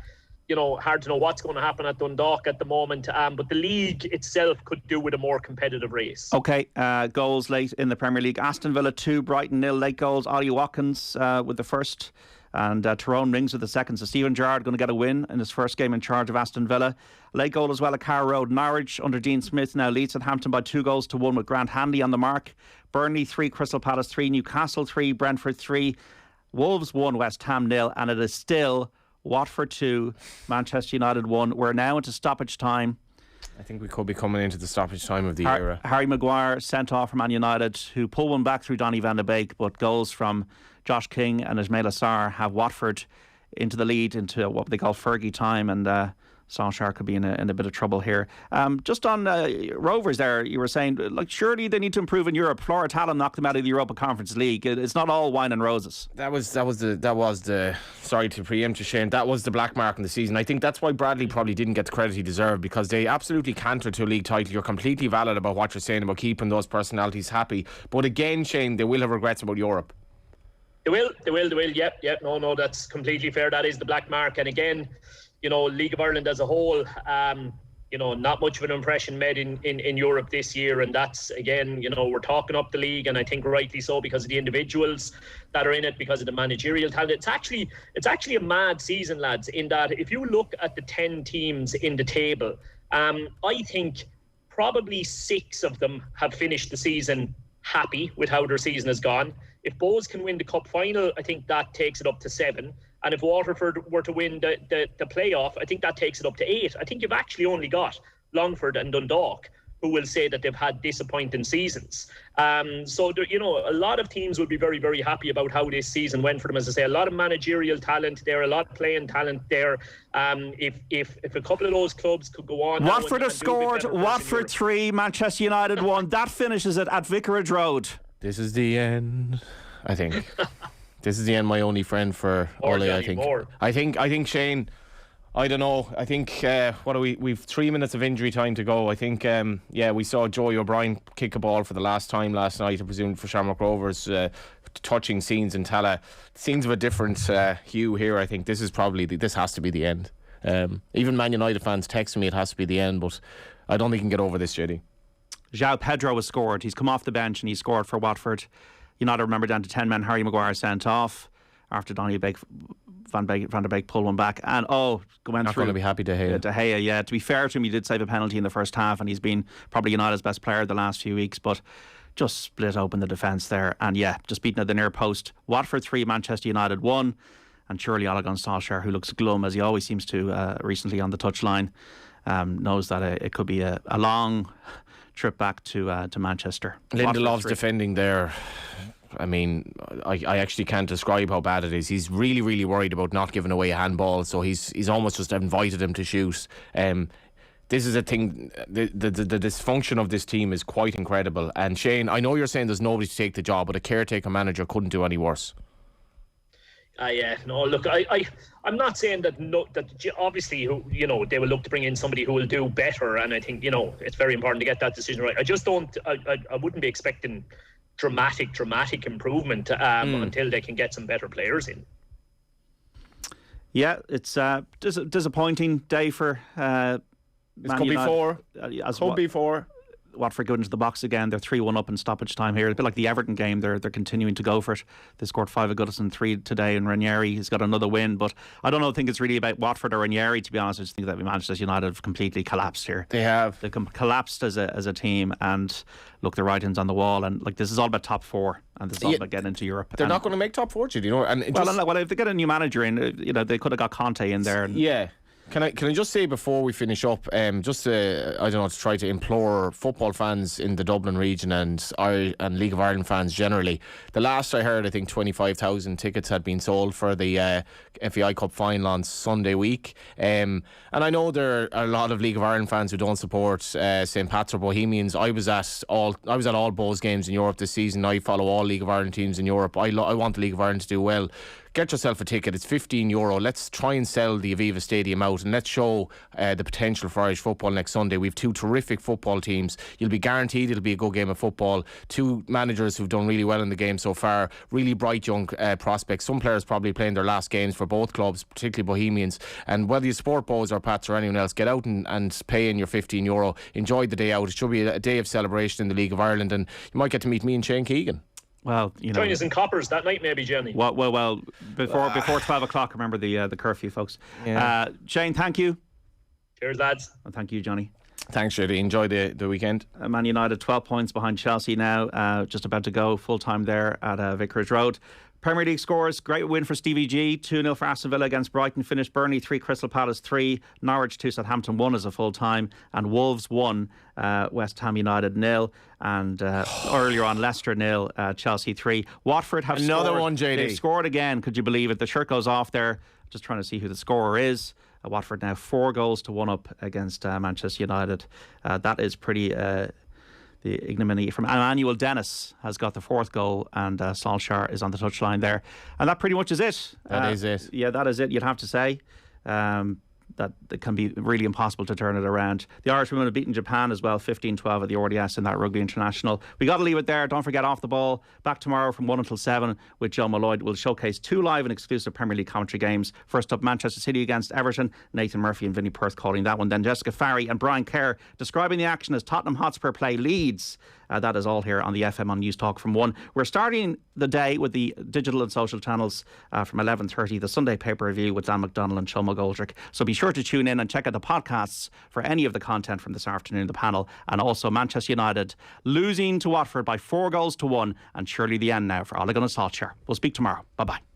Hard to know what's going to happen at Dundalk at the moment, but the league itself could do with a more competitive race. Okay, goals late in the Premier League. Aston Villa 2, Brighton 0. Late goals. Ollie Watkins with the first, and Tyrone Mings with the second. So Stephen Gerrard going to get a win in his first game in charge of Aston Villa. Late goal as well at Carrow Road. Norwich under Dean Smith now leads Southampton by 2-1 with Grant Hanley on the mark. Burnley 3, Crystal Palace 3, Newcastle 3, Brentford 3, Wolves 1, West Ham 0, and it is still Watford 2, Manchester United 1. We're now into stoppage time. I think we could be coming into the stoppage time of the era. Harry Maguire sent off from Man United, who pulled one back through Donny van de Beek, but goals from Josh King and Ismaila Sarr have Watford into the lead, into what they call Fergie time, and Solskjær could be in a bit of trouble here. Just on Rovers there, you were saying, like, surely they need to improve in Europe. Flora Tallinn knocked them out of the Europa Conference League. It's not all wine and roses. That was the sorry to preempt you, Shane, that was the black mark in the season. I think that's why Bradley probably didn't get the credit he deserved, because they absolutely cantered to a league title. You're completely valid about what you're saying about keeping those personalities happy, but again, Shane, they will have regrets about Europe. They will. Yep. No, that's completely fair. That is the black mark. And again, League of Ireland as a whole, not much of an impression made in Europe this year. And that's, again, we're talking up the league, and I think rightly so, because of the individuals that are in it, because of the managerial talent. It's actually a mad season, lads, in that if you look at the 10 teams in the table, I think probably 6 of them have finished the season happy with how their season has gone. If Bohs can win the cup final, I think that takes it up to 7. And if Waterford were to win the playoff, I think that takes it up to 8. I think you've actually only got Longford and Dundalk who will say that they've had disappointing seasons. So, a lot of teams will be very, very happy about how this season went for them. As I say, a lot of managerial talent there, a lot of playing talent there. If a couple of those clubs could go on... Watford have scored, Watford 3, Manchester United 1. That finishes it at Vicarage Road. This is the end, I think. This is the end, my only friend for Ole, I think. I think Shane, I don't know. I think, we've 3 minutes of injury time to go. I think, we saw Joey O'Brien kick a ball for the last time last night, I presume, for Shamrock Rovers. Touching scenes in Tala. Scenes of a different hue here, I think. This has to be the end. Even Man United fans texting me it has to be the end, but I don't think he can get over this, JD. João Pedro has scored. He's come off the bench and he scored for Watford. United, remember, down to 10 men. Harry Maguire sent off after Donny Van der Beek pulled one back. And not going to be happy De Gea. De Gea, yeah. To be fair to him, he did save a penalty in the first half, and he's been probably United's best player the last few weeks. But just split open the defence there, and just beaten at the near post. Watford 3, Manchester United 1, and surely Ole Gunnar Solskjær, who looks glum as he always seems to recently on the touchline, knows that it could be a long trip back to Manchester. Lindelof's defending there. I mean, I actually can't describe how bad it is. He's really, really worried about not giving away a handball, so he's almost just invited him to shoot. This is a thing. The dysfunction of this team is quite incredible. And Shane, I know you're saying there's nobody to take the job, but a caretaker manager couldn't do any worse. Look, I'm not saying that obviously they will look to bring in somebody who will do better, and I think it's very important to get that decision right. I just don't. I wouldn't be expecting dramatic improvement until they can get some better players in. Yeah, it's a disappointing day for this could be 4. Watford go into the box again. They're 3-1 up in stoppage time here. A bit like the Everton game. They're continuing to go for it. They scored 5 at Goodison, 3 today, and Ranieri has got another win. But I don't think it's really about Watford or Ranieri, to be honest. I just think that Manchester United have completely collapsed here. They have. They've collapsed as a team, and look, the writing's on the wall. And this is all about top 4, and this is all about getting into Europe. They're not going to make top 4, do you know? And if they get a new manager in, they could have got Conte in there. Can I just say before we finish up, to try to implore football fans in the Dublin region and League of Ireland fans generally. The last I heard, I think 25,000 tickets had been sold for the FAI Cup Final on Sunday week. And I know there are a lot of League of Ireland fans who don't support St. Pat's or Bohemians. I was at all Bohs games in Europe this season. I follow all League of Ireland teams in Europe. I want the League of Ireland to do well. Get yourself a ticket. It's €15. Let's try and sell the Aviva Stadium out, and let's show the potential for Irish football next Sunday. We've 2 terrific football teams. You'll be guaranteed it'll be a good game of football. 2 managers who've done really well in the game so far. Really bright young prospects. Some players probably playing their last games for both clubs, particularly Bohemians. And whether you support Bohs or Pats or anyone else, get out and pay in your €15. Enjoy the day out. It should be a day of celebration in the League of Ireland, and you might get to meet me and Shane Keegan. Well, join us in Coppers that night, maybe, Jenny. Well, before 12 o'clock. Remember the curfew, folks. Yeah. Shane, thank you. Cheers, lads. And thank you, Johnny. Thanks, Shady. Enjoy the weekend. Man United 12 points behind Chelsea now, just about to go full time there at Vicarage Road. Premier League scores, great win for Stevie G, 2-0 for Aston Villa against Brighton, finished Burnley 3, Crystal Palace 3, Norwich 2, Southampton 1 as a full time, and Wolves 1, West Ham United 0, and earlier on Leicester 0, Chelsea 3. Watford have another scored. One, JD. They've scored again, could you believe it? The shirt goes off there, just trying to see who the scorer is. Watford now 4 goals to 1 up against Manchester United. That is pretty... the ignominy from Emmanuel Dennis has got the 4th goal, and Solskjær is on the touchline there. And that pretty much is it. That is it. Yeah, that is it, you'd have to say. it can be really impossible to turn it around. The Irish women have beaten Japan as well, 15-12 at the RDS in that Rugby International. We got to leave it there. Don't forget Off the Ball, back tomorrow from 1 until 7 with Joe Malloy. We'll showcase 2 live and exclusive Premier League commentary games. First up, Manchester City against Everton. Nathan Murphy and Vinnie Perth calling that one. Then Jessica Farry and Brian Kerr describing the action as Tottenham Hotspur play Leeds. That is all here on the FM on News Talk from 1. We're starting the day with the digital and social channels from 11:30, the Sunday paper review with Dan McDonnell and Sean McGoldrick. So be sure to tune in and check out the podcasts for any of the content from this afternoon, the panel, and also Manchester United losing to Watford by 4-1, and surely the end now for Ole Gunnar Solskjær. We'll speak tomorrow. Bye-bye.